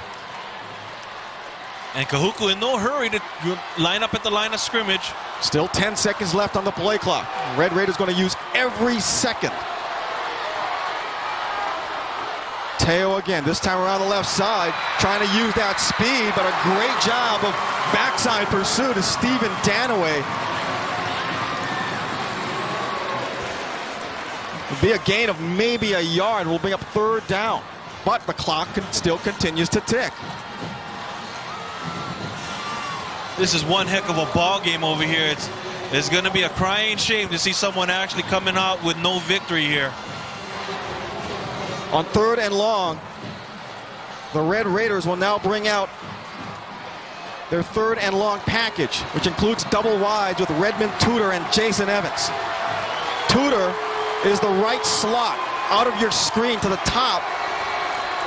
And Kahuku in no hurry to line up at the line of scrimmage. Still 10 seconds left on the play clock. Red Raiders going to use every second. Teo again, this time around the left side, trying to use that speed, but a great job of backside pursuit is Stephen Danaway. It'll be a gain of maybe a yard. We'll bring up 3rd down, but the clock still continues to tick. This is one heck of a ball game over here. It's going to be a crying shame to see someone actually coming out with no victory here. On 3rd and long, the Red Raiders will now bring out their 3rd and long package, which includes double wides with Redmond Tudor and Jason Evans. Tudor is the right slot. Out of your screen to the top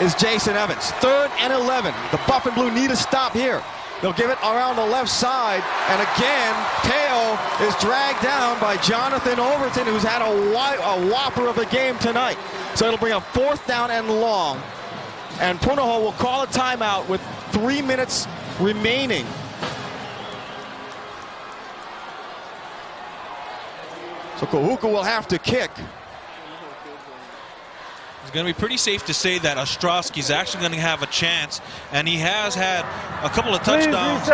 is Jason Evans. 3rd and 11. The Buff and Blue need a stop here. They'll give it around the left side, and again, Teo is dragged down by Jonathan Overton, who's had a whopper of a game tonight. So it'll bring a 4th down and long, and Punahou will call a timeout with 3 minutes remaining. So Kahuku will have to kick. It's going to be pretty safe to say that Ostrowski's actually going to have a chance, and he has had a couple of touchdowns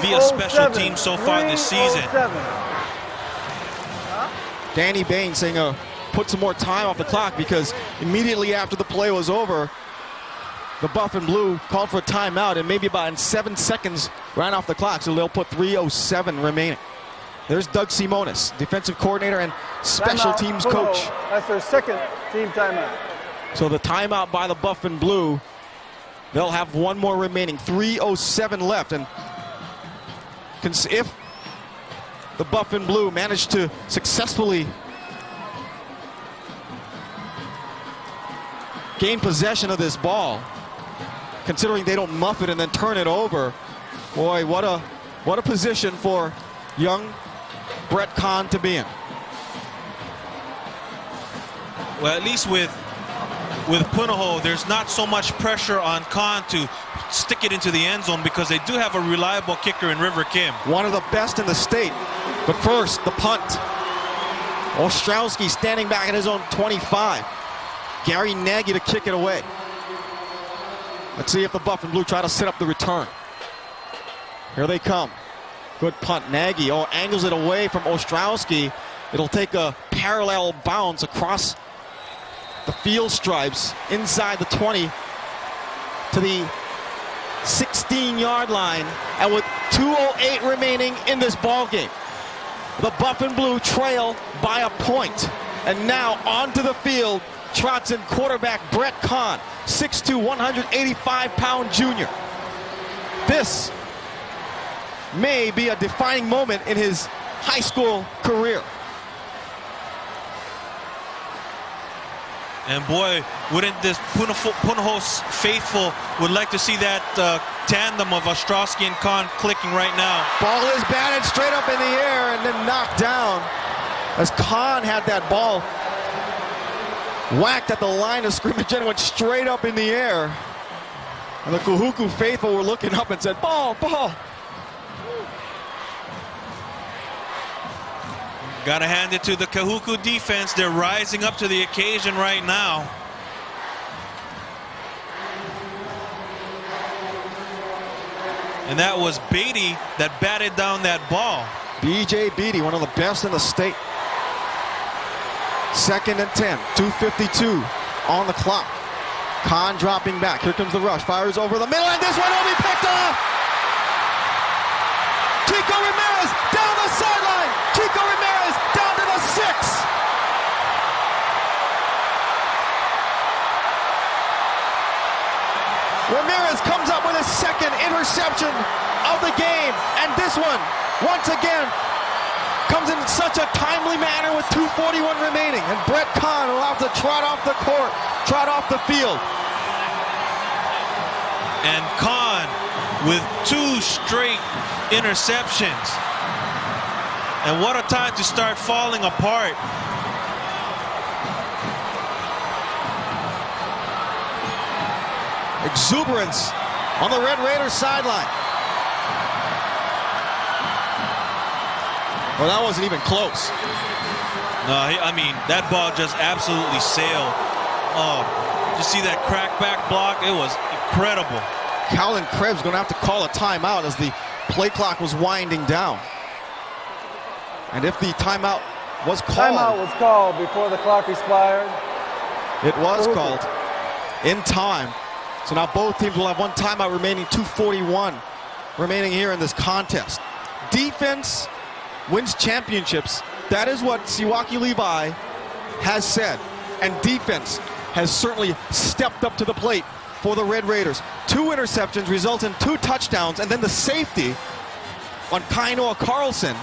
via special teams so far this season. Danny Bain saying put some more time off the clock, because immediately after the play was over, the Buff and Blue called for a timeout, and maybe about 7 seconds ran off the clock, so they'll put 3:07 remaining. There's Doug Simonis, defensive coordinator and special teams coach. That's their 2nd team timeout. So the timeout by the Buff and Blue, they'll have 1 more remaining. 3:07 left, and if the Buff and Blue manage to successfully gain possession of this ball, considering they don't muff it and then turn it over. Boy, what a position for young Brett Kahn to be in. Well, at least with Punahou, there's not so much pressure on Kahn to stick it into the end zone because they do have a reliable kicker in River Kim. One of the best in the state. But first, the punt. Ostrowski standing back at his own 25. Gary Nagy to kick it away. Let's see if the Buff and Blue try to set up the return. Here they come. Good punt. Nagy angles it away from Ostrowski. It'll take a parallel bounce across the field stripes inside the 20 to the 16-yard line. And with 2:08 remaining in this ball game, the Buff and Blue trail by a point. And now onto the field trots in quarterback Brett Kahn, 6'2", 185-pound junior. This may be a defining moment in his high school career. And boy, wouldn't this Punahou faithful would like to see that tandem of Ostrowski and Kahn clicking right now. Ball is batted straight up in the air and then knocked down as Kahn had that ball whacked at the line of scrimmage and went straight up in the air. And the Kahuku faithful were looking up and said, ball, ball. Gotta hand it to the Kahuku defense. They're rising up to the occasion right now. And that was Beatty that batted down that ball. B.J. Beatty, one of the best in the state. 2nd and 10, 2:52 on the clock. Kahn dropping back. Here comes the rush. Fires over the middle, and this one will be picked off. Chico Ramirez down the sideline. Chico Ramirez down to the 6. Ramirez comes up with his 2nd interception of the game, and this one, once again, comes in such a timely manner with 2:41 remaining, and Brett Kahn will have to trot off the court, trot off the field. And Kahn with 2 straight interceptions. And what a time to start falling apart. Exuberance on the Red Raiders sideline. Well, that wasn't even close. No, I mean, that ball just absolutely sailed. Oh, you see that crackback block? It was incredible. Colin Krebs going to have to call a timeout as the play clock was winding down. And if the timeout was called... Timeout was called before the clock expired. It was called in time. So now both teams will have one timeout remaining, 2:41 remaining here in this contest. Defense wins championships. That is what Siwaki Levi has said. And defense has certainly stepped up to the plate for the Red Raiders. 2 interceptions result in 2 touchdowns, and then the safety on Kainoa Carlson.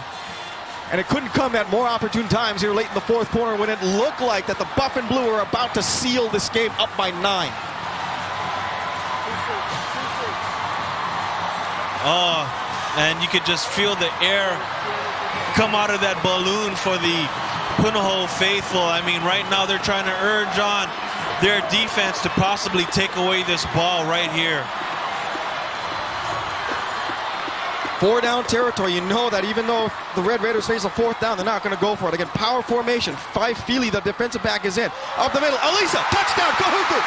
And it couldn't come at more opportune times here late in the 4th quarter when it looked like that the Buff and Blue were about to seal this game up by 9. Oh, and you could just feel the air come out of that balloon for the Punahou faithful. I mean, right now they're trying to urge on their defense to possibly take away this ball right here. 4-down territory. You know that even though the Red Raiders face a 4th down, they're not going to go for it. Again, power formation. Five Feely, the defensive back, is in. Up the middle. Elisa, touchdown, Kahuku.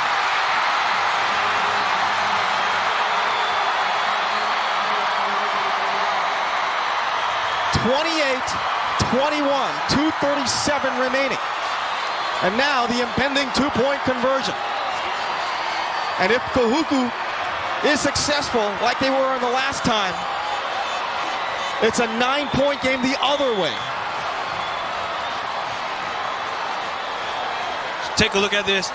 (28-21), 2:37 remaining. And now the impending 2-point conversion. And if Kahuku is successful like they were in the last time, it's a 9-point game the other way. Take a look at this.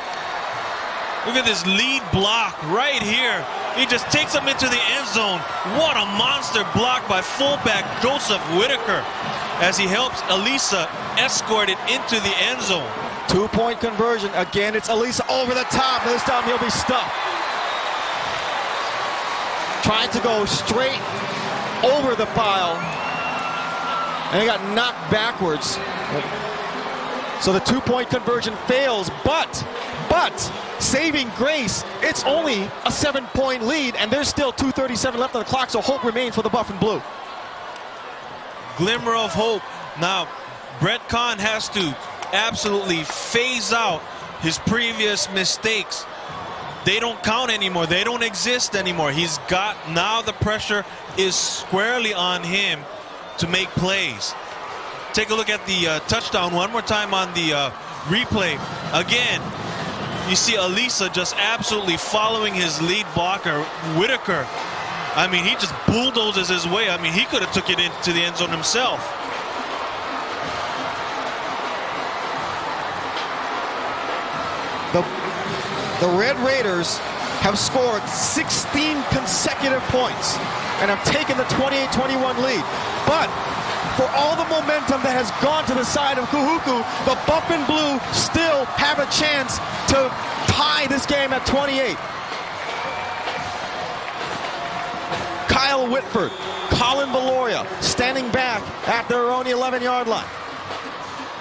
Look at this lead block right here. He just takes him into the end zone. What a monster block by fullback Joseph Whitaker as he helps Elisa escort it into the end zone. 2-point conversion. Again, it's Elisa over the top. This time he'll be stuffed. Trying to go straight over the pile. And he got knocked backwards. So the 2-point conversion fails, but saving grace, it's only a 7-point lead, and there's still 2:37 left on the clock, so hope remains for the Buff and Blue. Glimmer of hope. Now, Brett Kahn has to absolutely phase out his previous mistakes. They don't count anymore. They don't exist anymore. He's got, now the pressure is squarely on him to make plays. Take a look at the touchdown one more time on the replay. Again, you see Elisa just absolutely following his lead blocker, Whitaker. I mean, he just bulldozes his way. I mean, he could have took it into the end zone himself. The Red Raiders have scored 16 consecutive points and have taken the 28-21 lead. But for all the momentum that has gone to the side of Kahuku, the Buff and Blue still have a chance to tie this game at 28. Kyle Whitford, Colin Valoria standing back at their own 11-yard line.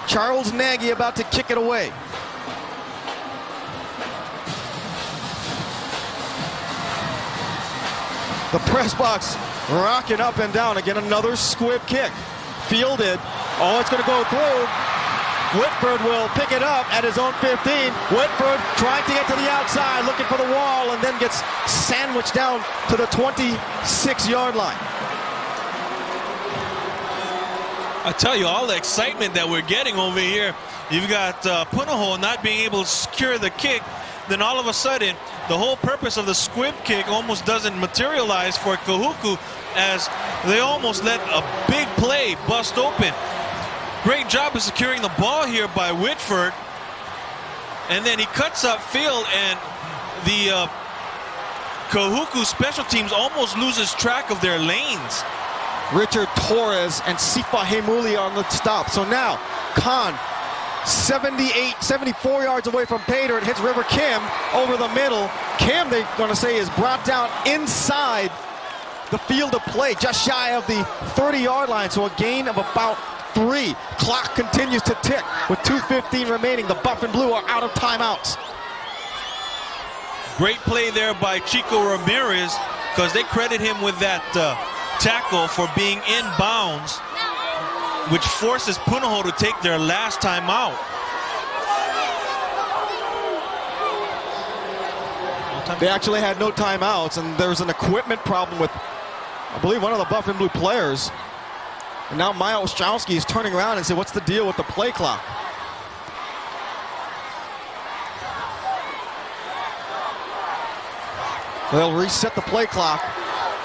Charles Nagy about to kick it away. The press box rocking up and down. Again, another squib kick. Fielded. Oh, it's going to go through. Whitford will pick it up at his own 15. Whitford trying to get to the outside, looking for the wall, and then gets sandwiched down to the 26-yard line. I tell you, all the excitement that we're getting over here. You've got Punahou not being able to secure the kick. Then all of a sudden, the whole purpose of the squib kick almost doesn't materialize for Kahuku, as they almost let a big play bust open. Great job of securing the ball here by Whitford. And then he cuts up field, and the Kahuku special teams almost loses track of their lanes. Richard Torres and Sifa Hemuli on the stop. So now, Khan, 74 yards away from Pater. It hits River Kim over the middle. Kim, they're going to say, is brought down inside the field of play, just shy of the 30-yard line. So a gain of about 3. Clock continues to tick with 2:15 remaining. The Buff and Blue are out of timeouts. Great play there by Chico Ramirez, because they credit him with that tackle for being in bounds, which forces Punahou to take their last time out. They actually had no timeouts, and there's an equipment problem with, I believe, one of the Buff and Blue players. And now Maya Ostrowski is turning around and saying, what's the deal with the play clock? They'll reset the play clock,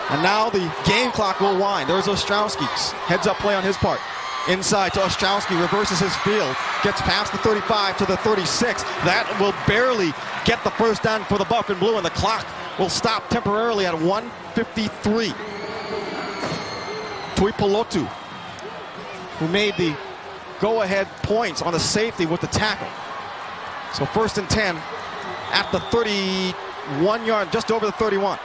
and now the game clock will wind. There's Ostrowski's heads-up play on his part. Inside to Ostrowski, reverses his field, gets past the 35 to the 36. That will barely get the first down for the Buff and Blue, and the clock will stop temporarily at 1:53. Tuipulotu, who made the go-ahead points on the safety with the tackle. So 1st and 10 at the 31-yard, just over the 31.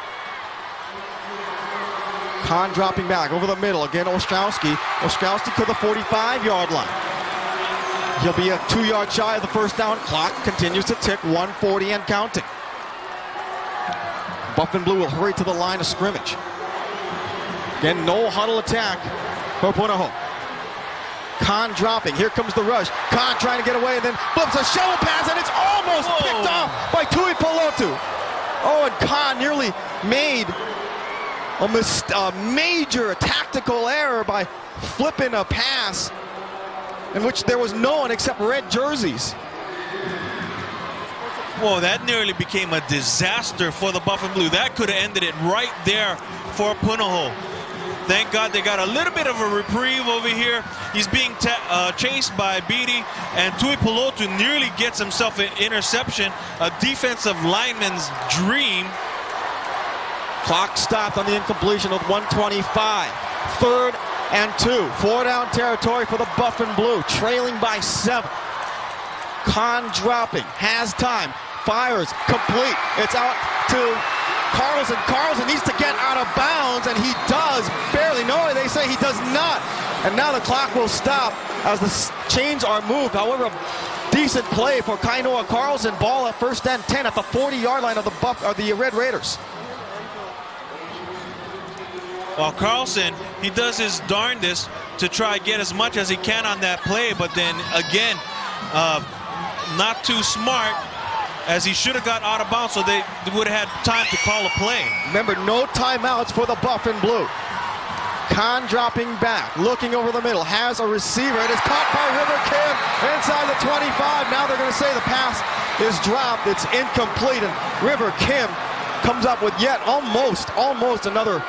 Khan dropping back over the middle. Again, Ostrowski. Ostrowski to the 45-yard line. He'll be a 2-yard shy of the first down. Clock continues to tick, 1:40 and counting. Buff and Blue will hurry to the line of scrimmage. Again, no huddle attack for Punahou. Khan dropping. Here comes the rush. Khan trying to get away, and then flips a shovel pass, and it's almost picked off by Tuipulotu. Oh, and Khan nearly made a major tactical error by flipping a pass in which there was no one except red jerseys. Whoa, that nearly became a disaster for the Buff and Blue. That could have ended it right there for Punahou. Thank God they got a little bit of a reprieve over here. He's being chased by Beatty, and Tuipulotu nearly gets himself an interception, a defensive lineman's dream. Clock stopped on the incompletion with 1:25. 3rd and 2. 4-down territory for the Buff and Blue, trailing by 7. Kahn dropping, has time, fires, complete. It's out to Carlson. Carlson needs to get out of bounds, and he does barely. No, they say he does not. And now the clock will stop as the chains are moved. However, decent play for Kainoa Carlson. Ball at first and 10 at the 40-yard line of the Red Raiders. Well, Carlson, he does his darndest to try to get as much as he can on that play, but then again, not too smart, as he should have got out of bounds, so they would have had time to call a play. Remember, no timeouts for the Buff and Blue. Kahn dropping back, looking over the middle, has a receiver. It is caught by River Kim inside the 25. Now they're going to say the pass is dropped. It's incomplete, and River Kim comes up with yet almost another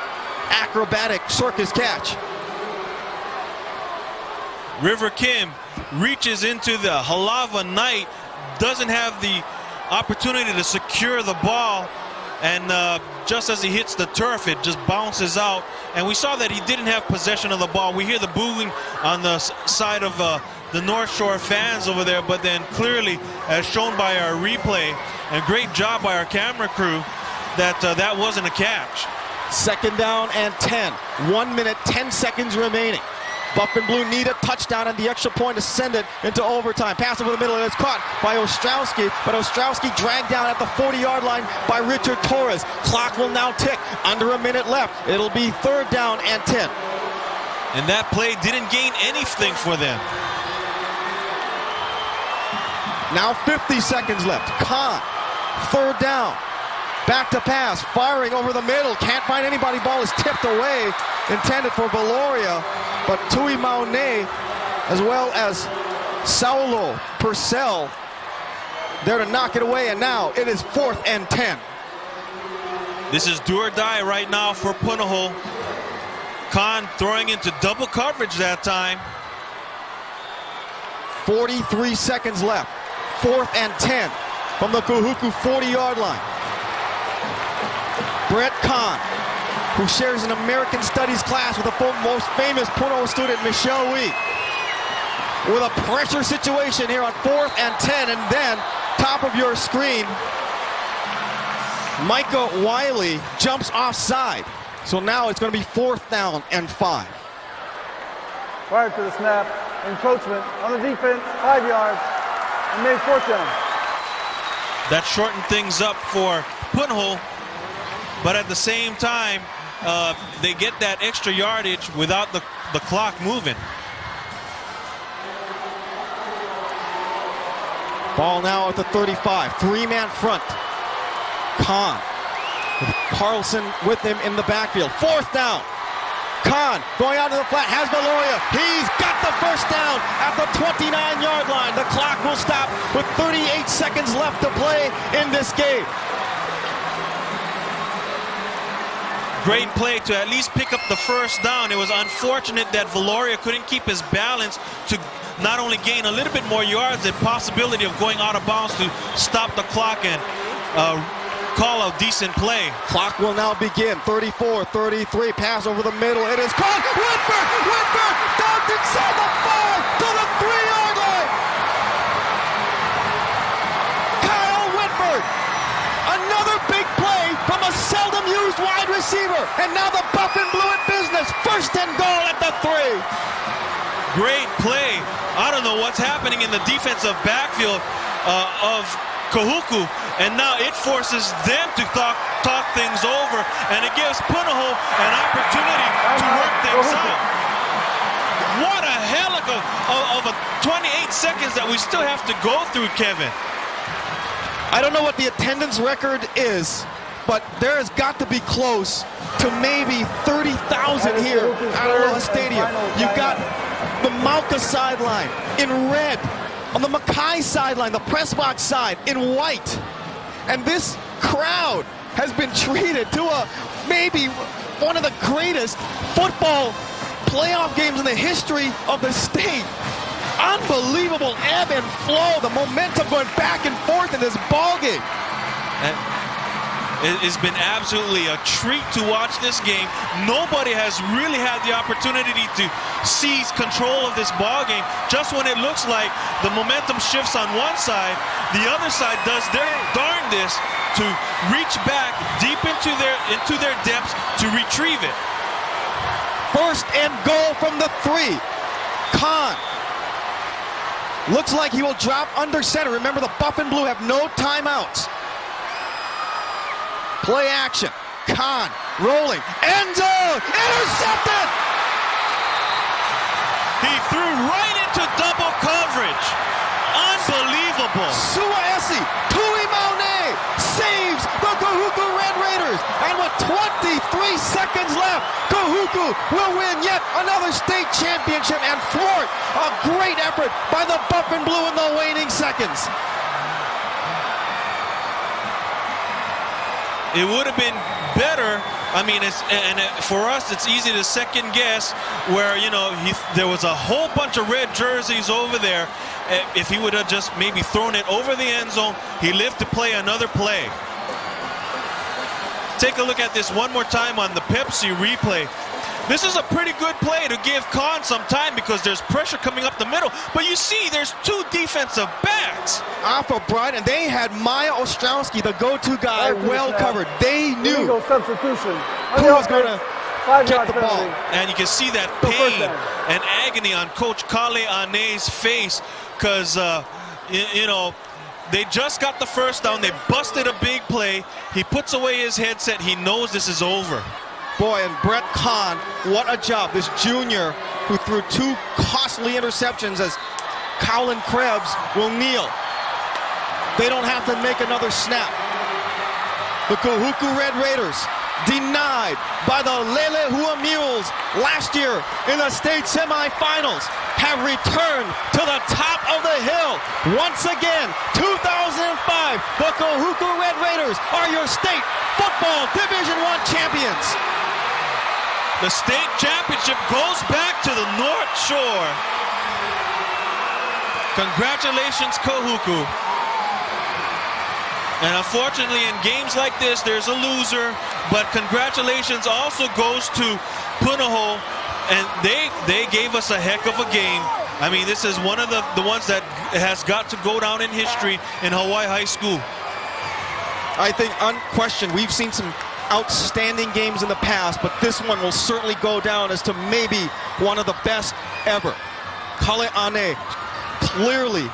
acrobatic circus catch. River Kim reaches into the Halava Knight, doesn't have the opportunity to secure the ball, and just as he hits the turf, it just bounces out. And we saw that he didn't have possession of the ball. We hear the booing on the side of the North Shore fans over there, but then clearly, as shown by our replay, and great job by our camera crew, that that wasn't a catch. Second down and 10. 1 minute, 10 seconds remaining. Buff and Blue need a touchdown and the extra point to send it into overtime. Pass over the middle, and it's caught by Ostrowski, but Ostrowski dragged down at the 40-yard line by Richard Torres. Clock will now tick. Under a minute left. It'll be third down and 10. And that play didn't gain anything for them. Now 50 seconds left. Kahn, third down. Back to pass, firing over the middle. Can't find anybody. Ball is tipped away. Intended for Valoria. But Tui Maune, as well as Saulo Purcell, there to knock it away. And now it is 4th and 10. This is do or die right now for Punahou. Kahn throwing into double coverage that time. 43 seconds left. 4th and 10 from the Kahuku 40-yard line. Brett Kahn, who shares an American Studies class with the most famous Punahou student, Michelle Wee. With a pressure situation here on 4th and 10, and then top of your screen, Micah Wiley jumps offside. So now it's going to be 4th down and 5. Prior to the snap, encroachment on the defense, 5 yards, and made 4th down. That shortened things up for Punahou, but at the same time, they get that extra yardage without the clock moving. Ball now at the 35, 3-man front. Kahn, with Carlson with him in the backfield. 4th down. Kahn going out to the flat, has Valoria. He's got the first down at the 29-yard line. The clock will stop with 38 seconds left to play in this game. Great play to at least pick up the first down. It was unfortunate that Valoria couldn't keep his balance to not only gain a little bit more yards, the possibility of going out of bounds to stop the clock and call a decent play. Clock will now begin. 34-33, pass over the middle. It is caught. Whitford dumped inside the 5 to the 3-yard line. Kyle Whitford, another big play from a seldom used wide receiver. And now the Buff and Blue in business. 1st and goal at the 3. Great play. I don't know what's happening in the defensive backfield of Kahuku, and now it forces them to talk things over, and it gives Punahou an opportunity to work things out. What a hell of a 28 seconds that we still have to go through, Kevin. I don't know what the attendance record is, but there has got to be close to maybe 30,000 here at Aloha Stadium. You've got the Mauka sideline in red, on the Mackay sideline, the press box side in white. And this crowd has been treated to maybe one of the greatest football playoff games in the history of the state. Unbelievable ebb and flow, the momentum going back and forth in this ball game. It's been absolutely a treat to watch this game. Nobody has really had the opportunity to seize control of this ball game. Just when it looks like the momentum shifts on one side, the other side does their darndest to reach back deep into their depths to retrieve it. First and goal from the 3. Khan looks like he will drop under center. Remember, the Buff and Blue have no timeouts. Play action. Khan rolling. End zone. Intercepted. He threw right into double coverage. Unbelievable. Suaesi, Tui Maune saves the Kahuku Red Raiders. And with 23 seconds left, Kahuku will win yet another state championship and thwart a great effort by the Buff and Blue in the waning seconds. It would have been better. I mean, for us, it's easy to second guess where, you know, there was a whole bunch of red jerseys over there. If he would have just maybe thrown it over the end zone, he lived to play another play. Take a look at this one more time on the Pepsi replay. This is a pretty good play to give Khan some time because there's pressure coming up the middle. But you see, there's 2 defensive backs. Off of Bright, and they had Maya Ostrowski, the go-to guy, well covered. They knew Illegal substitution. who was going to get the ball. And you can see that pain and agony on Coach Kale Ane's face because, you know, they just got the first down. They busted a big play. He puts away his headset. He knows this is over. Boy, and Brett Kahn, what a job. This junior who threw 2 costly interceptions as Colin Krebs will kneel. They don't have to make another snap. The Kahuku Red Raiders, denied by the Lelehua Mules last year in the state semifinals, have returned to the top of the hill. Once again, 2005, the Kahuku Red Raiders are your state football Division I champions. The state championship goes back to the North Shore. Congratulations, Kahuku. And unfortunately, in games like this, there's a loser. But congratulations also goes to Punahou. And they gave us a heck of a game. I mean, this is one of the ones that has got to go down in history in Hawaii High School. I think, unquestioned, we've seen some outstanding games in the past, but this one will certainly go down as to maybe one of the best ever. Kale Ane clearly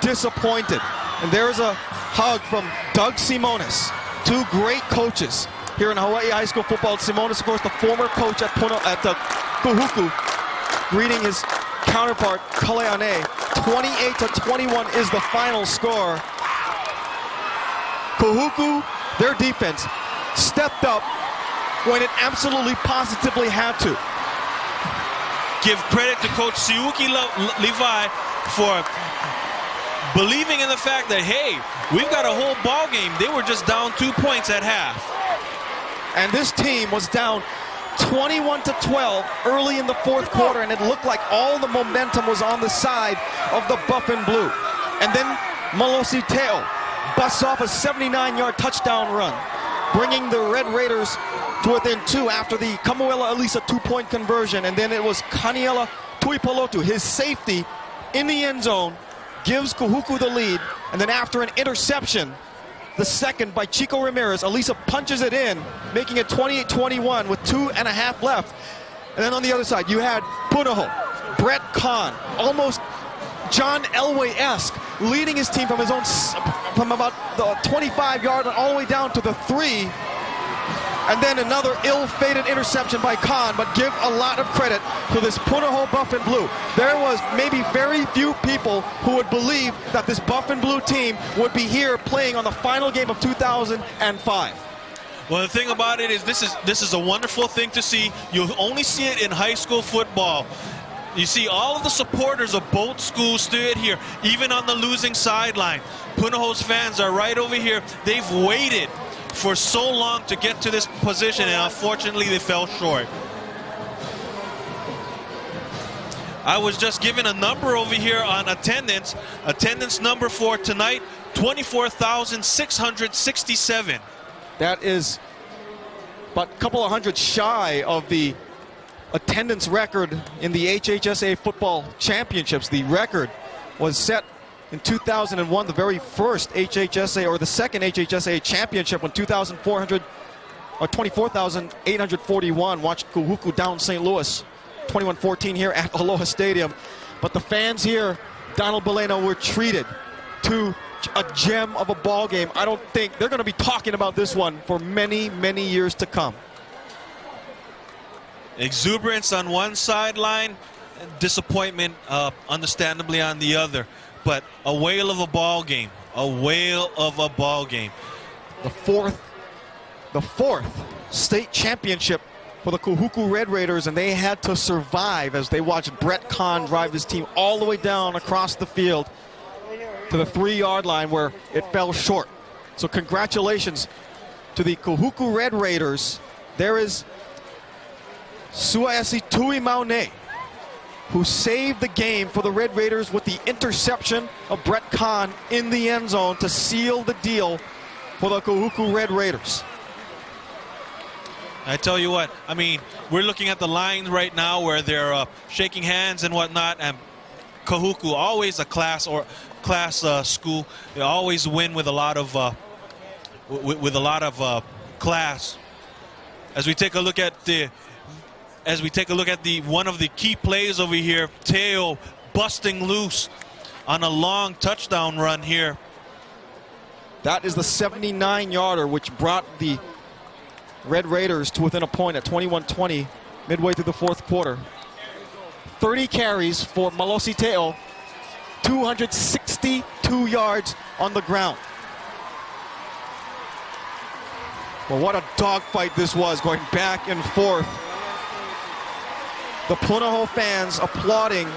disappointed. And there's a hug from Doug Simonis, 2 great coaches here in Hawaii High School football. Simonis, of course, the former coach at Kahuku, greeting his counterpart, Kale Ane. 28-21 is the final score. Kahuku, their defense, stepped up when it absolutely positively had to. Give credit to Coach Siuki Levi for believing in the fact that, hey, we've got a whole ball game. They were just down 2 points at half. And this team was down 21-12 early in the 4th quarter, and it looked like all the momentum was on the side of the Buff and Blue. And then Malosi Teo busts off a 79-yard touchdown run, bringing the Red Raiders to within 2 after the Kamuela Elisa 2-point conversion. And then it was Kaniela Tuipolotu, his safety, in the end zone, gives Kahuku the lead. And then after an interception, the second by Chico Ramirez, Elisa punches it in, making it 28-21 with 2.5 left. And then on the other side, you had Punahou, Brett Kahn, almost John Elway-esque, leading his team from his own, from about the 25-yard all the way down to the 3. And then another ill-fated interception by Kahn, but give a lot of credit to this Punahou Buff and Blue. There was maybe very few people who would believe that this Buff and Blue team would be here playing on the final game of 2005. Well, the thing about it is this is a wonderful thing to see. You'll only see it in high school football. You see all of the supporters of both schools stood here, even on the losing sideline. Punahou's fans are right over here. They've waited for so long to get to this position, and unfortunately they fell short. I was just given a number over here on attendance. Attendance number for tonight, 24,667. That is about a couple of hundred shy of the attendance record in the HHSA football championships. The record was set in 2001, the very first HHSA, or the second HHSA championship, when 24,841 watched Kahuku down St. Louis 21-14 here at Aloha Stadium. But the fans here, Donald Balena, were treated to a gem of a ball game. I don't think they're going to be talking about this one for many, many years to come. Exuberance on one sideline, disappointment understandably on the other. But a whale of a ball game. A whale of a ball game. The fourth state championship for the Kahuku Red Raiders, and they had to survive as they watched Brett Kahn drive his team all the way down across the field to the 3-yard line where it fell short. So congratulations to the Kahuku Red Raiders. There is Suaesi Tui Maune, who saved the game for the Red Raiders with the interception of Brett Kahn in the end zone to seal the deal for the Kahuku Red Raiders. I tell you what, I mean, we're looking at the lines right now where they're shaking hands and whatnot, and Kahuku, always a class school. They always win with a lot of class. As we take a look at the one of the key plays over here, Teo busting loose on a long touchdown run here. That is the 79-yarder, which brought the Red Raiders to within a point at 21-20 midway through the fourth quarter. 30 carries for Malosi Teo, 262 yards on the ground. Well, what a dogfight this was, going back and forth. The Punahou fans applauding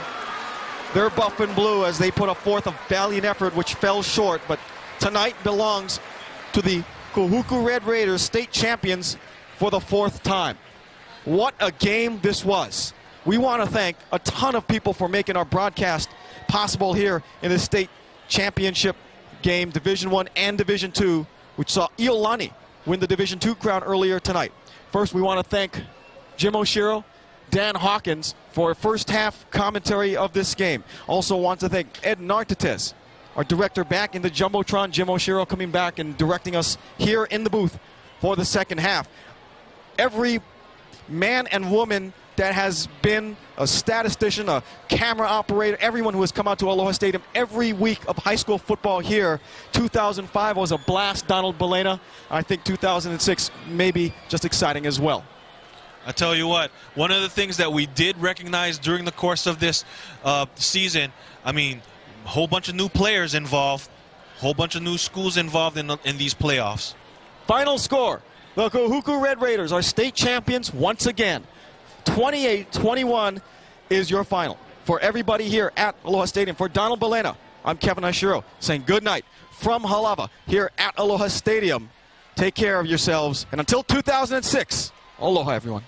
their buff and blue as they put forth a valiant effort which fell short, but tonight belongs to the Kahuku Red Raiders, state champions for the 4th time. What a game this was. We want to thank a ton of people for making our broadcast possible here in the state championship game, Division I and Division II, which saw Iolani win the Division II crown earlier tonight. First, we want to thank Jim Oshiro, Dan Hawkins for first half commentary of this game. Also want to thank Ed Nartates, our director, back in the Jumbotron. Jim Oshiro coming back and directing us here in the booth for the second half. Every man and woman that has been a statistician, a camera operator, everyone who has come out to Aloha Stadium every week of high school football here. 2005 was a blast, Donald Balena. I think 2006 may be just exciting as well. I tell you what, one of the things that we did recognize during the course of this season, I mean, a whole bunch of new players involved, a whole bunch of new schools involved in these playoffs. Final score, the Kahuku Red Raiders are state champions once again. 28-21 is your final. For everybody here at Aloha Stadium, for Donald Balena, I'm Kevin Ashiro saying good night from Halava here at Aloha Stadium. Take care of yourselves, and until 2006, aloha everyone.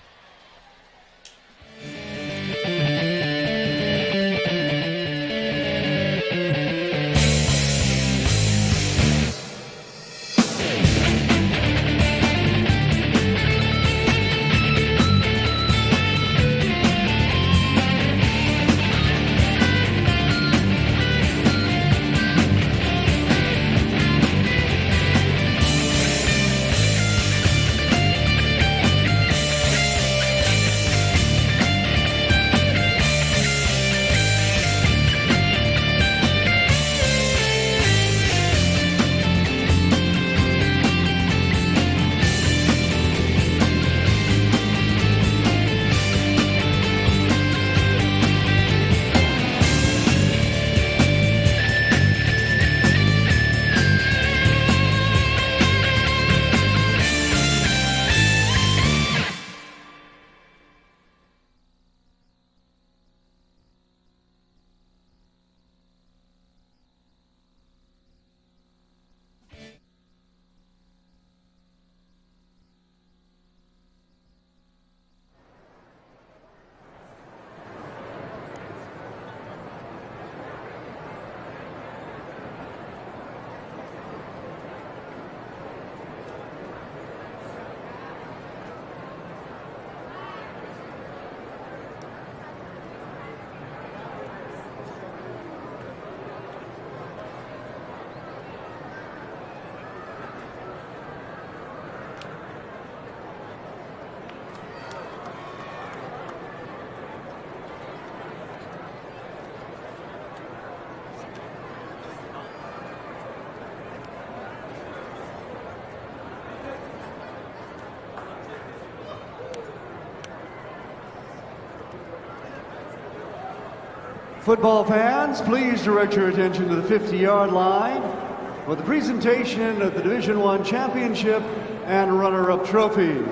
Football fans, please direct your attention to the 50-yard line for the presentation of the Division I championship and runner-up trophies.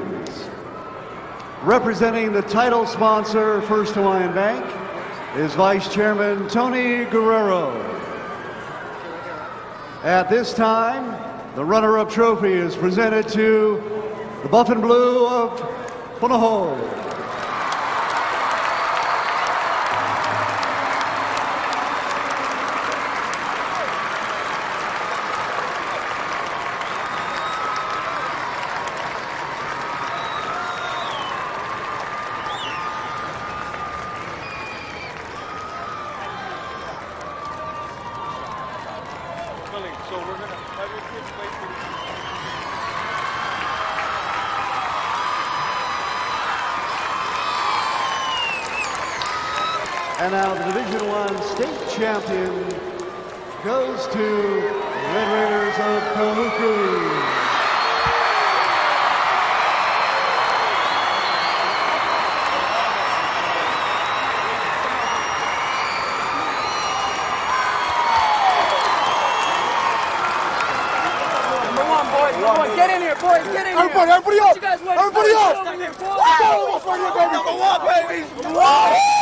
Representing the title sponsor, First Hawaiian Bank, is Vice Chairman Tony Guerrero. At this time, the runner-up trophy is presented to the Buff and Blue of Punahou. And now the Division I state champion goes to the Red Raiders of Kahuku. Get in here, boys. Get in here. Everybody up. You guys wait. Everybody up. Number one, baby. Number one.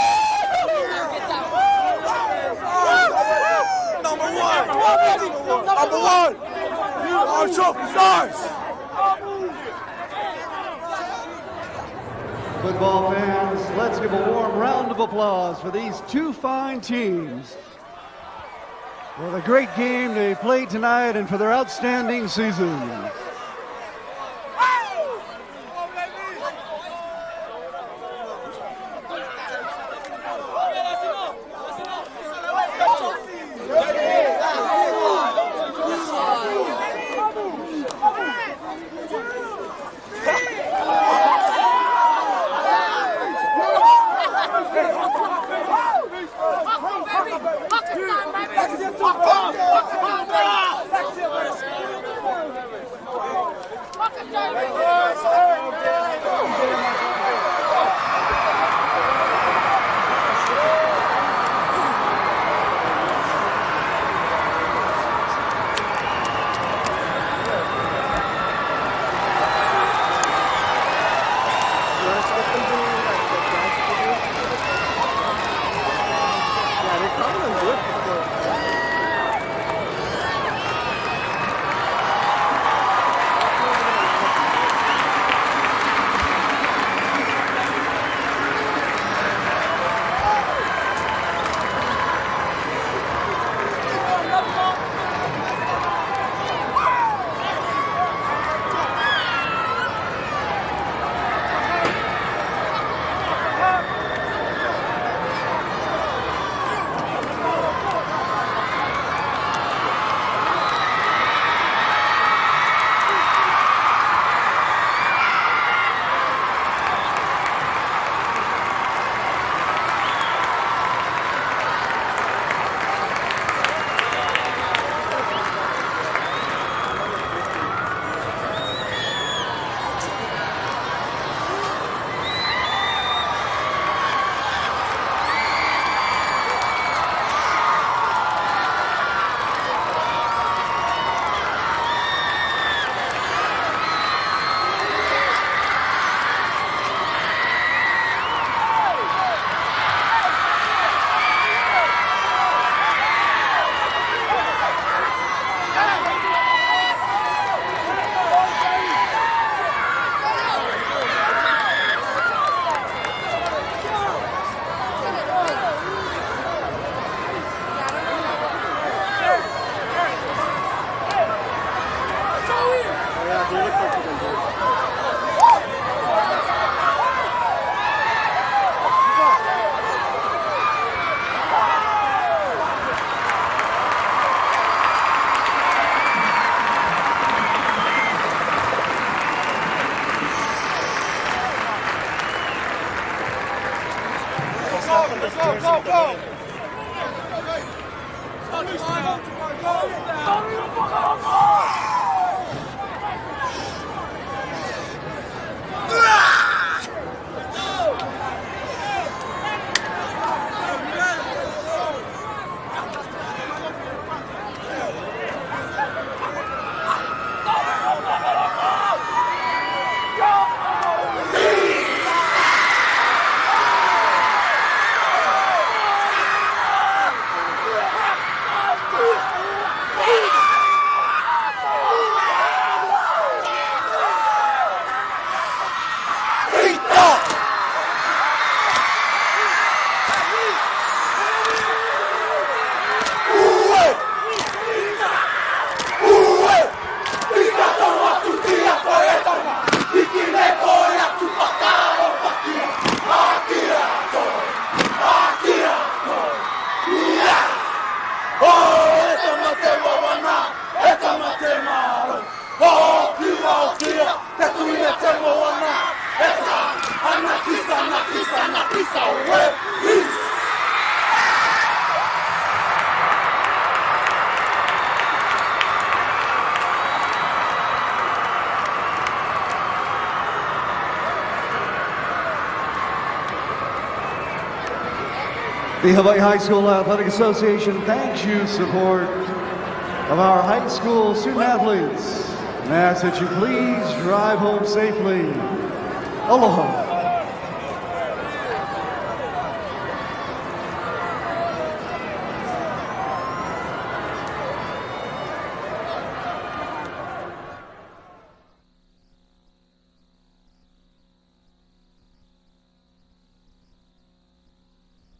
Our trophy stars. Football fans, let's give a warm round of applause for these two fine teams. For the great game they played tonight and for their outstanding season. The Hawaii High School Athletic Association thanks you support of our high school student athletes and asks that you please drive home safely. Aloha.